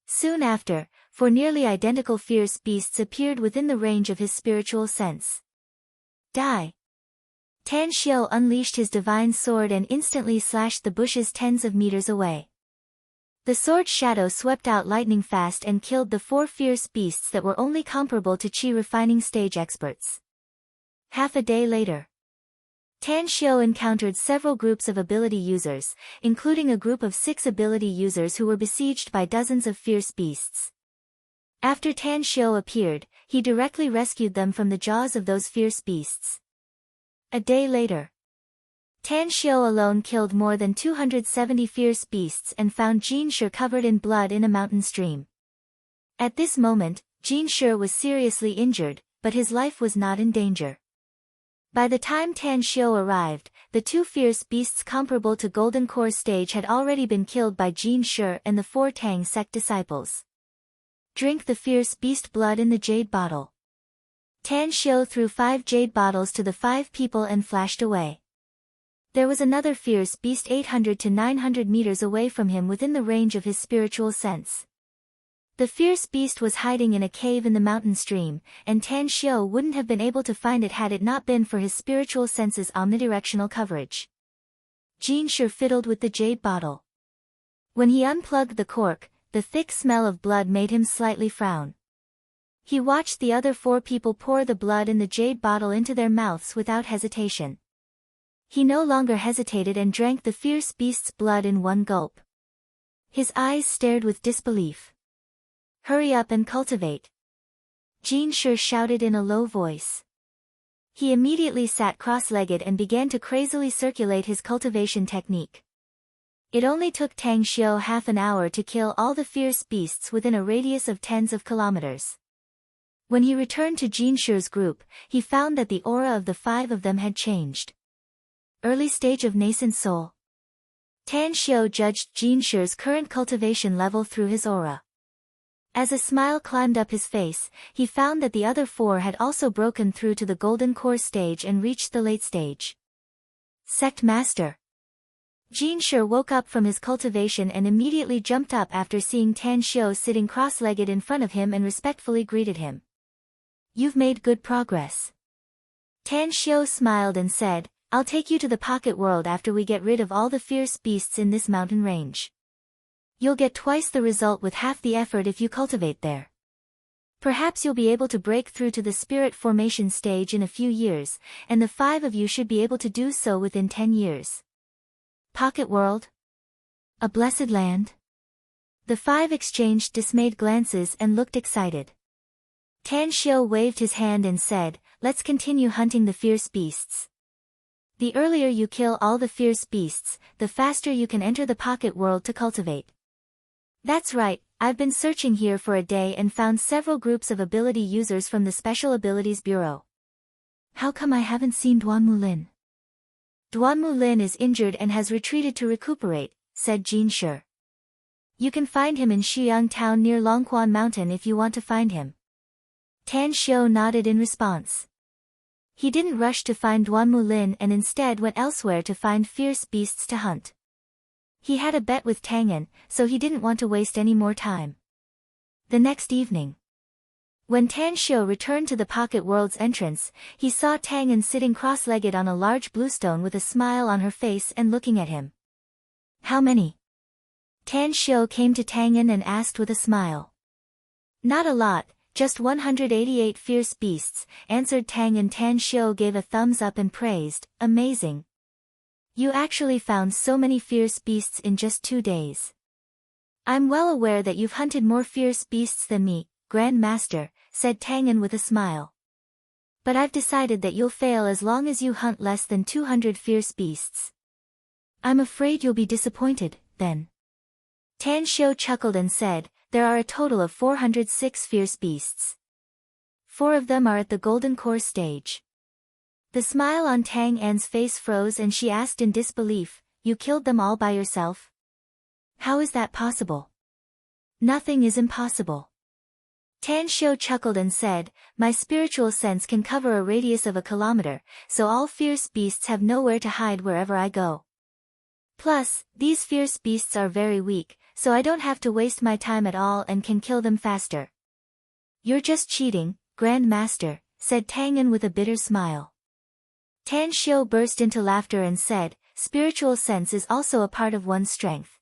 Soon after, 4 nearly identical fierce beasts appeared within the range of his spiritual sense. Die! Tan Xiu unleashed his divine sword and instantly slashed the bushes tens of meters away. The sword's shadow swept out lightning fast and killed the 4 fierce beasts that were only comparable to Qi refining stage experts. Half a day later, Tan Xiu encountered several groups of ability users, including a group of 6 ability users who were besieged by dozens of fierce beasts. After Tan Xiu appeared, he directly rescued them from the jaws of those fierce beasts. A day later, Tan Xiu alone killed more than 270 fierce beasts and found Jin Shi covered in blood in a mountain stream. At this moment, Jin Shi was seriously injured, but his life was not in danger. By the time Tan Xiu arrived, the 2 fierce beasts comparable to Golden Core stage had already been killed by Jin Shi and the 4 Tang sect disciples. Drink the fierce beast blood in the jade bottle. Tan Xiu threw 5 jade bottles to the 5 people and flashed away. There was another fierce beast 800 to 900 meters away from him within the range of his spiritual sense. The fierce beast was hiding in a cave in the mountain stream, and Tan Xiu wouldn't have been able to find it had it not been for his spiritual sense's omnidirectional coverage. Jin Shi fiddled with the jade bottle. When he unplugged the cork, the thick smell of blood made him slightly frown. He watched the other 4 people pour the blood in the jade bottle into their mouths without hesitation. He no longer hesitated and drank the fierce beast's blood in one gulp. His eyes stared with disbelief. "Hurry up and cultivate!" Jin Shi shouted in a low voice. He immediately sat cross-legged and began to crazily circulate his cultivation technique. It only took Tang Xiu half an hour to kill all the fierce beasts within a radius of tens of kilometers. When he returned to Jinshi's group, he found that the aura of the 5 of them had changed. Early stage of nascent soul. Tan Xiu judged Jinshi's current cultivation level through his aura. As a smile climbed up his face, he found that the other 4 had also broken through to the golden core stage and reached the late stage. Sect Master. Jinshi woke up from his cultivation and immediately jumped up after seeing Tan Xiu sitting cross-legged in front of him and respectfully greeted him. You've made good progress. Tan Xiu smiled and said, I'll take you to the pocket world after we get rid of all the fierce beasts in this mountain range. You'll get twice the result with half the effort if you cultivate there. Perhaps you'll be able to break through to the spirit formation stage in a few years, and the 5 of you should be able to do so within 10 years. Pocket world? A blessed land? The 5 exchanged dismayed glances and looked excited. Tan Xiu waved his hand and said, let's continue hunting the fierce beasts. The earlier you kill all the fierce beasts, the faster you can enter the pocket world to cultivate. That's right, I've been searching here for a day and found several groups of ability users from the Special Abilities Bureau. How come I haven't seen Duan Mulin? Duan Mulin is injured and has retreated to recuperate, said Jinshi. You can find him in Xiyang town near Longquan Mountain if you want to find him. Tan Xiu nodded in response. He didn't rush to find Duan Mulin and instead went elsewhere to find fierce beasts to hunt. He had a bet with Tang'an, so he didn't want to waste any more time. The next evening, when Tan Xiu returned to the pocket world's entrance, he saw Tang'an sitting cross-legged on a large bluestone with a smile on her face and looking at him. How many? Tan Xiu came to Tang'an and asked with a smile. Not a lot. Just 188 fierce beasts, answered Tang'an. Tan Xiu gave a thumbs up and praised, amazing. You actually found so many fierce beasts in just 2 days. I'm well aware that you've hunted more fierce beasts than me, Grand Master, said Tang'an with a smile. But I've decided that you'll fail as long as you hunt less than 200 fierce beasts. I'm afraid you'll be disappointed, then. Tan Xiu chuckled and said, there are a total of 406 fierce beasts. 4 of them are at the golden core stage. The smile on Tang'an's face froze and she asked in disbelief, you killed them all by yourself? How is that possible? Nothing is impossible. Tan Xiu chuckled and said, my spiritual sense can cover a radius of 1 kilometer, so all fierce beasts have nowhere to hide wherever I go. Plus, these fierce beasts are very weak, so I don't have to waste my time at all and can kill them faster. You're just cheating, Grand Master, said Tang'an with a bitter smile. Tan Xiu burst into laughter and said, spiritual sense is also a part of one's strength.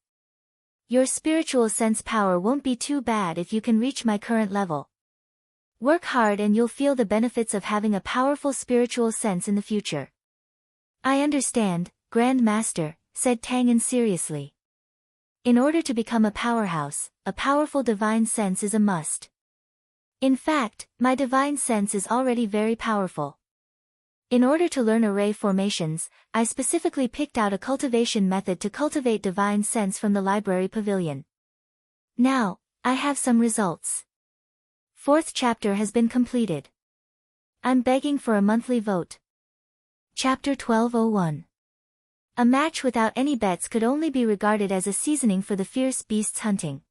Your spiritual sense power won't be too bad if you can reach my current level. Work hard and you'll feel the benefits of having a powerful spiritual sense in the future. I understand, Grand Master, said Tang'an seriously. In order to become a powerhouse, a powerful divine sense is a must. In fact, my divine sense is already very powerful. In order to learn array formations, I specifically picked out a cultivation method to cultivate divine sense from the library pavilion. Now, I have some results. 4th chapter has been completed. I'm begging for a monthly vote. Chapter 1201. A match without any bets could only be regarded as a seasoning for the fierce beasts hunting.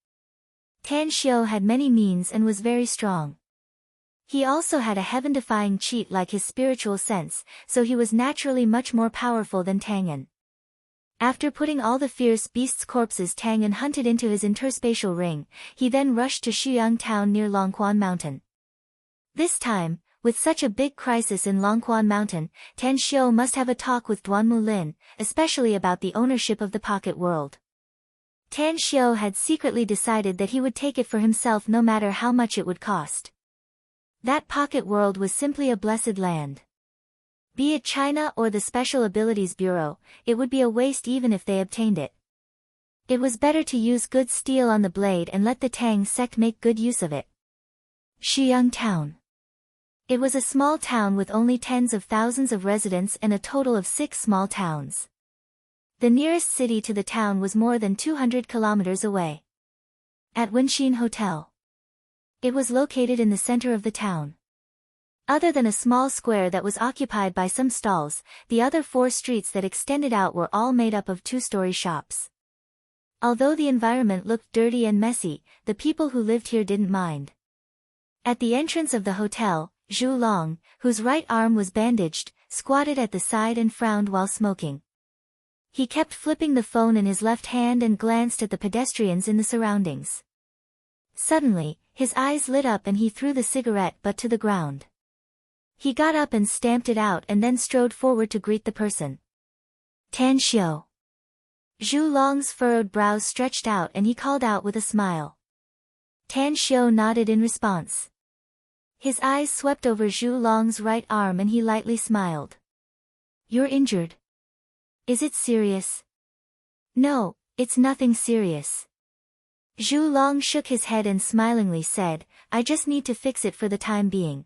Tan Xiu had many means and was very strong. He also had a heaven-defying cheat like his spiritual sense, so he was naturally much more powerful than Tang'an. After putting all the fierce beasts' corpses Tang'an hunted into his interspatial ring, he then rushed to Xiyang town near Longquan Mountain. This time, with such a big crisis in Longquan Mountain, Tan Xiu must have a talk with Duan Mulin, especially about the ownership of the pocket world. Tan Xiu had secretly decided that he would take it for himself no matter how much it would cost. That pocket world was simply a blessed land. Be it China or the Special Abilities Bureau, it would be a waste even if they obtained it. It was better to use good steel on the blade and let the Tang sect make good use of it. Xiyang Town. It was a small town with only tens of thousands of residents and a total of 6 small towns. The nearest city to the town was more than 200 kilometers away. At Wenxin Hotel. It was located in the center of the town. Other than a small square that was occupied by some stalls, the other 4 streets that extended out were all made up of 2-story shops. Although the environment looked dirty and messy, the people who lived here didn't mind. At the entrance of the hotel, Zhu Long, whose right arm was bandaged, squatted at the side and frowned while smoking. He kept flipping the phone in his left hand and glanced at the pedestrians in the surroundings. Suddenly, his eyes lit up and he threw the cigarette butt to the ground. He got up and stamped it out and then strode forward to greet the person. Tan Xiu. Zhu Long's furrowed brows stretched out and he called out with a smile. Tan Xiu nodded in response. His eyes swept over Zhu Long's right arm and he lightly smiled. You're injured. Is it serious? No, it's nothing serious. Zhu Long shook his head and smilingly said, I just need to fix it for the time being.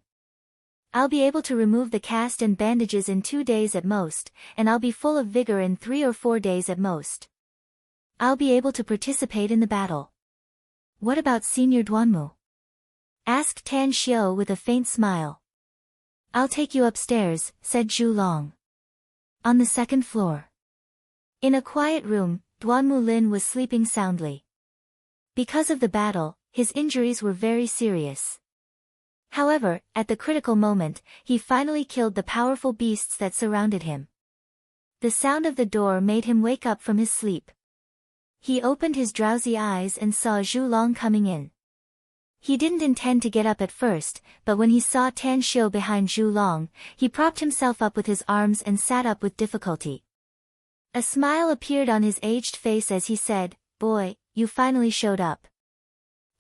I'll be able to remove the cast and bandages in 2 days at most, and I'll be full of vigor in 3 or 4 days at most. I'll be able to participate in the battle. What about Senior Duanmu? Asked Tan Xiu with a faint smile. I'll take you upstairs, said Zhu Long. On the 2nd floor. In a quiet room, Duanmu Lin was sleeping soundly. Because of the battle, his injuries were very serious. However, at the critical moment, he finally killed the powerful beasts that surrounded him. The sound of the door made him wake up from his sleep. He opened his drowsy eyes and saw Zhu Long coming in. He didn't intend to get up at first, but when he saw Tan Xiu behind Zhu Long, he propped himself up with his arms and sat up with difficulty. A smile appeared on his aged face as he said, Boy, you finally showed up.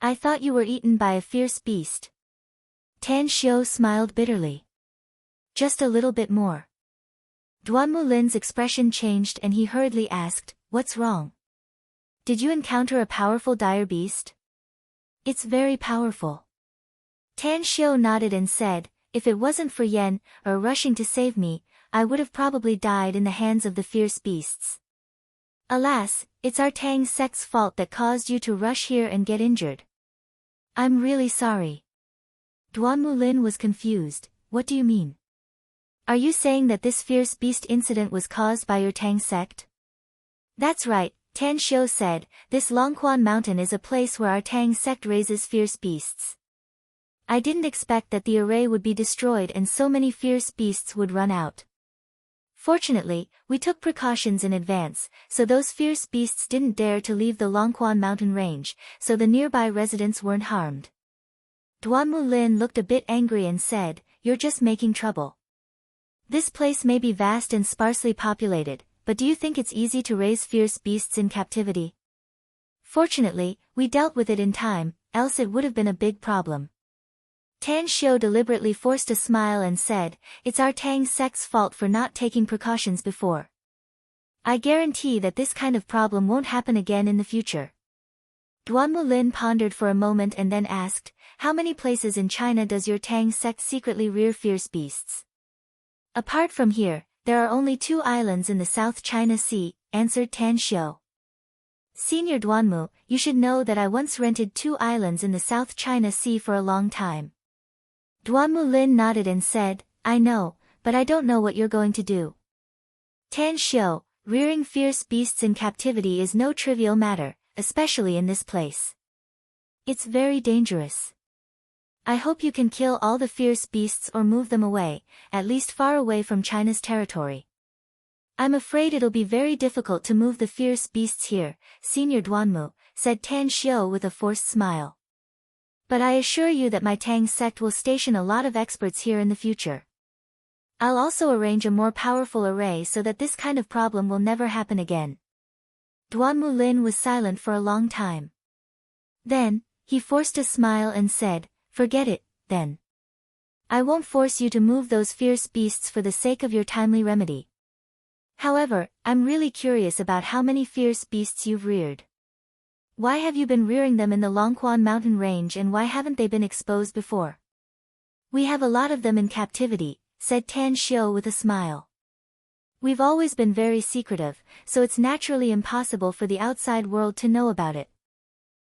I thought you were eaten by a fierce beast. Tan Xiu smiled bitterly. Just a little bit more. Duanmu Lin's expression changed and he hurriedly asked, What's wrong? Did you encounter a powerful dire beast? It's very powerful. Tan Xiu nodded and said, If it wasn't for Yan, rushing to save me, I would have probably died in the hands of the fierce beasts. Alas, it's our Tang sect's fault that caused you to rush here and get injured. I'm really sorry. Duanmu Lin was confused. What do you mean? Are you saying that this fierce beast incident was caused by your Tang sect? That's right, Tan Xiu said, this Longquan mountain is a place where our Tang sect raises fierce beasts. I didn't expect that the array would be destroyed and so many fierce beasts would run out. Fortunately, we took precautions in advance, so those fierce beasts didn't dare to leave the Longquan mountain range, so the nearby residents weren't harmed. Duanmu Lin looked a bit angry and said, You're just making trouble. This place may be vast and sparsely populated, but do you think it's easy to raise fierce beasts in captivity? Fortunately, we dealt with it in time, else it would have been a big problem. Tan Xiu deliberately forced a smile and said, It's our Tang sect's fault for not taking precautions before. I guarantee that this kind of problem won't happen again in the future. Duanmu Lin pondered for a moment and then asked, How many places in China does your Tang sect secretly rear fierce beasts? Apart from here, there are only 2 islands in the South China Sea, answered Tan Xiu. Senior Duanmu, you should know that I once rented 2 islands in the South China Sea for a long time. Duanmu Lin nodded and said, I know, but I don't know what you're going to do. Tan Xiu, rearing fierce beasts in captivity is no trivial matter, especially in this place. It's very dangerous. I hope you can kill all the fierce beasts or move them away, at least far away from China's territory. I'm afraid it'll be very difficult to move the fierce beasts here, Senior Duanmu, said Tan Xiu with a forced smile. But I assure you that my Tang sect will station a lot of experts here in the future. I'll also arrange a more powerful array so that this kind of problem will never happen again. Duanmu Lin was silent for a long time. Then, he forced a smile and said, Forget it, then. I won't force you to move those fierce beasts for the sake of your timely remedy. However, I'm really curious about how many fierce beasts you've reared. Why have you been rearing them in the Longquan mountain range and why haven't they been exposed before? We have a lot of them in captivity, said Tan Xiu with a smile. We've always been very secretive, so it's naturally impossible for the outside world to know about it.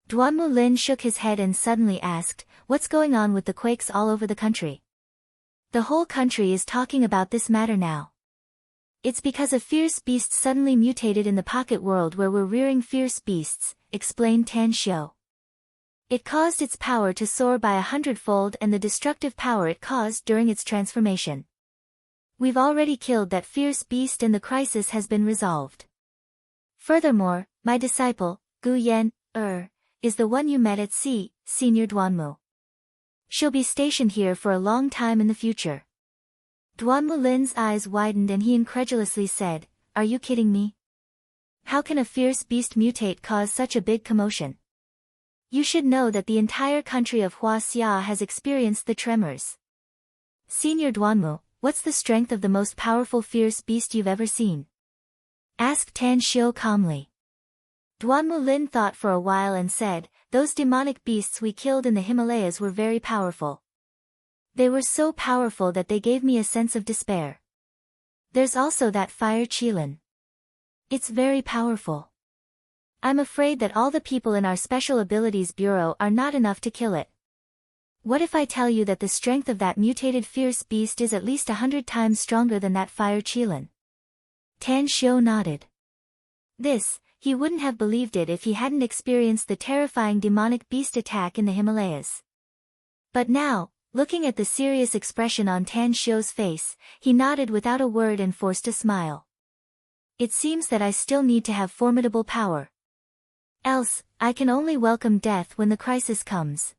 Duanmu Lin shook his head and suddenly asked, "What's going on with the quakes all over the country?" "The whole country is talking about this matter now. It's because a fierce beast suddenly mutated in the pocket world where we're rearing fierce beasts," explained Tan Xiu. "It caused its power to soar by 100-fold and the destructive power it caused during its transformation. We've already killed that fierce beast and the crisis has been resolved. Furthermore, my disciple, Gu Yan, is the one you met at sea, Senior Duanmu. She'll be stationed here for a long time in the future." Duanmu Lin's eyes widened and he incredulously said, "Are you kidding me? How can a fierce beast mutate cause such a big commotion? You should know that the entire country of Huaxia has experienced the tremors. Senior Duanmu, what's the strength of the most powerful fierce beast you've ever seen?" asked Tan Xiu calmly. Duanmu Lin thought for a while and said, "Those demonic beasts we killed in the Himalayas were very powerful. They were so powerful that they gave me a sense of despair. There's also that fire qilin. It's very powerful. I'm afraid that all the people in our Special Abilities Bureau are not enough to kill it. What if I tell you that the strength of that mutated fierce beast is at least 100 times stronger than that fire qilin?" Tan Xiu nodded. He wouldn't have believed it if he hadn't experienced the terrifying demonic beast attack in the Himalayas. But now, looking at the serious expression on Tan Xiu's face, he nodded without a word and forced a smile. "It seems that I still need to have formidable power. Else, I can only welcome death when the crisis comes."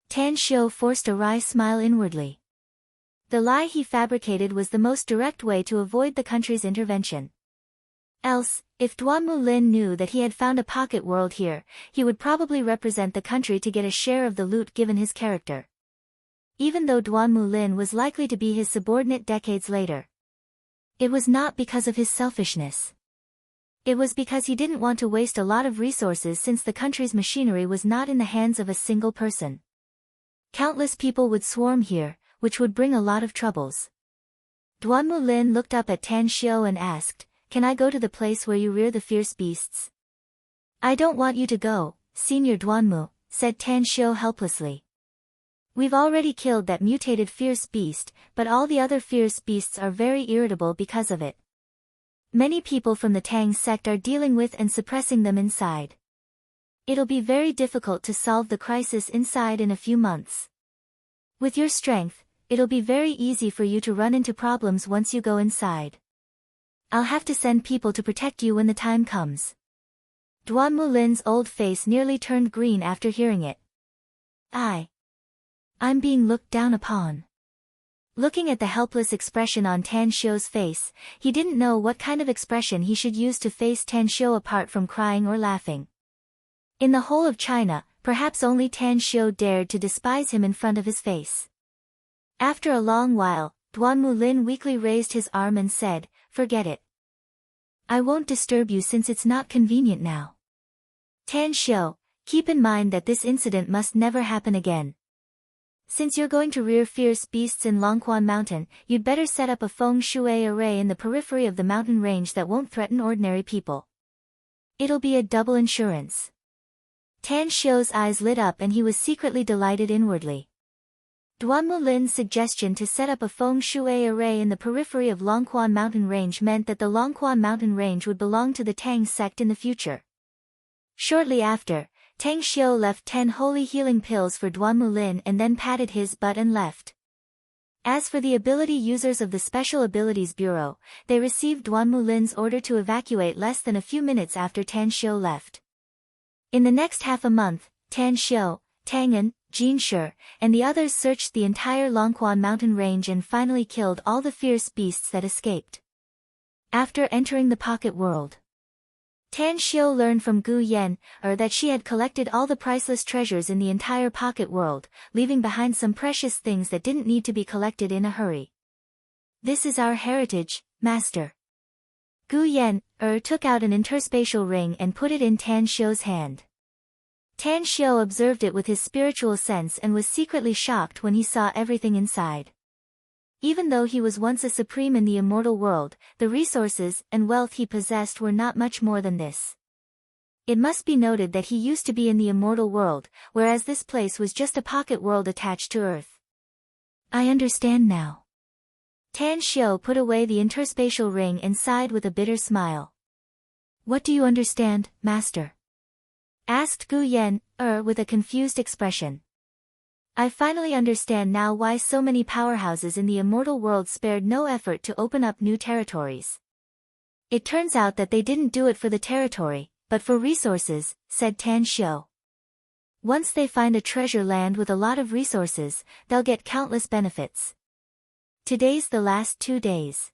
Tan Xiu forced a wry smile inwardly. The lie he fabricated was the most direct way to avoid the country's intervention. Else, if Duanmu Lin knew that he had found a pocket world here, he would probably represent the country to get a share of the loot given his character. Even though Duanmu Lin was likely to be his subordinate decades later. It was not because of his selfishness. It was because he didn't want to waste a lot of resources since the country's machinery was not in the hands of a single person. Countless people would swarm here, which would bring a lot of troubles. Duanmu Lin looked up at Tan Xiu and asked, "Can I go to the place where you rear the fierce beasts?" "I don't want you to go, Senior Duanmu," said Tan Xiu helplessly. "We've already killed that mutated fierce beast, but all the other fierce beasts are very irritable because of it. Many people from the Tang sect are dealing with and suppressing them inside. It'll be very difficult to solve the crisis inside in a few months. With your strength, it'll be very easy for you to run into problems once you go inside. I'll have to send people to protect you when the time comes." Duanmu Lin's old face nearly turned green after hearing it. I'm being looked down upon." Looking at the helpless expression on Tan Xiu's face, he didn't know what kind of expression he should use to face Tan Xiu apart from crying or laughing. In the whole of China, perhaps only Tan Xiu dared to despise him in front of his face. After a long while, Duanmu Lin weakly raised his arm and said, "Forget it. I won't disturb you since it's not convenient now. Tan Xiu, keep in mind that this incident must never happen again. Since you're going to rear fierce beasts in Longquan Mountain, you'd better set up a feng shui array in the periphery of the mountain range that won't threaten ordinary people. It'll be a double insurance." Tan Xiu's eyes lit up and he was secretly delighted inwardly. Duanmu Lin's suggestion to set up a feng shui array in the periphery of Longquan Mountain Range meant that the Longquan Mountain Range would belong to the Tang sect in the future. Shortly after, Tang Xiu left 10 holy healing pills for Duanmu Lin and then patted his butt and left. As for the ability users of the Special Abilities Bureau, they received Duanmu Lin's order to evacuate less than a few minutes after Tan Xiu left. In the next half a month, Tan Xiu, Tang An, Jin Shi, and the others searched the entire Longquan Mountain Range and finally killed all the fierce beasts that escaped. After entering the pocket world, Tan Xiu learned from Gu Yan, that she had collected all the priceless treasures in the entire pocket world, leaving behind some precious things that didn't need to be collected in a hurry. "This is our heritage, Master." Gu Yan, took out an interspatial ring and put it in Tan Xiu's hand. Tan Xiu observed it with his spiritual sense and was secretly shocked when he saw everything inside. Even though he was once a supreme in the immortal world, the resources and wealth he possessed were not much more than this. It must be noted that he used to be in the immortal world, whereas this place was just a pocket world attached to Earth. I understand now. Tan Xiu put away the interspatial ring and sighed with a bitter smile. What do you understand, master? Asked Gu Yan, with a confused expression. I finally understand now why so many powerhouses in the immortal world spared no effort to open up new territories. It turns out that they didn't do it for the territory, but for resources, said Tan Xiu. Once they find a treasure land with a lot of resources, they'll get countless benefits. Today's the last 2 days.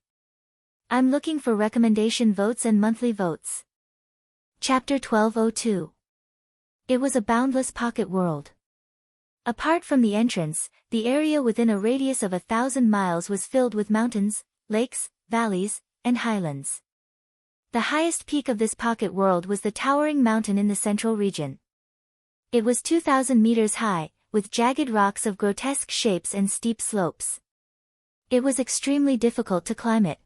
I'm looking for recommendation votes and monthly votes. Chapter 1202. It was a boundless pocket world. Apart from the entrance, the area within a radius of 1,000 miles was filled with mountains, lakes, valleys, and highlands. The highest peak of this pocket world was the towering mountain in the central region. It was 2,000 meters high, with jagged rocks of grotesque shapes and steep slopes. It was extremely difficult to climb it.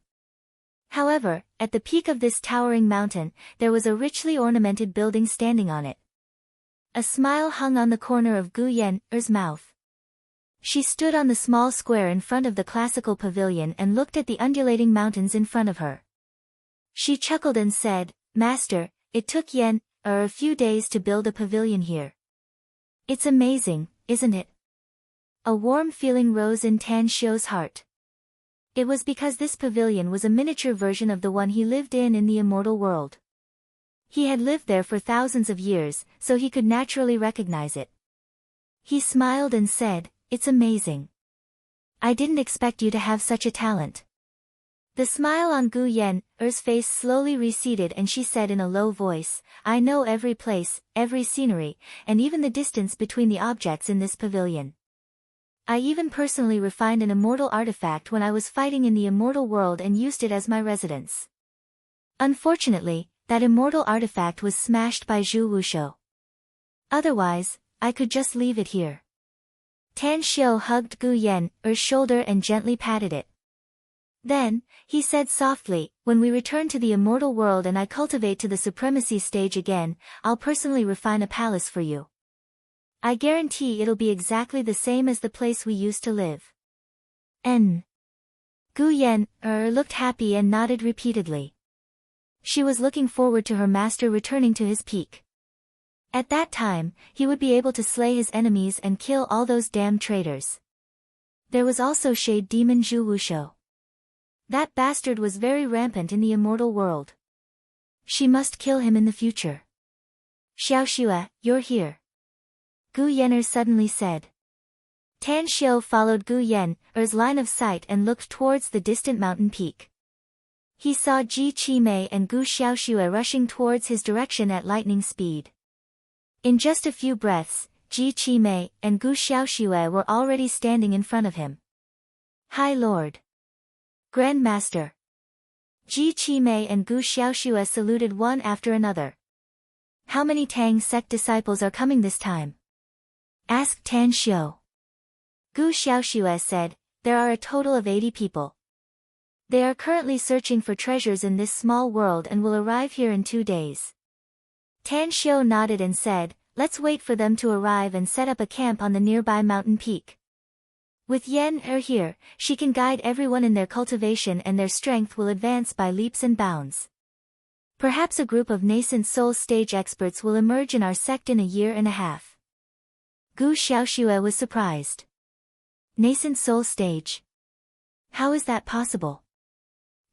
However, at the peak of this towering mountain, there was a richly ornamented building standing on it. A smile hung on the corner of Gu Yan's mouth. She stood on the small square in front of the classical pavilion and looked at the undulating mountains in front of her. She chuckled and said, Master, it took Yan a few days to build a pavilion here. It's amazing, isn't it? A warm feeling rose in Tan Xiu's heart. It was because this pavilion was a miniature version of the one he lived in the immortal world. He had lived there for thousands of years, so he could naturally recognize it. He smiled and said, It's amazing. I didn't expect you to have such a talent. The smile on Gu Yan's face slowly receded and she said in a low voice, I know every place, every scenery, and even the distance between the objects in this pavilion. I even personally refined an immortal artifact when I was fighting in the immortal world and used it as my residence. Unfortunately, that immortal artifact was smashed by Zhu Wushou. Otherwise, I could just leave it here. Tan Xiu hugged Gu Yan's shoulder and gently patted it. Then, he said softly, when we return to the immortal world and I cultivate to the supremacy stage again, I'll personally refine a palace for you. I guarantee it'll be exactly the same as the place we used to live. Gu looked happy and nodded repeatedly. She was looking forward to her master returning to his peak. At that time, he would be able to slay his enemies and kill all those damn traitors. There was also Shade Demon Zhu Wushou. That bastard was very rampant in the immortal world. She must kill him in the future. Xiaoxue, you're here. Gu Yan'er suddenly said. Tan Xiu followed Gu Yan'er's line of sight and looked towards the distant mountain peak. He saw Ji Qimei and Gu Xiaoxue rushing towards his direction at lightning speed. In just a few breaths, Ji Qimei and Gu Xiaoxue were already standing in front of him. High Lord. Grand Master. Ji Qimei and Gu Xiaoxue saluted one after another. How many Tang sect disciples are coming this time? Asked Tan Xiu. Gu Xiaoxue said, there are a total of 80 people. They are currently searching for treasures in this small world and will arrive here in 2 days. Tan Xiu nodded and said, let's wait for them to arrive and set up a camp on the nearby mountain peak. With Yan'er here, she can guide everyone in their cultivation and their strength will advance by leaps and bounds. Perhaps a group of nascent soul stage experts will emerge in our sect in a year and a half. Gu Xiaoxue was surprised. Nascent soul stage. How is that possible?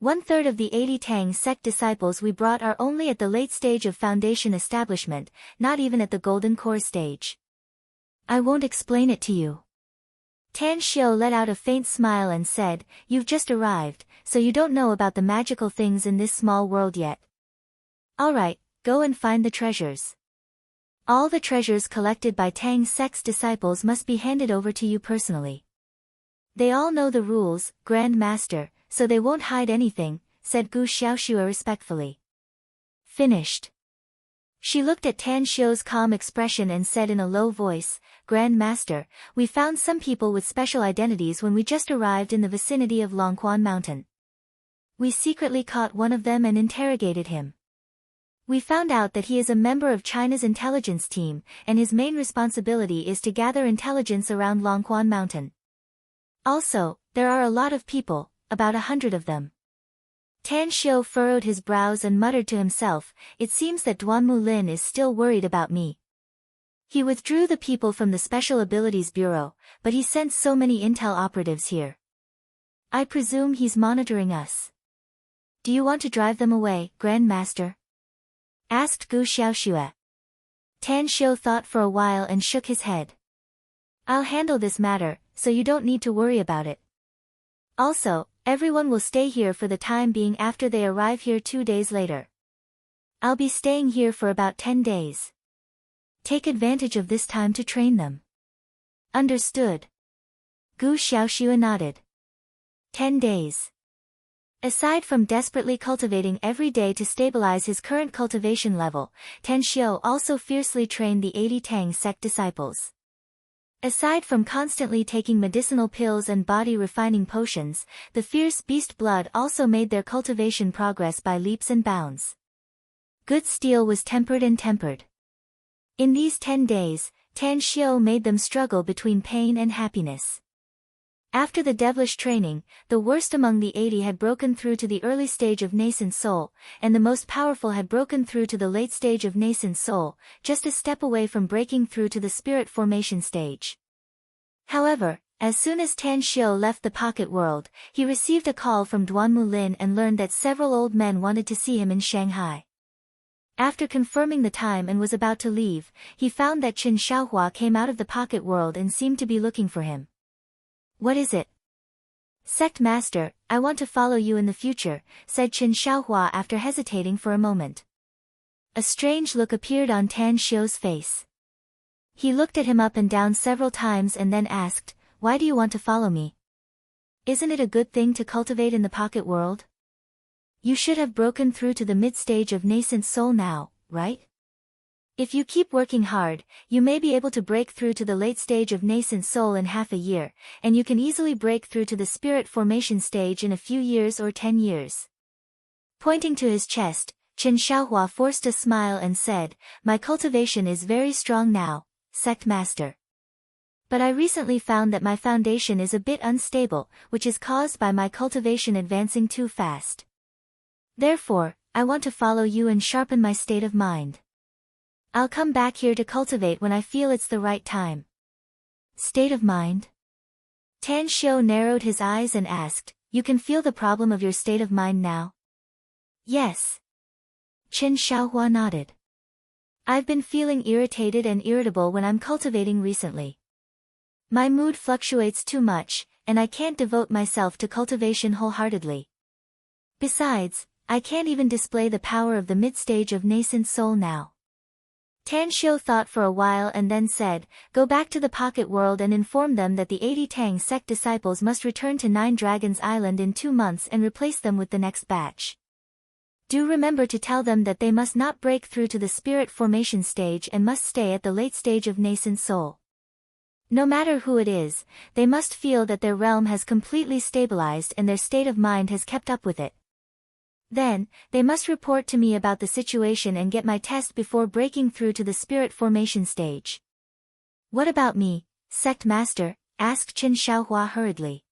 1/3 of the 80 Tang sect disciples we brought are only at the late stage of foundation establishment, not even at the golden core stage. I won't explain it to you. Tan Xiu let out a faint smile and said, you've just arrived, so you don't know about the magical things in this small world yet. Alright, go and find the treasures. All the treasures collected by Tang sect's disciples must be handed over to you personally. They all know the rules, Grand Master, so they won't hide anything, said Gu Xiaoxue respectfully. Finished. She looked at Tan Xiu's calm expression and said in a low voice, Grand Master, we found some people with special identities when we just arrived in the vicinity of Longquan Mountain. We secretly caught one of them and interrogated him. We found out that he is a member of China's intelligence team, and his main responsibility is to gather intelligence around Longquan Mountain. Also, there are a lot of people, about 100 of them. Tan Xiu furrowed his brows and muttered to himself, it seems that Duanmu Lin is still worried about me. He withdrew the people from the Special Abilities Bureau, but he sent so many intel operatives here. I presume he's monitoring us. Do you want to drive them away, Grand Master? Asked Gu Xiaoxue. Tan Xiu thought for a while and shook his head. I'll handle this matter, so you don't need to worry about it. Also, everyone will stay here for the time being after they arrive here 2 days later. I'll be staying here for about 10 days. Take advantage of this time to train them. Understood. Gu Xiaoxue nodded. 10 days. Aside from desperately cultivating every day to stabilize his current cultivation level, Tan Xiu also fiercely trained the 80 Tang sect disciples. Aside from constantly taking medicinal pills and body-refining potions, the fierce beast blood also made their cultivation progress by leaps and bounds. Good steel was tempered and tempered. In these 10 days, Tan Xiu made them struggle between pain and happiness. After the devilish training, the worst among the 80 had broken through to the early stage of nascent soul, and the most powerful had broken through to the late stage of nascent soul, just a step away from breaking through to the spirit formation stage. However, as soon as Tan Xiu left the pocket world, he received a call from Duanmu Lin and learned that several old men wanted to see him in Shanghai. After confirming the time and was about to leave, he found that Qin Shaohua came out of the pocket world and seemed to be looking for him. What is it? Sect Master, I want to follow you in the future, said Qin Shaohua after hesitating for a moment. A strange look appeared on Tan Xiu's face. He looked at him up and down several times and then asked, why do you want to follow me? Isn't it a good thing to cultivate in the pocket world? You should have broken through to the mid-stage of nascent soul now, right? If you keep working hard, you may be able to break through to the late stage of nascent soul in half a year, and you can easily break through to the spirit formation stage in a few years or 10 years. Pointing to his chest, Qin Shaohua forced a smile and said, my cultivation is very strong now, Sect Master. But I recently found that my foundation is a bit unstable, which is caused by my cultivation advancing too fast. Therefore, I want to follow you and sharpen my state of mind. I'll come back here to cultivate when I feel it's the right time. State of mind? Tan Xiu narrowed his eyes and asked, you can feel the problem of your state of mind now? Yes. Qin Shaohua nodded. I've been feeling irritated and irritable when I'm cultivating recently. My mood fluctuates too much, and I can't devote myself to cultivation wholeheartedly. Besides, I can't even display the power of the mid-stage of nascent soul now. Tan Xiu thought for a while and then said, go back to the pocket world and inform them that the 80 Tang sect disciples must return to 9 Dragons Island in 2 months and replace them with the next batch. Do remember to tell them that they must not break through to the spirit formation stage and must stay at the late stage of nascent soul. No matter who it is, they must feel that their realm has completely stabilized and their state of mind has kept up with it. Then, they must report to me about the situation and get my test before breaking through to the spirit formation stage. What about me, Sect Master? Asked Qin Shaohua hurriedly.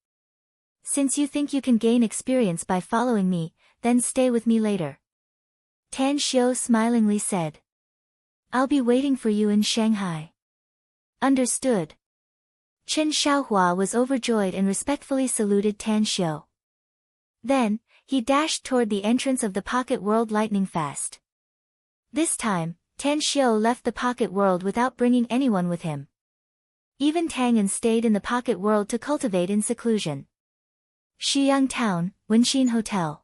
Since you think you can gain experience by following me, then stay with me later. Tan Xiu smilingly said. I'll be waiting for you in Shanghai. Understood. Qin Shaohua was overjoyed and respectfully saluted Tan Xiu. Then, he dashed toward the entrance of the pocket world lightning fast. This time, Tan Xiu left the pocket world without bringing anyone with him. Even Tang An stayed in the pocket world to cultivate in seclusion. Shiyang Town, Wenxin Hotel.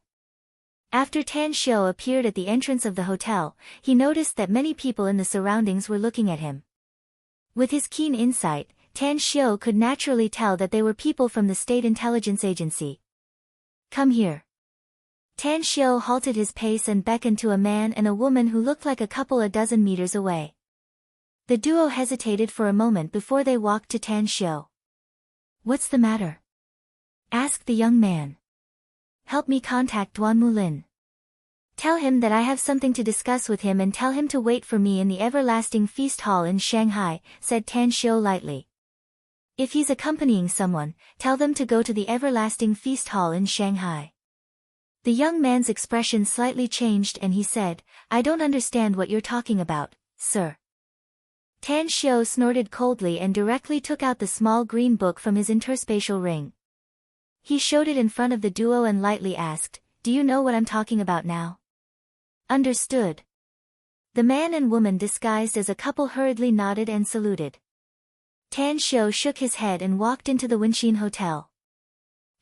After Tan Xiu appeared at the entrance of the hotel, he noticed that many people in the surroundings were looking at him. With his keen insight, Tan Xiu could naturally tell that they were people from the State Intelligence Agency. Come here. Tan Xiu halted his pace and beckoned to a man and a woman who looked like a couple a dozen meters away. The duo hesitated for a moment before they walked to Tan Xiu. What's the matter? Asked the young man. Help me contact Duanmu Lin. Tell him that I have something to discuss with him and tell him to wait for me in the Everlasting Feast Hall in Shanghai, said Tan Xiu lightly. If he's accompanying someone, tell them to go to the Everlasting Feast Hall in Shanghai. The young man's expression slightly changed and he said, I don't understand what you're talking about, sir. Tan Xiu snorted coldly and directly took out the small green book from his interspatial ring. He showed it in front of the duo and lightly asked, do you know what I'm talking about now? Understood. The man and woman disguised as a couple hurriedly nodded and saluted. Tan Xiu shook his head and walked into the Wenxin Hotel.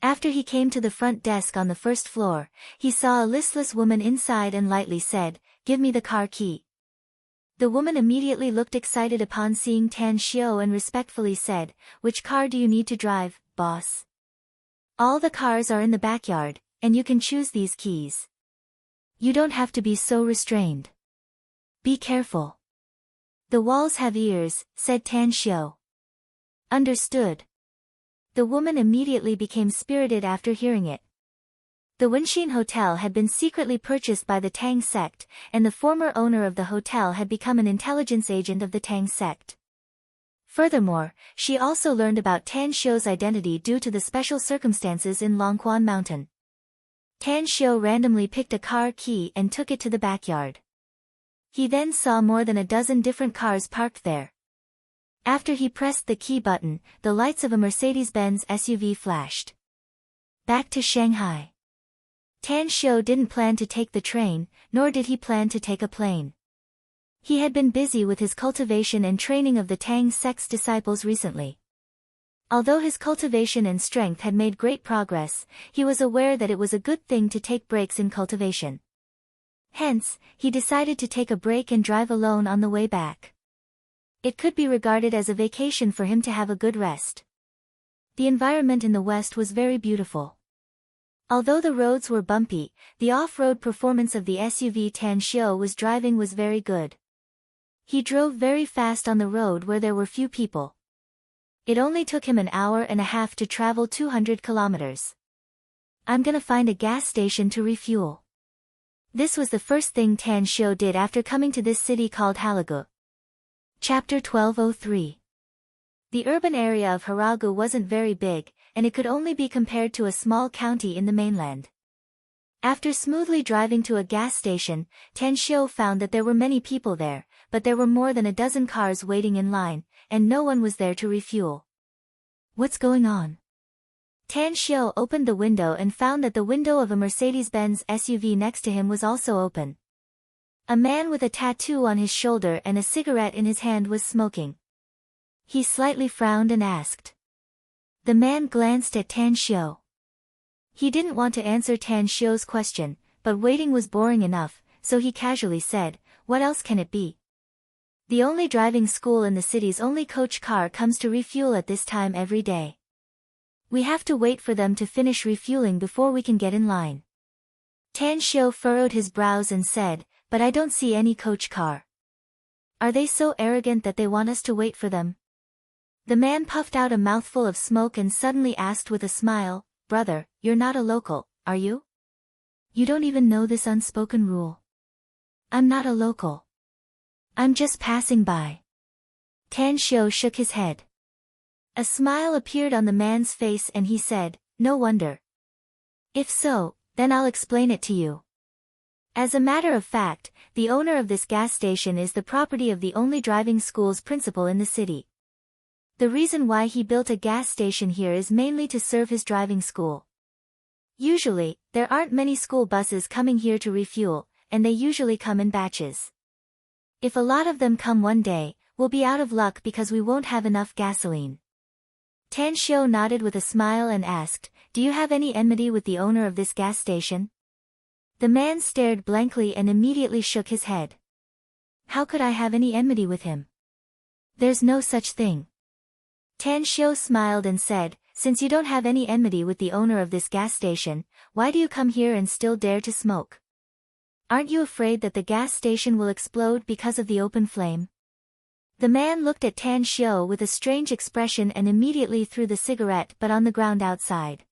After he came to the front desk on the first floor, he saw a listless woman inside and lightly said, give me the car key. The woman immediately looked excited upon seeing Tan Xiu and respectfully said, which car do you need to drive, boss? All the cars are in the backyard, and you can choose these keys. You don't have to be so restrained. Be careful. The walls have ears, said Tan Xiu. Understood. The woman immediately became spirited after hearing it. The Wenxin Hotel had been secretly purchased by the Tang sect, and the former owner of the hotel had become an intelligence agent of the Tang sect. Furthermore, she also learned about Tan Xiu's identity due to the special circumstances in Longquan Mountain. Tan Xiu randomly picked a car key and took it to the backyard. He then saw more than a dozen different cars parked there. After he pressed the key button, the lights of a Mercedes-Benz SUV flashed. Back to Shanghai. Tan Xiu didn't plan to take the train, nor did he plan to take a plane. He had been busy with his cultivation and training of the Tang sect's disciples recently. Although his cultivation and strength had made great progress, he was aware that it was a good thing to take breaks in cultivation. Hence, he decided to take a break and drive alone on the way back. It could be regarded as a vacation for him to have a good rest. The environment in the west was very beautiful. Although the roads were bumpy, the off-road performance of the SUV Tan Xiu was driving was very good. He drove very fast on the road where there were few people. It only took him an hour and a half to travel 200 kilometers. I'm gonna find a gas station to refuel. This was the first thing Tan Xiu did after coming to this city called Halagu. Chapter 1203. The urban area of Haragu wasn't very big, and it could only be compared to a small county in the mainland. After smoothly driving to a gas station, Tan Xiu found that there were many people there, but there were more than a dozen cars waiting in line, and no one was there to refuel. What's going on? Tan Xiu opened the window and found that the window of a Mercedes-Benz SUV next to him was also open. A man with a tattoo on his shoulder and a cigarette in his hand was smoking. He slightly frowned and asked. The man glanced at Tan Xiu. He didn't want to answer Tan Xiu's question, but waiting was boring enough, so he casually said, what else can it be? The only driving school in the city's only coach car comes to refuel at this time every day. We have to wait for them to finish refueling before we can get in line. Tan Xiu furrowed his brows and said, but I don't see any coach car. Are they so arrogant that they want us to wait for them? The man puffed out a mouthful of smoke and suddenly asked with a smile, brother, you're not a local, are you? You don't even know this unspoken rule. I'm not a local. I'm just passing by. Tan Xiu shook his head. A smile appeared on the man's face and he said, no wonder. If so, then I'll explain it to you. As a matter of fact, the owner of this gas station is the property of the only driving school's principal in the city. The reason why he built a gas station here is mainly to serve his driving school. Usually, there aren't many school buses coming here to refuel, and they usually come in batches. If a lot of them come one day, we'll be out of luck because we won't have enough gasoline. Tan Xiu nodded with a smile and asked, do you have any enmity with the owner of this gas station? The man stared blankly and immediately shook his head. How could I have any enmity with him? There's no such thing. Tan Xiu smiled and said, since you don't have any enmity with the owner of this gas station, why do you come here and still dare to smoke? Aren't you afraid that the gas station will explode because of the open flame? The man looked at Tan Xiu with a strange expression and immediately threw the cigarette but on the ground outside.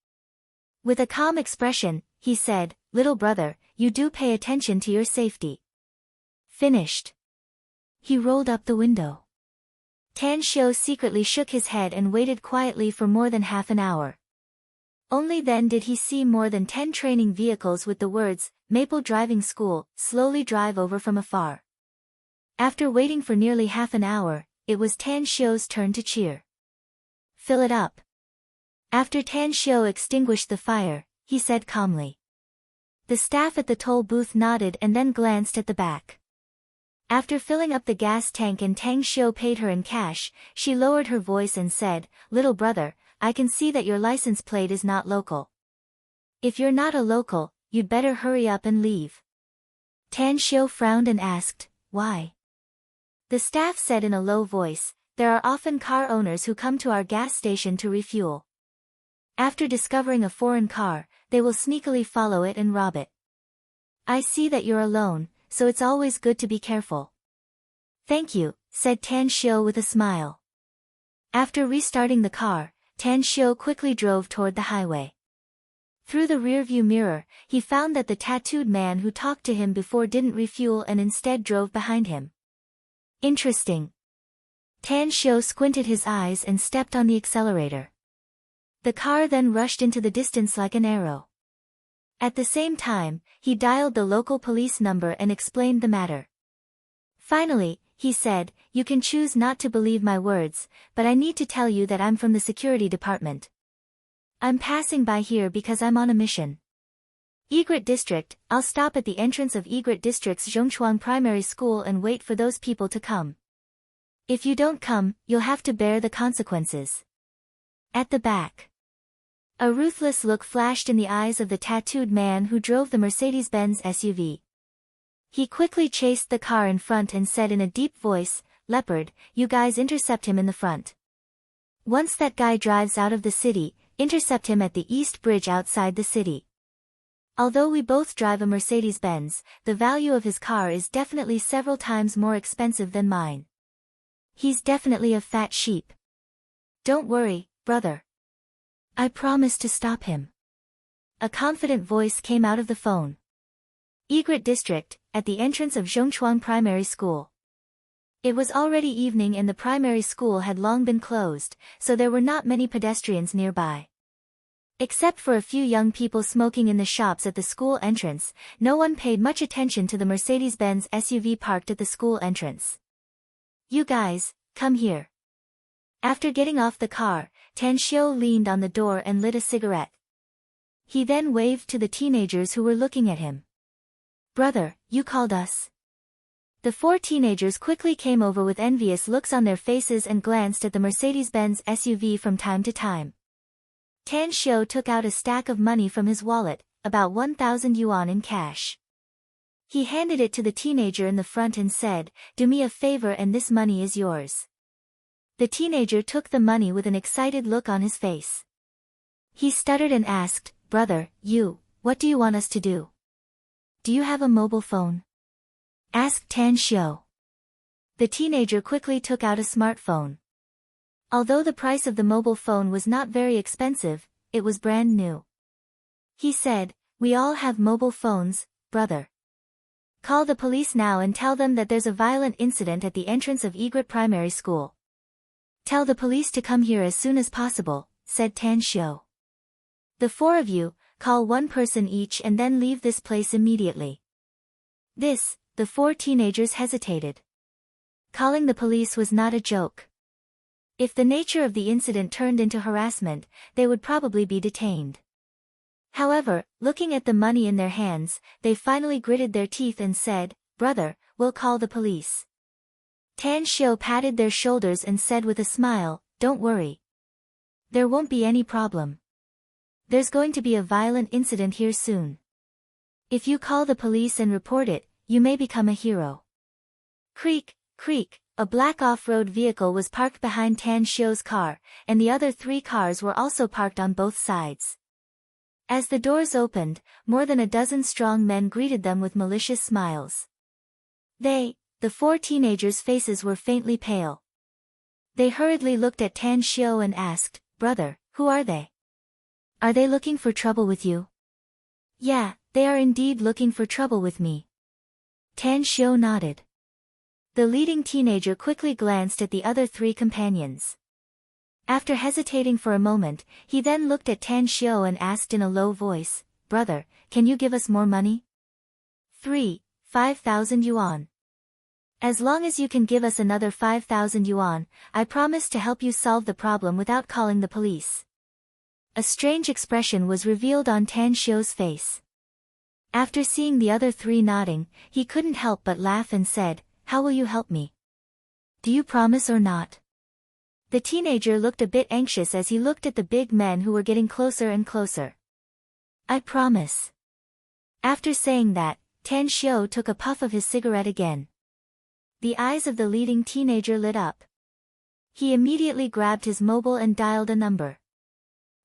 With a calm expression, he said, little brother, you do pay attention to your safety. Finished. He rolled up the window. Tan Xiu secretly shook his head and waited quietly for more than half an hour. Only then did he see more than 10 training vehicles with the words, Maple Driving School, slowly drive over from afar. After waiting for nearly half an hour, it was Tan Xiu's turn to cheer. Fill it up. After Tan Xiu extinguished the fire, he said calmly. The staff at the toll booth nodded and then glanced at the back. After filling up the gas tank and Tang Xiu paid her in cash, she lowered her voice and said, Little brother, I can see that your license plate is not local. If you're not a local, you'd better hurry up and leave. Tan Xiu frowned and asked, why? The staff said in a low voice, there are often car owners who come to our gas station to refuel. After discovering a foreign car, they will sneakily follow it and rob it. I see that you're alone, so it's always good to be careful. Thank you, said Tan Xiu with a smile. After restarting the car, Tan Xiu quickly drove toward the highway. Through the rearview mirror, he found that the tattooed man who talked to him before didn't refuel and instead drove behind him. Interesting. Tan Xiu squinted his eyes and stepped on the accelerator. The car then rushed into the distance like an arrow. At the same time, he dialed the local police number and explained the matter. Finally, he said, you can choose not to believe my words, but I need to tell you that I'm from the security department. I'm passing by here because I'm on a mission. Egret District, I'll stop at the entrance of Egret District's Zhongchuang Primary School and wait for those people to come. If you don't come, you'll have to bear the consequences. At the back. A ruthless look flashed in the eyes of the tattooed man who drove the Mercedes-Benz SUV. He quickly chased the car in front and said in a deep voice, Leopard, you guys intercept him in the front. Once that guy drives out of the city, intercept him at the East Bridge outside the city. Although we both drive a Mercedes-Benz, the value of his car is definitely several times more expensive than mine. He's definitely a fat sheep. Don't worry, brother. I promise to stop him. A confident voice came out of the phone. Egret District, at the entrance of Zhongchuang Primary School. It was already evening and the primary school had long been closed, so there were not many pedestrians nearby. Except for a few young people smoking in the shops at the school entrance, no one paid much attention to the Mercedes-Benz SUV parked at the school entrance. You guys, come here. After getting off the car, Tan Xiu leaned on the door and lit a cigarette. He then waved to the teenagers who were looking at him. Brother, you called us. The 4 teenagers quickly came over with envious looks on their faces and glanced at the Mercedes-Benz SUV from time to time. Tan Xiu took out a stack of money from his wallet, about 1,000 yuan in cash. He handed it to the teenager in the front and said, do me a favor and this money is yours. The teenager took the money with an excited look on his face. He stuttered and asked, Brother, what do you want us to do? Do you have a mobile phone? Asked Tan Xiu. The teenager quickly took out a smartphone. Although the price of the mobile phone was not very expensive, it was brand new. He said, we all have mobile phones, brother. Call the police now and tell them that there's a violent incident at the entrance of Egret Primary School. Tell the police to come here as soon as possible, said Tan Xiu. The 4 of you, call 1 person each and then leave this place immediately. The 4 teenagers hesitated. Calling the police was not a joke. If the nature of the incident turned into harassment, they would probably be detained. However, looking at the money in their hands, they finally gritted their teeth and said, Brother, we'll call the police. Tan Xiu patted their shoulders and said with a smile, Don't worry. There won't be any problem. There's going to be a violent incident here soon. If you call the police and report it, you may become a hero. Creak, creak, a black off-road vehicle was parked behind Tan Xiu's car, and the other 3 cars were also parked on both sides. As the doors opened, more than a dozen strong men greeted them with malicious smiles. The 4 teenagers' faces were faintly pale. They hurriedly looked at Tan Xiu and asked, Brother, who are they? Are they looking for trouble with you? Yeah, they are indeed looking for trouble with me. Tan Xiu nodded. The leading teenager quickly glanced at the other three companions. After hesitating for a moment, he then looked at Tan Xiu and asked in a low voice, "Brother, can you give us more money?" 5,000 yuan. As long as you can give us another 5,000 yuan, I promise to help you solve the problem without calling the police. A strange expression was revealed on Tan Xiu's face. After seeing the other three nodding, he couldn't help but laugh and said, "How will you help me? Do you promise or not?" The teenager looked a bit anxious as he looked at the big men who were getting closer and closer. "I promise." After saying that, Tan Xiu took a puff of his cigarette again. The eyes of the leading teenager lit up. He immediately grabbed his mobile and dialed a number.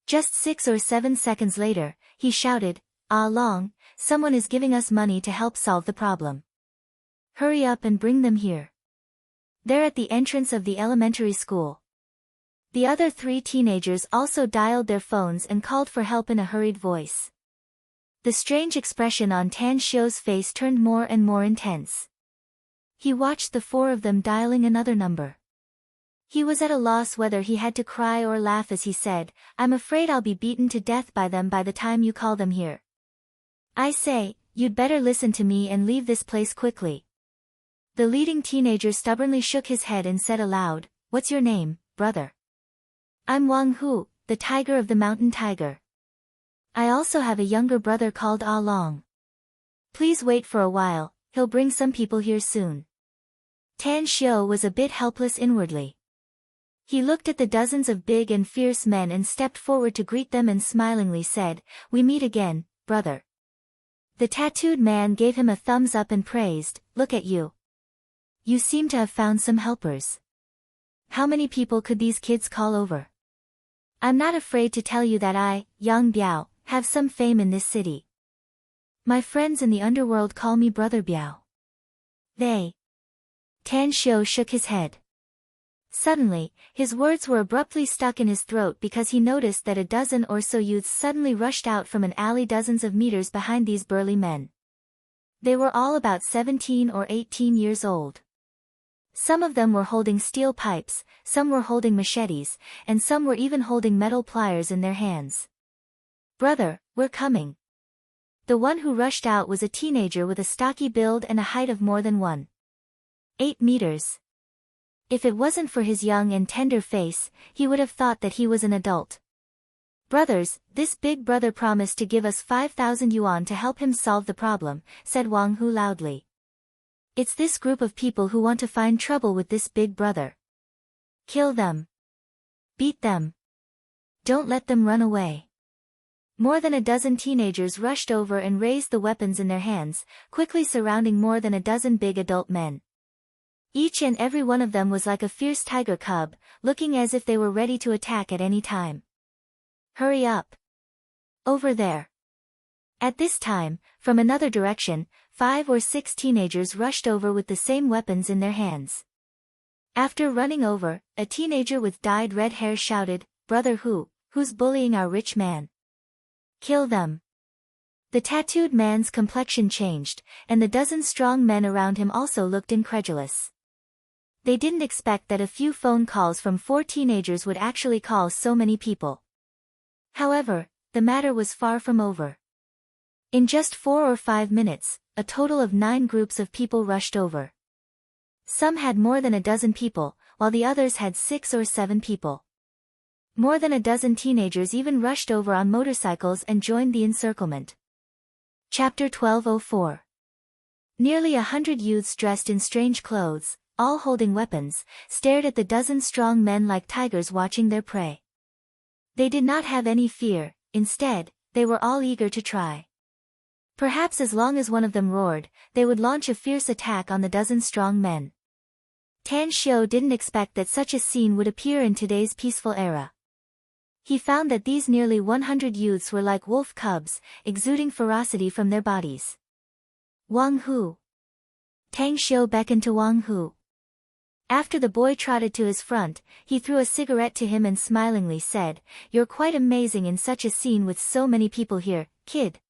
Just 6 or 7 seconds later, he shouted, "Ah Long, someone is giving us money to help solve the problem. Hurry up and bring them here. They're at the entrance of the elementary school." The other three teenagers also dialed their phones and called for help in a hurried voice. The strange expression on Tan Xiu's face turned more and more intense. He watched the four of them dialing another number. He was at a loss whether he had to cry or laugh as he said, "I'm afraid I'll be beaten to death by them by the time you call them here. I say, you'd better listen to me and leave this place quickly." The leading teenager stubbornly shook his head and said aloud, "What's your name, brother?" "I'm Wang Hu, the tiger of the mountain tiger. I also have a younger brother called Ah Long. Please wait for a while, he'll bring some people here soon." Tan Xiu was a bit helpless inwardly. He looked at the dozens of big and fierce men and stepped forward to greet them and smilingly said, "We meet again, brother." The tattooed man gave him a thumbs up and praised, "Look at you. You seem to have found some helpers. How many people could these kids call over? I'm not afraid to tell you that I, Yang Biao, have some fame in this city. My friends in the underworld call me Brother Biao." "They." Tan Xiu shook his head. Suddenly, his words were abruptly stuck in his throat because he noticed that a dozen or so youths suddenly rushed out from an alley dozens of meters behind these burly men. They were all about 17 or 18 years old. Some of them were holding steel pipes, some were holding machetes, and some were even holding metal pliers in their hands. "Brother, we're coming." The one who rushed out was a teenager with a stocky build and a height of more than 1.8 meters. If it wasn't for his young and tender face, he would have thought that he was an adult. "Brothers, this big brother promised to give us 5,000 yuan to help him solve the problem," said Wang Hu loudly. "It's this group of people who want to find trouble with this big brother. Kill them. Beat them. Don't let them run away." More than a dozen teenagers rushed over and raised the weapons in their hands, quickly surrounding more than a dozen big adult men. Each and every one of them was like a fierce tiger cub, looking as if they were ready to attack at any time. "Hurry up. Over there." At this time, from another direction, 5 or 6 teenagers rushed over with the same weapons in their hands. After running over, a teenager with dyed red hair shouted, "Brother Hu, who's bullying our rich man? Kill them." The tattooed man's complexion changed, and the dozen strong men around him also looked incredulous. They didn't expect that a few phone calls from 4 teenagers would actually call so many people. However, the matter was far from over. In just 4 or 5 minutes, a total of 9 groups of people rushed over. Some had more than a dozen people, while the others had 6 or 7 people. More than a dozen teenagers even rushed over on motorcycles and joined the encirclement. Chapter 1204. Nearly 100 youths dressed in strange clothes, all holding weapons, stared at the dozen strong men like tigers watching their prey. They did not have any fear, instead, they were all eager to try. Perhaps as long as one of them roared, they would launch a fierce attack on the dozen strong men. Tan Xiu didn't expect that such a scene would appear in today's peaceful era. He found that these nearly 100 youths were like wolf cubs, exuding ferocity from their bodies. "Wang Hu." Tan Xiu beckoned to Wang Hu. After the boy trotted to his front, he threw a cigarette to him and smilingly said, "You're quite amazing in such a scene with so many people here, kid."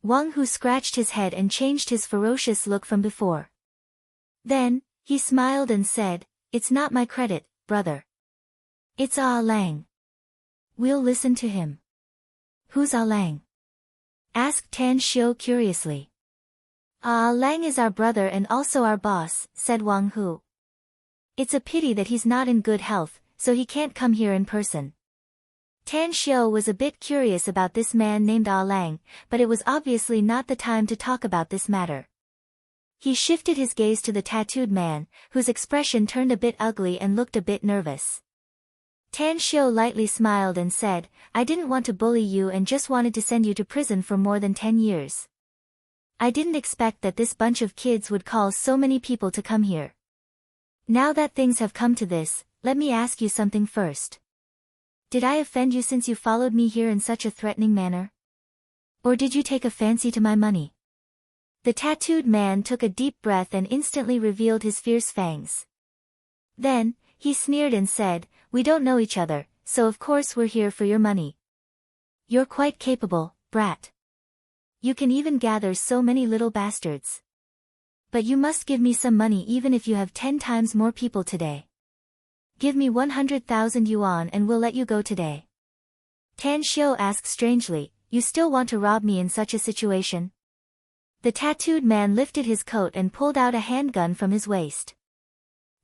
Wang Hu scratched his head and changed his ferocious look from before. Then, he smiled and said, "It's not my credit, brother. It's Ah Lang. We'll listen to him." "Who's Ah Lang?" asked Tan Xiu curiously. "Ah Lang is our brother and also our boss," said Wang Hu. "It's a pity that he's not in good health, so he can't come here in person." Tan Xiu was a bit curious about this man named Ah Lang, but it was obviously not the time to talk about this matter. He shifted his gaze to the tattooed man, whose expression turned a bit ugly and looked a bit nervous. Tan Xiu lightly smiled and said, "I didn't want to bully you and just wanted to send you to prison for more than 10 years. I didn't expect that this bunch of kids would call so many people to come here. Now that things have come to this, let me ask you something first. Did I offend you since you followed me here in such a threatening manner? Or did you take a fancy to my money?" The tattooed man took a deep breath and instantly revealed his fierce fangs. Then, he sneered and said, "We don't know each other, so of course we're here for your money. You're quite capable, brat. You can even gather so many little bastards. But you must give me some money even if you have 10 times more people today. Give me 100,000 yuan and we'll let you go today." Tan Xiu asked strangely, "You still want to rob me in such a situation?" The tattooed man lifted his coat and pulled out a handgun from his waist.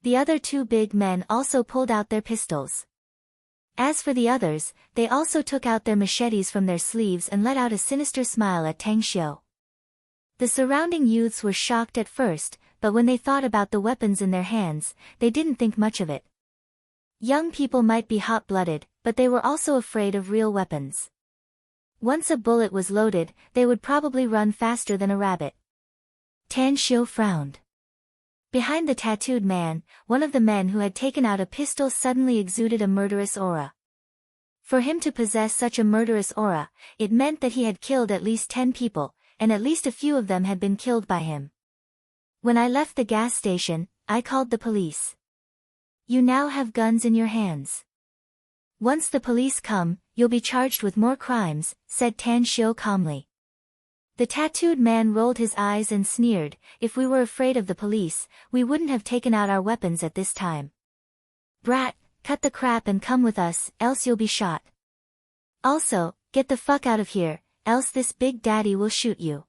The other two big men also pulled out their pistols. As for the others, they also took out their machetes from their sleeves and let out a sinister smile at Tan Xiu. The surrounding youths were shocked at first, but when they thought about the weapons in their hands, they didn't think much of it. Young people might be hot-blooded, but they were also afraid of real weapons. Once a bullet was loaded, they would probably run faster than a rabbit. Tan Xiu frowned. Behind the tattooed man, one of the men who had taken out a pistol suddenly exuded a murderous aura. For him to possess such a murderous aura, it meant that he had killed at least 10 people, and at least a few of them had been killed by him. "When I left the gas station, I called the police. You now have guns in your hands. Once the police come, you'll be charged with more crimes," said Tan Xiu calmly. The tattooed man rolled his eyes and sneered, "If we were afraid of the police, we wouldn't have taken out our weapons at this time. Brat, cut the crap and come with us, else you'll be shot. Also, get the fuck out of here, else this big daddy will shoot you."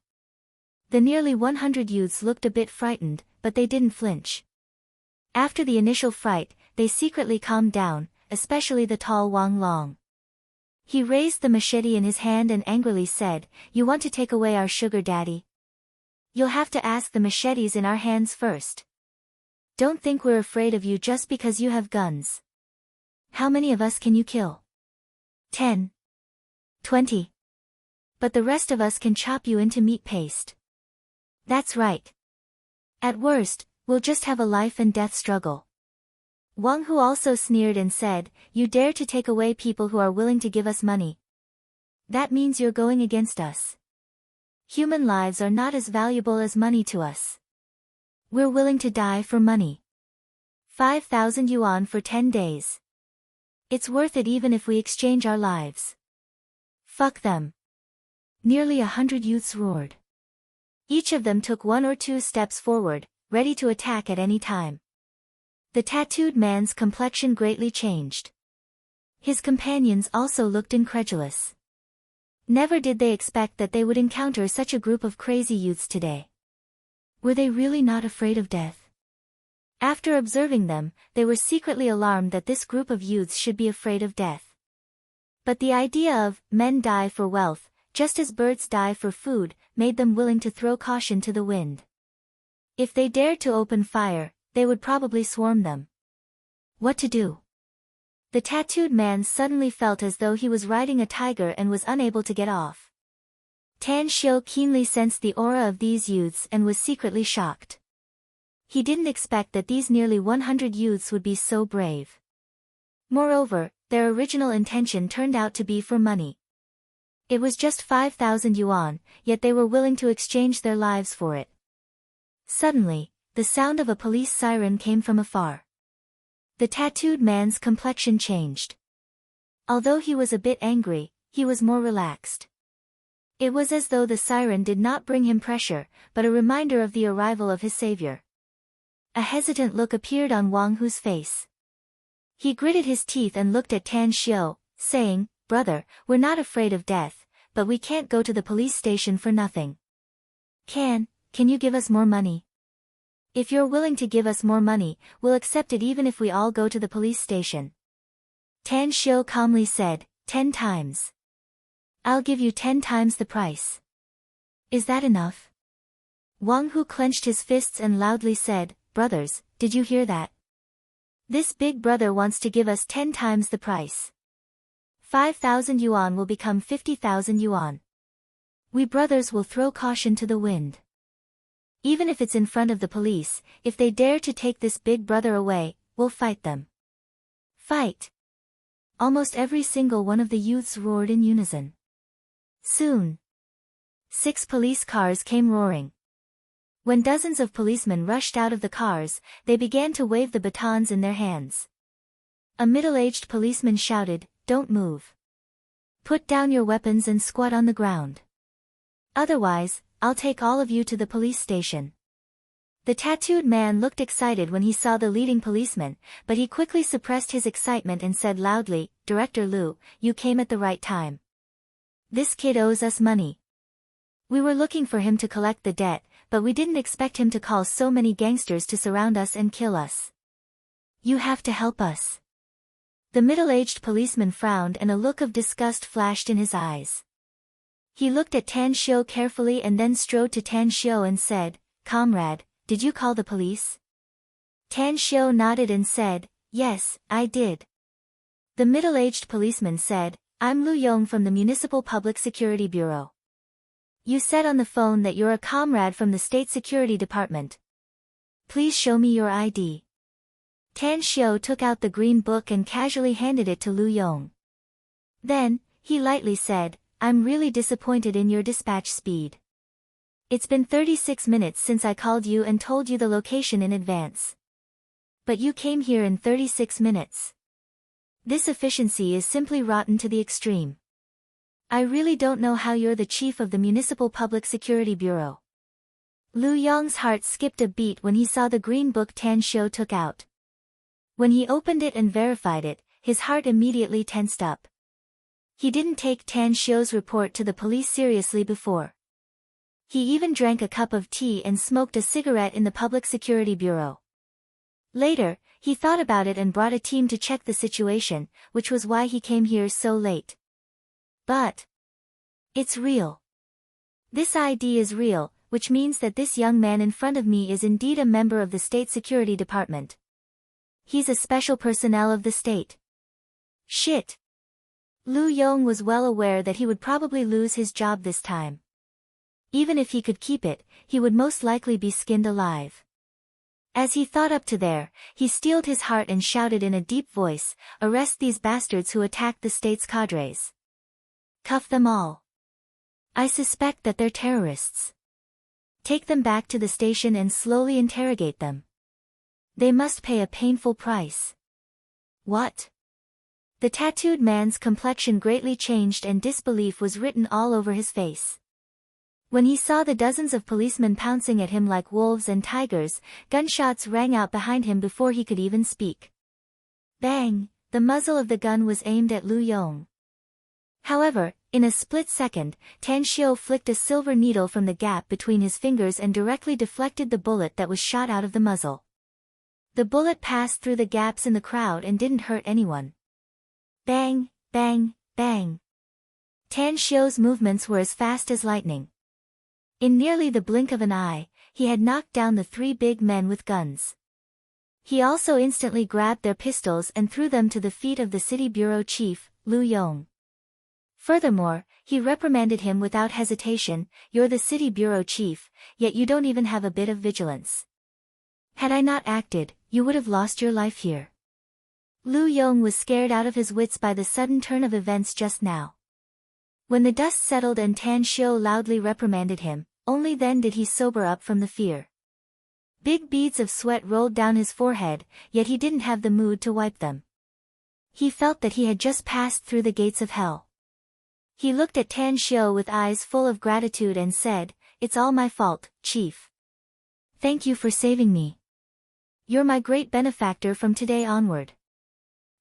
The nearly 100 youths looked a bit frightened, but they didn't flinch. After the initial fright, they secretly calmed down, especially the tall Wang Long. He raised the machete in his hand and angrily said, "You want to take away our sugar daddy? You'll have to ask the machetes in our hands first. Don't think we're afraid of you just because you have guns. How many of us can you kill? 10? 20? But the rest of us can chop you into meat paste. That's right. At worst, we'll just have a life and death struggle." Wang Hu also sneered and said, "You dare to take away people who are willing to give us money? That means you're going against us. Human lives are not as valuable as money to us. We're willing to die for money. 5,000 yuan for 10 days. It's worth it even if we exchange our lives. Fuck them." Nearly 100 youths roared. Each of them took 1 or 2 steps forward, ready to attack at any time. The tattooed man's complexion greatly changed. His companions also looked incredulous. Never did they expect that they would encounter such a group of crazy youths today. Were they really not afraid of death? After observing them, they were secretly alarmed that this group of youths should be afraid of death. But the idea of, men die for wealth, just as birds die for food, made them willing to throw caution to the wind. If they dared to open fire, they would probably swarm them. What to do? The tattooed man suddenly felt as though he was riding a tiger and was unable to get off. Tan Xiu keenly sensed the aura of these youths and was secretly shocked. He didn't expect that these nearly 100 youths would be so brave. Moreover, their original intention turned out to be for money. It was just 5,000 yuan, yet they were willing to exchange their lives for it. Suddenly, the sound of a police siren came from afar. The tattooed man's complexion changed. Although he was a bit angry, he was more relaxed. It was as though the siren did not bring him pressure, but a reminder of the arrival of his savior. A hesitant look appeared on Wang Hu's face. He gritted his teeth and looked at Tan Xiu, saying, "Brother, we're not afraid of death, but we can't go to the police station for nothing. Can you give us more money? If you're willing to give us more money, we'll accept it even if we all go to the police station." Tan Xiu calmly said, 10 times. I'll give you 10 times the price. Is that enough? Wang Hu clenched his fists and loudly said, "Brothers, did you hear that? This big brother wants to give us 10 times the price. 5,000 yuan will become 50,000 yuan. We brothers will throw caution to the wind. Even if it's in front of the police, if they dare to take this big brother away, we'll fight them." Fight! Almost every single one of the youths roared in unison. Soon, 6 police cars came roaring. When dozens of policemen rushed out of the cars, they began to wave the batons in their hands. A middle-aged policeman shouted, "Don't move. Put down your weapons and squat on the ground. Otherwise, I'll take all of you to the police station." The tattooed man looked excited when he saw the leading policeman, but he quickly suppressed his excitement and said loudly, "Director Liu, you came at the right time. This kid owes us money. We were looking for him to collect the debt, but we didn't expect him to call so many gangsters to surround us and kill us. You have to help us." The middle-aged policeman frowned and a look of disgust flashed in his eyes. He looked at Tan Xiu carefully and then strode to Tan Xiu and said, "Comrade, did you call the police?" Tan Xiu nodded and said, "Yes, I did." The middle-aged policeman said, "I'm Lu Yong from the Municipal Public Security Bureau. You said on the phone that you're a comrade from the State Security Department. Please show me your ID." Tan Xiu took out the green book and casually handed it to Lu Yong. Then, he lightly said, "I'm really disappointed in your dispatch speed. It's been 36 minutes since I called you and told you the location in advance. But you came here in 36 minutes. This efficiency is simply rotten to the extreme. I really don't know how you're the chief of the Municipal Public Security Bureau." Lu Yong's heart skipped a beat when he saw the green book Tan Xiu took out. When he opened it and verified it, his heart immediately tensed up. He didn't take Tan Xiu's report to the police seriously before. He even drank a cup of tea and smoked a cigarette in the Public Security Bureau. Later, he thought about it and brought a team to check the situation, which was why he came here so late. But it's real. This ID is real, which means that this young man in front of me is indeed a member of the State Security Department. He's a special personnel of the state. Shit. Lu Yong was well aware that he would probably lose his job this time. Even if he could keep it, he would most likely be skinned alive. As he thought up to there, he steeled his heart and shouted in a deep voice, "Arrest these bastards who attacked the state's cadres. Cuff them all. I suspect that they're terrorists. Take them back to the station and slowly interrogate them. They must pay a painful price." What? The tattooed man's complexion greatly changed and disbelief was written all over his face. When he saw the dozens of policemen pouncing at him like wolves and tigers, gunshots rang out behind him before he could even speak. Bang! The muzzle of the gun was aimed at Lu Yong. However, in a split second, Tan Xiu flicked a silver needle from the gap between his fingers and directly deflected the bullet that was shot out of the muzzle. The bullet passed through the gaps in the crowd and didn't hurt anyone. Bang, bang, bang. Tan Xiu's movements were as fast as lightning. In nearly the blink of an eye, he had knocked down the 3 big men with guns. He also instantly grabbed their pistols and threw them to the feet of the city bureau chief, Lu Yong. Furthermore, he reprimanded him without hesitation, "You're the city bureau chief, yet you don't even have a bit of vigilance. Had I not acted, you would have lost your life here." Lu Yong was scared out of his wits by the sudden turn of events just now. When the dust settled and Tan Xiu loudly reprimanded him, only then did he sober up from the fear. Big beads of sweat rolled down his forehead, yet he didn't have the mood to wipe them. He felt that he had just passed through the gates of hell. He looked at Tan Xiu with eyes full of gratitude and said, "It's all my fault, Chief. Thank you for saving me. You're my great benefactor from today onward."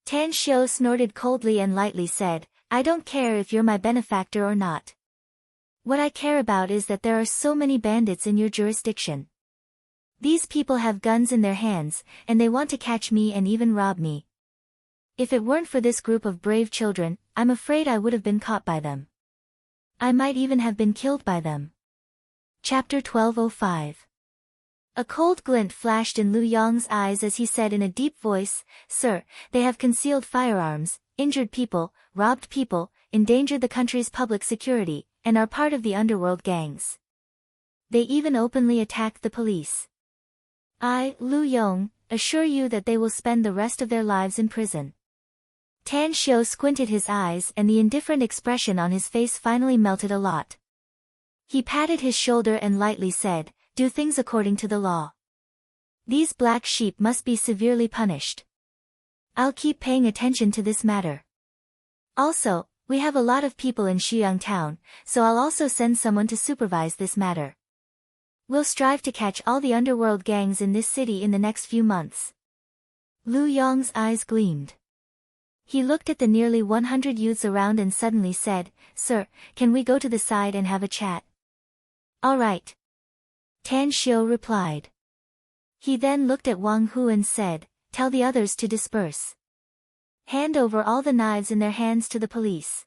Tan Xiu snorted coldly and lightly said, "I don't care if you're my benefactor or not. What I care about is that there are so many bandits in your jurisdiction. These people have guns in their hands, and they want to catch me and even rob me. If it weren't for this group of brave children, I'm afraid I would have been caught by them. I might even have been killed by them." Chapter 1205. A cold glint flashed in Lu Yong's eyes as he said in a deep voice, "Sir, they have concealed firearms, injured people, robbed people, endangered the country's public security, and are part of the underworld gangs. They even openly attacked the police. I, Lu Yong, assure you that they will spend the rest of their lives in prison." Tan Xiu squinted his eyes and the indifferent expression on his face finally melted a lot. He patted his shoulder and lightly said, "Do things according to the law. These black sheep must be severely punished. I'll keep paying attention to this matter. Also, we have a lot of people in Xiyang town, so I'll also send someone to supervise this matter. We'll strive to catch all the underworld gangs in this city in the next few months." Lu Yong's eyes gleamed. He looked at the nearly 100 youths around and suddenly said, "Sir, can we go to the side and have a chat?" "All right," Tan Xiu replied. He then looked at Wang Hu and said, "Tell the others to disperse. Hand over all the knives in their hands to the police.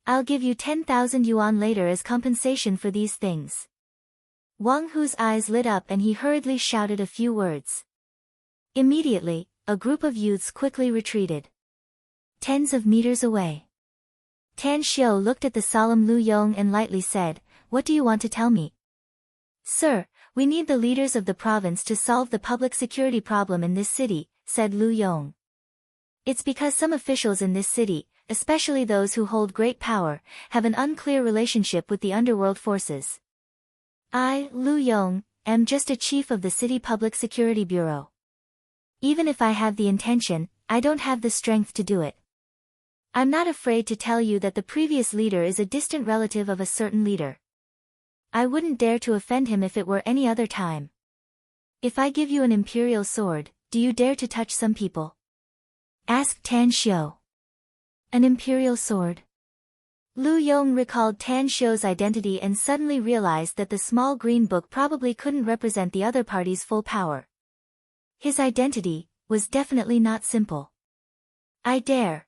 I'll give you 10,000 yuan later as compensation for these things." Wang Hu's eyes lit up and he hurriedly shouted a few words. Immediately, a group of youths quickly retreated. Tens of meters away. Tan Xiu looked at the solemn Lu Yong and lightly said, "What do you want to tell me?" "Sir, we need the leaders of the province to solve the public security problem in this city," said Lu Yong. "It's because some officials in this city, especially those who hold great power, have an unclear relationship with the underworld forces. I, Lu Yong, am just a chief of the City Public Security Bureau. Even if I have the intention, I don't have the strength to do it. I'm not afraid to tell you that the previous leader is a distant relative of a certain leader. I wouldn't dare to offend him if it were any other time. If I give you an imperial sword, do you dare to touch some people?" asked Tan Xiu. An imperial sword? Lu Yong recalled Tan Xiu's identity and suddenly realized that the small green book probably couldn't represent the other party's full power. His identity was definitely not simple. "I dare."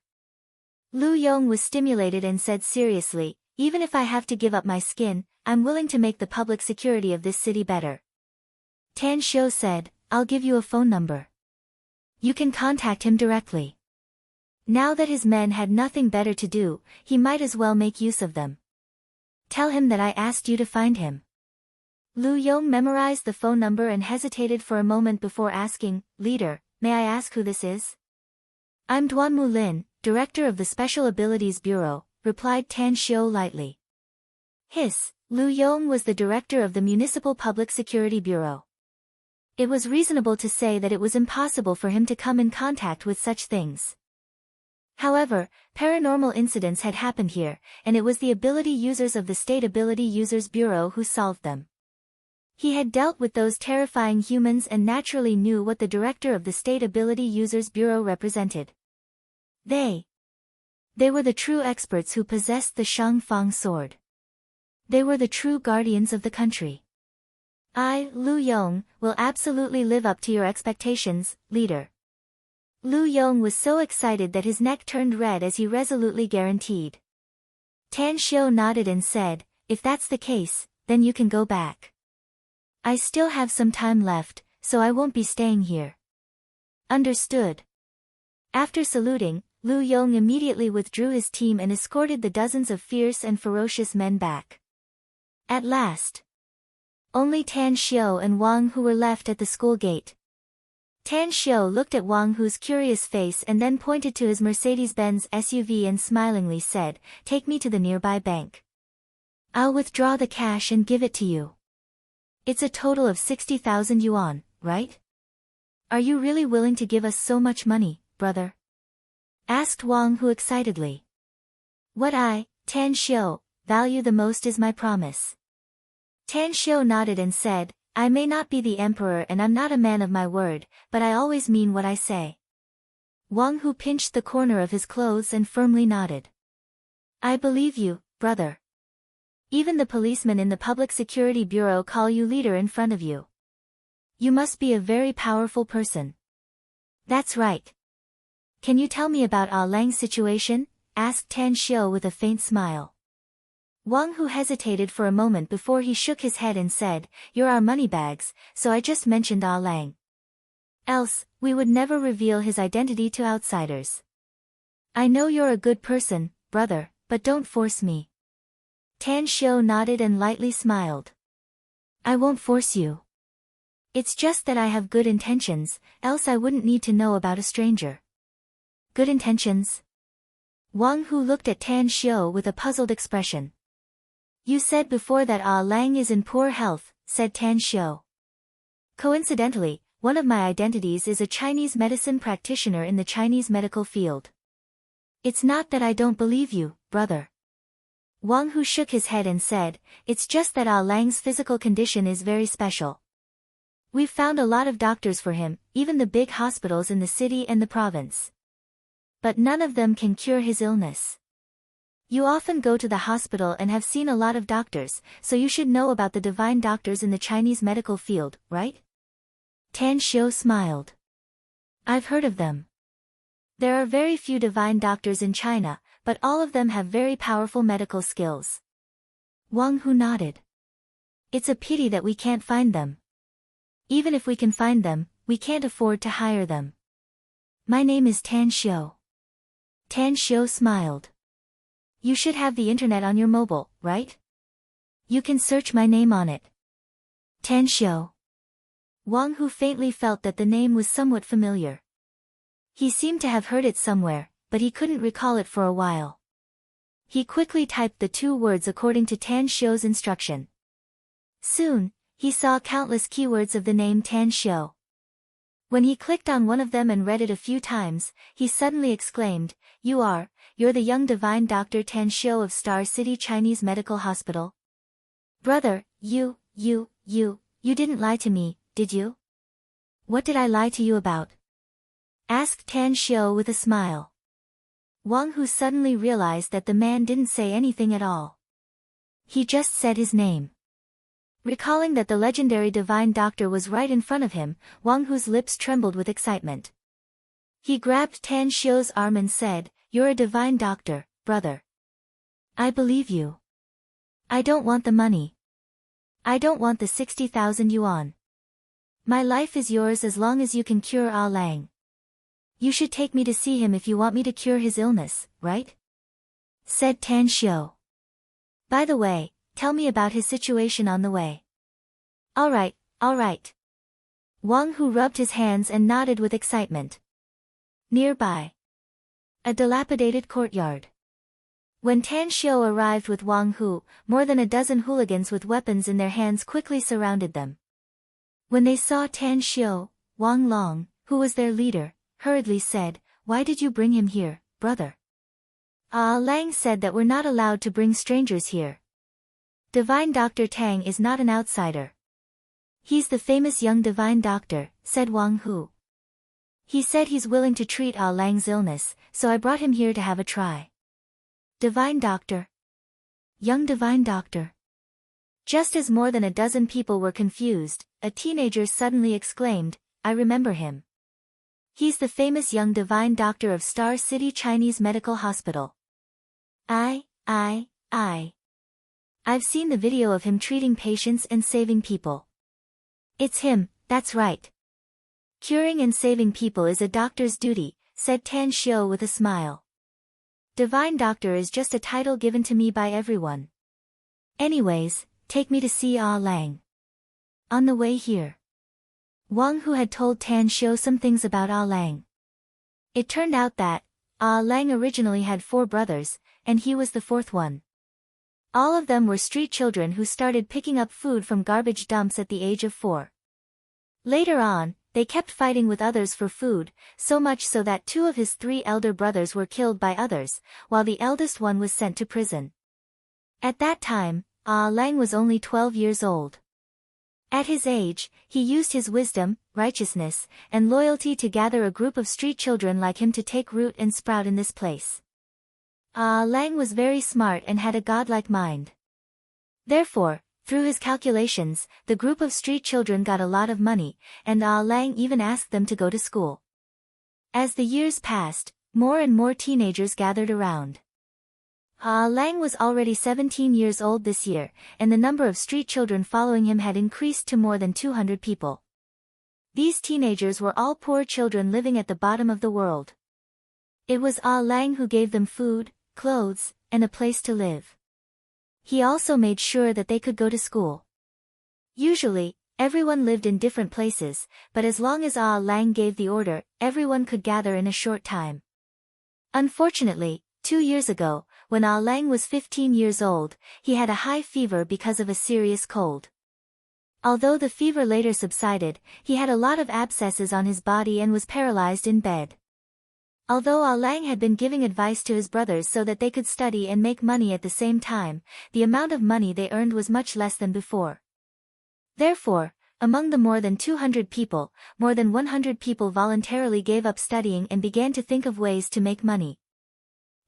Lu Yong was stimulated and said seriously, "Even if I have to give up my skin, I'm willing to make the public security of this city better." Tan Xiu said, "I'll give you a phone number. You can contact him directly." Now that his men had nothing better to do, he might as well make use of them. "Tell him that I asked you to find him." Lu Yong memorized the phone number and hesitated for a moment before asking, "Leader, may I ask who this is?" "I'm Duan Mulin, Director of the Special Abilities Bureau," replied Tan Xiu lightly. Lu Yong was the director of the Municipal Public Security Bureau. It was reasonable to say that it was impossible for him to come in contact with such things. However, paranormal incidents had happened here, and it was the ability users of the State Ability Users Bureau who solved them. He had dealt with those terrifying humans and naturally knew what the director of the State Ability Users Bureau represented. They were the true experts who possessed the Shang Fang sword. They were the true guardians of the country. "I, Lu Yong, will absolutely live up to your expectations, leader." Lu Yong was so excited that his neck turned red as he resolutely guaranteed. Tan Xiu nodded and said, "If that's the case, then you can go back. I still have some time left, so I won't be staying here." "Understood." After saluting, Lu Yong immediately withdrew his team and escorted the dozens of fierce and ferocious men back. At last, only Tan Xiu and Wang Hu were left at the school gate. Tan Xiu looked at Wang Hu's curious face and then pointed to his Mercedes-Benz SUV and smilingly said, "Take me to the nearby bank. I'll withdraw the cash and give it to you. It's a total of 60,000 yuan, right? Are you really willing to give us so much money, brother?" asked Wang Hu excitedly. "What Tan Xiu, value the most is my promise. Tan Xiu nodded and said, I may not be the emperor and I'm not a man of my word, but I always mean what I say. Wang Hu pinched the corner of his clothes and firmly nodded. I believe you, brother. Even the policemen in the Public Security Bureau call you leader in front of you. You must be a very powerful person. That's right. Can you tell me about Ah Lang's situation? Asked Tan Xiu with a faint smile. Wang Hu hesitated for a moment before he shook his head and said, You're our moneybags, so I just mentioned Ah Lang. Else, we would never reveal his identity to outsiders. I know you're a good person, brother, but don't force me. Tan Xiu nodded and lightly smiled. I won't force you. It's just that I have good intentions, else I wouldn't need to know about a stranger. Good intentions? Wang Hu looked at Tan Xiu with a puzzled expression. You said before that Ah Lang is in poor health, said Tan Xiu. Coincidentally, one of my identities is a Chinese medicine practitioner in the Chinese medical field. It's not that I don't believe you, brother. Wang Hu shook his head and said, It's just that Ah Lang's physical condition is very special. We've found a lot of doctors for him, even the big hospitals in the city and the province. But none of them can cure his illness. You often go to the hospital and have seen a lot of doctors, so you should know about the divine doctors in the Chinese medical field, right? Tan Xiu smiled. I've heard of them. There are very few divine doctors in China, but all of them have very powerful medical skills. Wang Hu nodded. It's a pity that we can't find them. Even if we can find them, we can't afford to hire them. My name is Tan Xiu. Tan Xiu smiled. You should have the internet on your mobile, right? You can search my name on it. Tan Xiu. Wang Hu faintly felt that the name was somewhat familiar. He seemed to have heard it somewhere, but he couldn't recall it for a while. He quickly typed the 2 words according to Tan Xiu's instruction. Soon, he saw countless keywords of the name Tan Xiu. When he clicked on one of them and read it a few times, he suddenly exclaimed, You're the young divine Dr. Tan Xiu of Star City Chinese Medical Hospital? Brother, you didn't lie to me, did you? What did I lie to you about? Asked Tan Xiu with a smile. Wang Hu suddenly realized that the man didn't say anything at all. He just said his name. Recalling that the legendary divine doctor was right in front of him, Wang Hu's lips trembled with excitement. He grabbed Tan Xiu's arm and said, You're a divine doctor, brother. I believe you. I don't want the money. I don't want the 60,000 yuan. My life is yours as long as you can cure Ah Lang. You should take me to see him if you want me to cure his illness, right? Said Tan Xiu. By the way, tell me about his situation on the way. All right. Wang Hu rubbed his hands and nodded with excitement. Nearby. A dilapidated courtyard. When Tan Xiu arrived with Wang Hu, more than a dozen hooligans with weapons in their hands quickly surrounded them. When they saw Tan Xiu, Wang Long, who was their leader, hurriedly said, Why did you bring him here, brother? Ah Lang said that we're not allowed to bring strangers here. Divine Dr. Tang is not an outsider. He's the famous young divine doctor, said Wang Hu. He said he's willing to treat Ah Lang's illness, so I brought him here to have a try. Divine doctor? Young divine doctor? Just as more than a dozen people were confused, a teenager suddenly exclaimed, I remember him. He's the famous young divine doctor of Star City Chinese Medical Hospital. I've seen the video of him treating patients and saving people. It's him, that's right. Curing and saving people is a doctor's duty, said Tan Xiu with a smile. Divine doctor is just a title given to me by everyone. Anyways, take me to see Ah Lang. On the way here, Wang Hu had told Tan Xiu some things about Ah Lang. It turned out that Ah Lang originally had 4 brothers, and he was the 4th one. All of them were street children who started picking up food from garbage dumps at the age of 4. Later on, they kept fighting with others for food, so much so that 2 of his 3 elder brothers were killed by others, while the eldest one was sent to prison. At that time, Lang was only 12 years old. At his age, he used his wisdom, righteousness, and loyalty to gather a group of street children like him to take root and sprout in this place. Lang was very smart and had a godlike mind. Therefore, through his calculations, the group of street children got a lot of money, and Lang even asked them to go to school. As the years passed, more and more teenagers gathered around. Lang was already 17 years old this year, and the number of street children following him had increased to more than 200 people. These teenagers were all poor children living at the bottom of the world. It was Lang who gave them food, clothes, and a place to live. He also made sure that they could go to school. Usually, everyone lived in different places, but as long as Lang gave the order, everyone could gather in a short time. Unfortunately, 2 years ago, when Lang was 15 years old, he had a high fever because of a serious cold. Although the fever later subsided, he had a lot of abscesses on his body and was paralyzed in bed. Although Lang had been giving advice to his brothers so that they could study and make money at the same time, the amount of money they earned was much less than before. Therefore, among the more than 200 people, more than 100 people voluntarily gave up studying and began to think of ways to make money.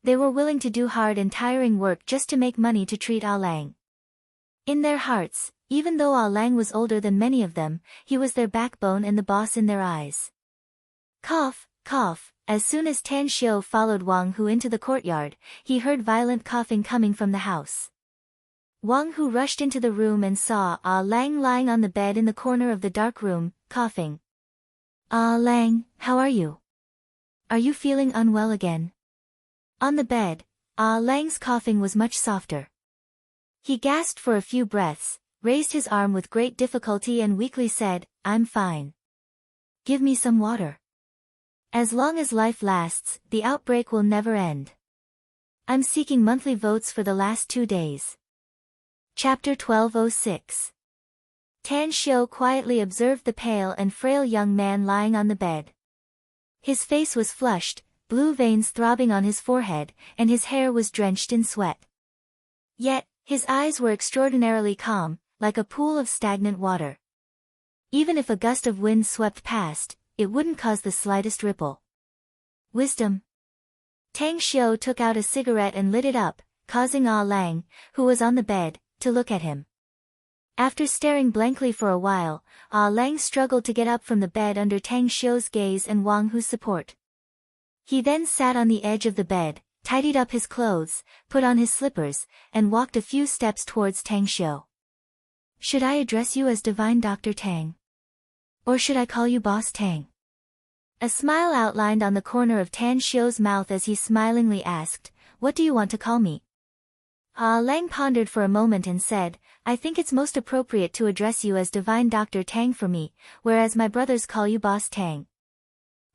They were willing to do hard and tiring work just to make money to treat Lang. In their hearts, even though Lang was older than many of them, he was their backbone and the boss in their eyes. Cough, cough. As soon as Tan Xiu followed Wang Hu into the courtyard, he heard violent coughing coming from the house. Wang Hu rushed into the room and saw Lang lying on the bed in the corner of the dark room, coughing. Lang, how are you? Are you feeling unwell again? On the bed, Lang's coughing was much softer. He gasped for a few breaths, raised his arm with great difficulty and weakly said, "I'm fine. Give me some water. As long as life lasts, the outbreak will never end. I'm seeking monthly votes for the last 2 days." Chapter 1206. Tan Xiu quietly observed the pale and frail young man lying on the bed. His face was flushed, blue veins throbbing on his forehead, and his hair was drenched in sweat. Yet, his eyes were extraordinarily calm, like a pool of stagnant water. Even if a gust of wind swept past, it wouldn't cause the slightest ripple. Wisdom. Tang Xiu took out a cigarette and lit it up, causing Lang, who was on the bed, to look at him. After staring blankly for a while, Lang struggled to get up from the bed under Tang Xiu's gaze and Wang Hu's support. He then sat on the edge of the bed, tidied up his clothes, put on his slippers, and walked a few steps towards Tang Xiu. "Should I address you as Divine Dr. Tang? Or should I call you Boss Tang?" A smile outlined on the corner of Tan Xiu's mouth as he smilingly asked, "What do you want to call me?" Lang pondered for a moment and said, "I think it's most appropriate to address you as Divine Dr. Tang for me, whereas my brothers call you Boss Tang."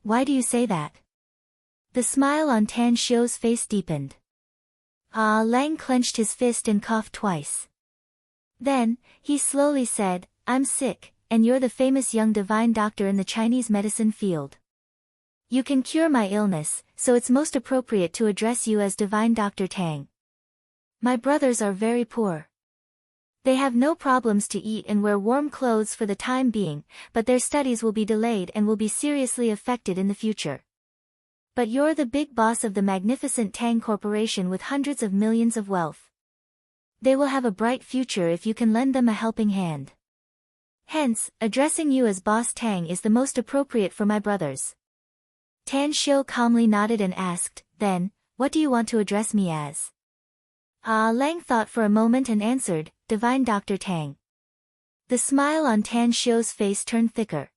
"Why do you say that?" The smile on Tan Xiu's face deepened. Lang clenched his fist and coughed twice. Then, he slowly said, "I'm sick, and you're the famous young divine doctor in the Chinese medicine field. You can cure my illness, so it's most appropriate to address you as Divine Dr. Tang. My brothers are very poor. They have no problems to eat and wear warm clothes for the time being, but their studies will be delayed and will be seriously affected in the future. But you're the big boss of the magnificent Tang Corporation with hundreds of millions of wealth. They will have a bright future if you can lend them a helping hand. Hence, addressing you as Boss Tang is the most appropriate for my brothers." Tan Xiu calmly nodded and asked, "Then, what do you want to address me as?" Lang thought for a moment and answered, "Divine Dr. Tang." The smile on Tan Xiu's face turned thicker.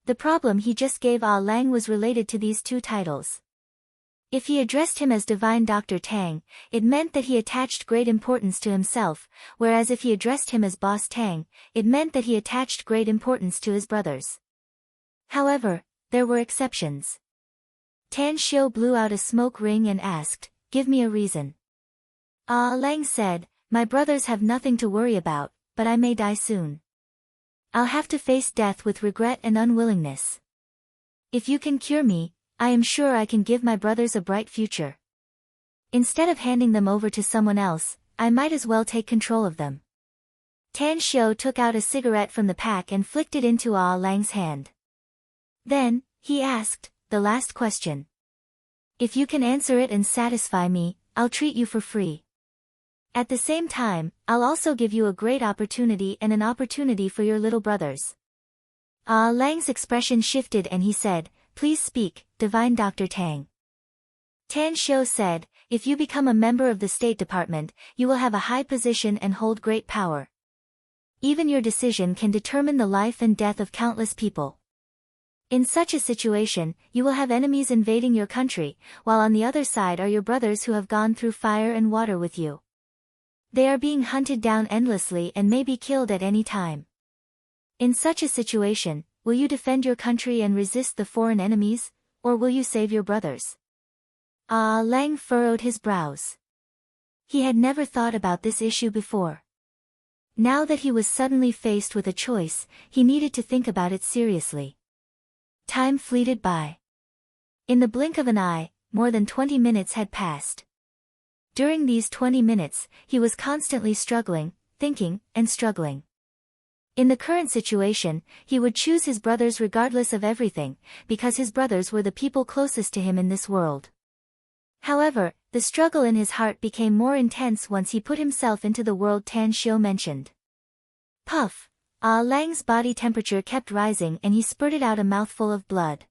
The problem he just gave Lang was related to these two titles. If he addressed him as Divine Dr. Tang, it meant that he attached great importance to himself, whereas if he addressed him as Boss Tang, it meant that he attached great importance to his brothers. However, there were exceptions. Tan Xiu blew out a smoke ring and asked, "Give me a reason." Lang said, "My brothers have nothing to worry about, but I may die soon. I'll have to face death with regret and unwillingness. If you can cure me, I am sure I can give my brothers a bright future. Instead of handing them over to someone else, I might as well take control of them. Tan Xiu took out a cigarette from the pack and flicked it into Ah Lang's hand. Then, he asked, the last question. If you can answer it and satisfy me, I'll treat you for free. At the same time, I'll also give you a great opportunity and an opportunity for your little brothers. Ah Lang's expression shifted and he said, please speak, Divine Dr. Tang. Tan Xiu said, if you become a member of the State Department, you will have a high position and hold great power. Even your decision can determine the life and death of countless people. In such a situation, you will have enemies invading your country, while on the other side are your brothers who have gone through fire and water with you. They are being hunted down endlessly and may be killed at any time. In such a situation, will you defend your country and resist the foreign enemies, or will you save your brothers? Ah Lang furrowed his brows. He had never thought about this issue before. Now that he was suddenly faced with a choice, he needed to think about it seriously. Time fleeted by. In the blink of an eye, more than 20 minutes had passed. During these 20 minutes, he was constantly struggling, thinking, and struggling. In the current situation, he would choose his brothers regardless of everything, because his brothers were the people closest to him in this world. However, the struggle in his heart became more intense once he put himself into the world Tan Xiu mentioned. Puff! Ah Lang's body temperature kept rising and he spurted out a mouthful of blood.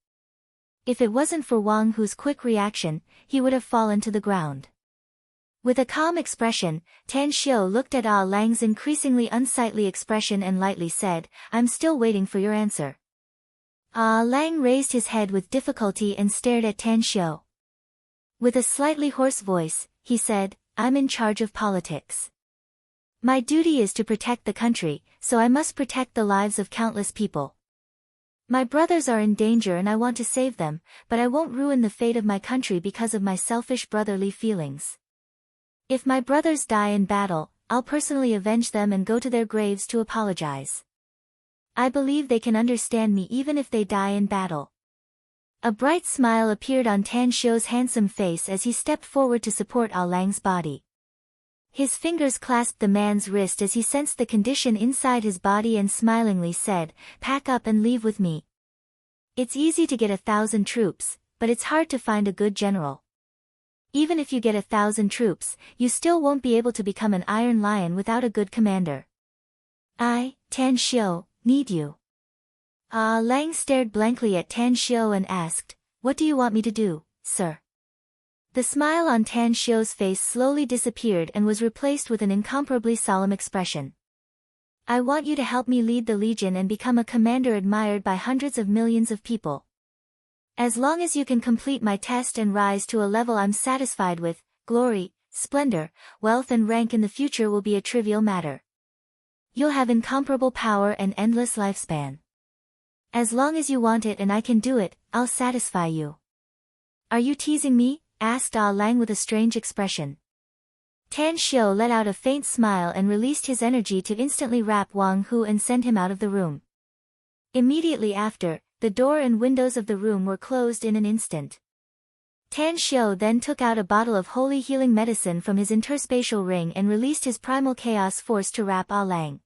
If it wasn't for Wang Hu's quick reaction, he would have fallen to the ground. With a calm expression, Tan Xiu looked at Ah Lang's increasingly unsightly expression and lightly said, I'm still waiting for your answer. Ah Lang raised his head with difficulty and stared at Tan Xiu. With a slightly hoarse voice, he said, I'm in charge of politics. My duty is to protect the country, so I must protect the lives of countless people. My brothers are in danger and I want to save them, but I won't ruin the fate of my country because of my selfish brotherly feelings. If my brothers die in battle, I'll personally avenge them and go to their graves to apologize. I believe they can understand me even if they die in battle. A bright smile appeared on Tan Xiu's handsome face as he stepped forward to support Ah Lang's body. His fingers clasped the man's wrist as he sensed the condition inside his body and smilingly said, pack up and leave with me. It's easy to get 1,000 troops, but it's hard to find a good general. Even if you get 1,000 troops, you still won't be able to become an Iron Lion without a good commander. I, Tan Xiu, need you. Ah Lang stared blankly at Tan Xiu and asked, what do you want me to do, sir? The smile on Tan Xiu's face slowly disappeared and was replaced with an incomparably solemn expression. I want you to help me lead the Legion and become a commander admired by hundreds of millions of people. As long as you can complete my test and rise to a level I'm satisfied with, glory, splendor, wealth and rank in the future will be a trivial matter. You'll have incomparable power and endless lifespan. As long as you want it and I can do it, I'll satisfy you. Are you teasing me? Asked Ah Lang with a strange expression. Tan Xiu let out a faint smile and released his energy to instantly wrap Wang Hu and send him out of the room. Immediately after, the door and windows of the room were closed in an instant. Tan Xiu then took out a bottle of holy healing medicine from his interspatial ring and released his primal chaos force to wrap Ah Lang.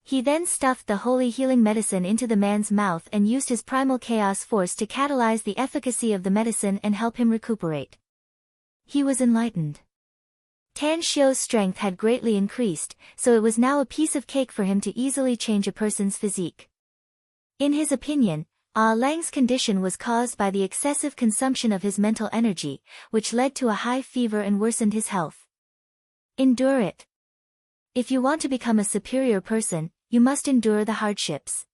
He then stuffed the holy healing medicine into the man's mouth and used his primal chaos force to catalyze the efficacy of the medicine and help him recuperate. He was enlightened. Tan Xiu's strength had greatly increased, so it was now a piece of cake for him to easily change a person's physique. In his opinion, Ah Lang's condition was caused by the excessive consumption of his mental energy, which led to a high fever and worsened his health. Endure it. If you want to become a superior person, you must endure the hardships.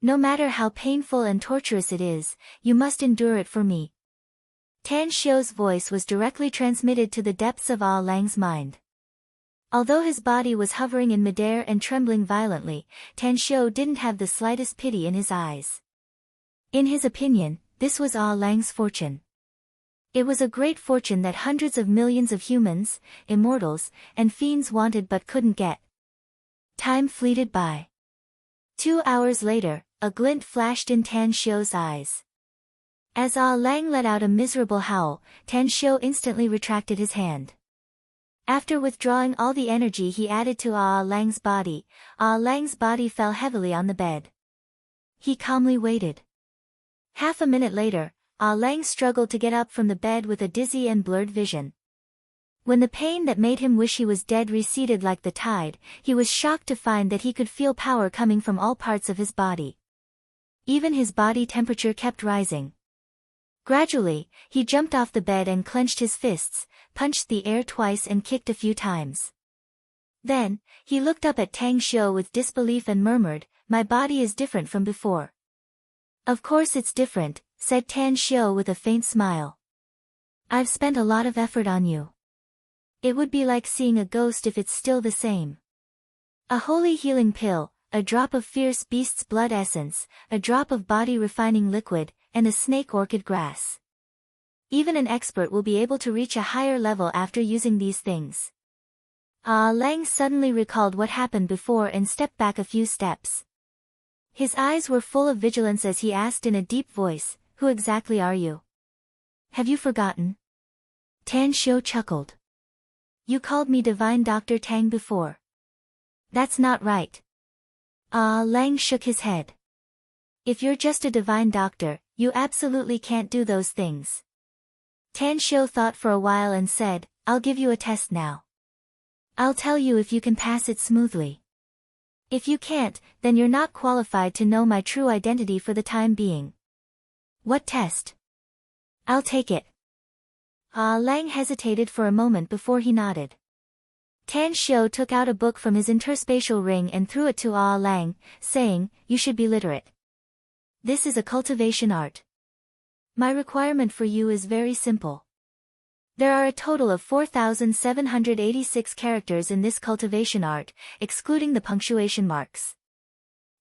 No matter how painful and torturous it is, you must endure it for me. Tan Xiu's voice was directly transmitted to the depths of Ah Lang's mind. Although his body was hovering in midair and trembling violently, Tan Xiu didn't have the slightest pity in his eyes. In his opinion, this was Ah Lang's fortune. It was a great fortune that hundreds of millions of humans, immortals, and fiends wanted but couldn't get. Time fleeted by. 2 hours later, a glint flashed in Tan Xiu's eyes. As Lang let out a miserable howl, Tan Xiu instantly retracted his hand. After withdrawing all the energy he added to Lang's body fell heavily on the bed. He calmly waited. Half a minute later, Lang struggled to get up from the bed with a dizzy and blurred vision. When the pain that made him wish he was dead receded like the tide, he was shocked to find that he could feel power coming from all parts of his body. Even his body temperature kept rising. Gradually, he jumped off the bed and clenched his fists, punched the air twice and kicked a few times. Then, he looked up at Tang Xiu with disbelief and murmured, "My body is different from before." "Of course it's different," said Tan Xiu with a faint smile. "I've spent a lot of effort on you. It would be like seeing a ghost if it's still the same. A holy healing pill, a drop of fierce beast's blood essence, a drop of body refining liquid, and a snake orchid grass. Even an expert will be able to reach a higher level after using these things." Lang suddenly recalled what happened before and stepped back a few steps. His eyes were full of vigilance as he asked in a deep voice, "Who exactly are you? Have you forgotten?" Tan Xiu chuckled. "You called me Divine Dr. Tang before." "That's not right." Lang shook his head. "If you're just a divine doctor, you absolutely can't do those things." Tan Xiu thought for a while and said, "I'll give you a test now. I'll tell you if you can pass it smoothly. If you can't, then you're not qualified to know my true identity for the time being." "What test?" "I'll take it." Lang hesitated for a moment before he nodded. Tan Xiu took out a book from his interspatial ring and threw it to Lang, saying, "You should be literate. This is a cultivation art. My requirement for you is very simple. There are a total of 4,786 characters in this cultivation art, excluding the punctuation marks.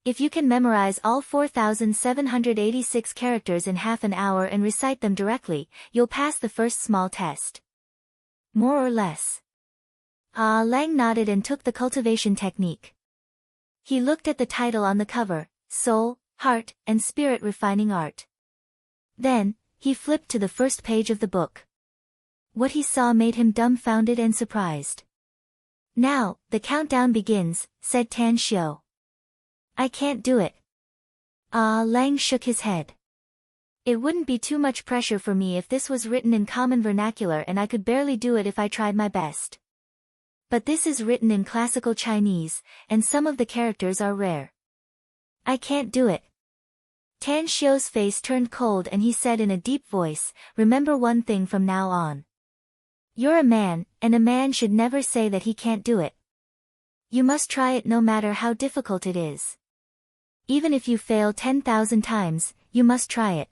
If you can memorize all 4,786 characters in half an hour and recite them directly, you'll pass the first small test." "More or less?" Lang nodded and took the cultivation technique. He looked at the title on the cover, Soul, Heart, and Spirit Refining Art. Then, he flipped to the first page of the book. What he saw made him dumbfounded and surprised. "Now, the countdown begins," said Tan Xiu. "I can't do it." Lang shook his head. "It wouldn't be too much pressure for me if this was written in common vernacular, and I could barely do it if I tried my best. But this is written in classical Chinese, and some of the characters are rare. I can't do it." Tan Xiu's face turned cold and he said in a deep voice, "Remember one thing from now on. You're a man, and a man should never say that he can't do it. You must try it no matter how difficult it is. Even if you fail 10,000 times, you must try it."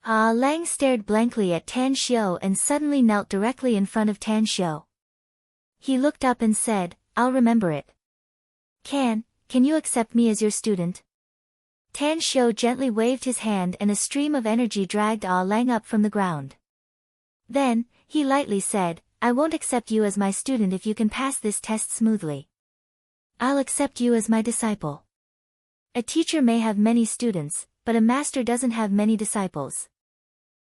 Lang stared blankly at Tan Xiu and suddenly knelt directly in front of Tan Xiu. He looked up and said, "I'll remember it. Can you accept me as your student?" Tan Xiu gently waved his hand and a stream of energy dragged Lang up from the ground. Then, he lightly said, "I won't accept you as my student if you can pass this test smoothly. I'll accept you as my disciple. A teacher may have many students, but a master doesn't have many disciples."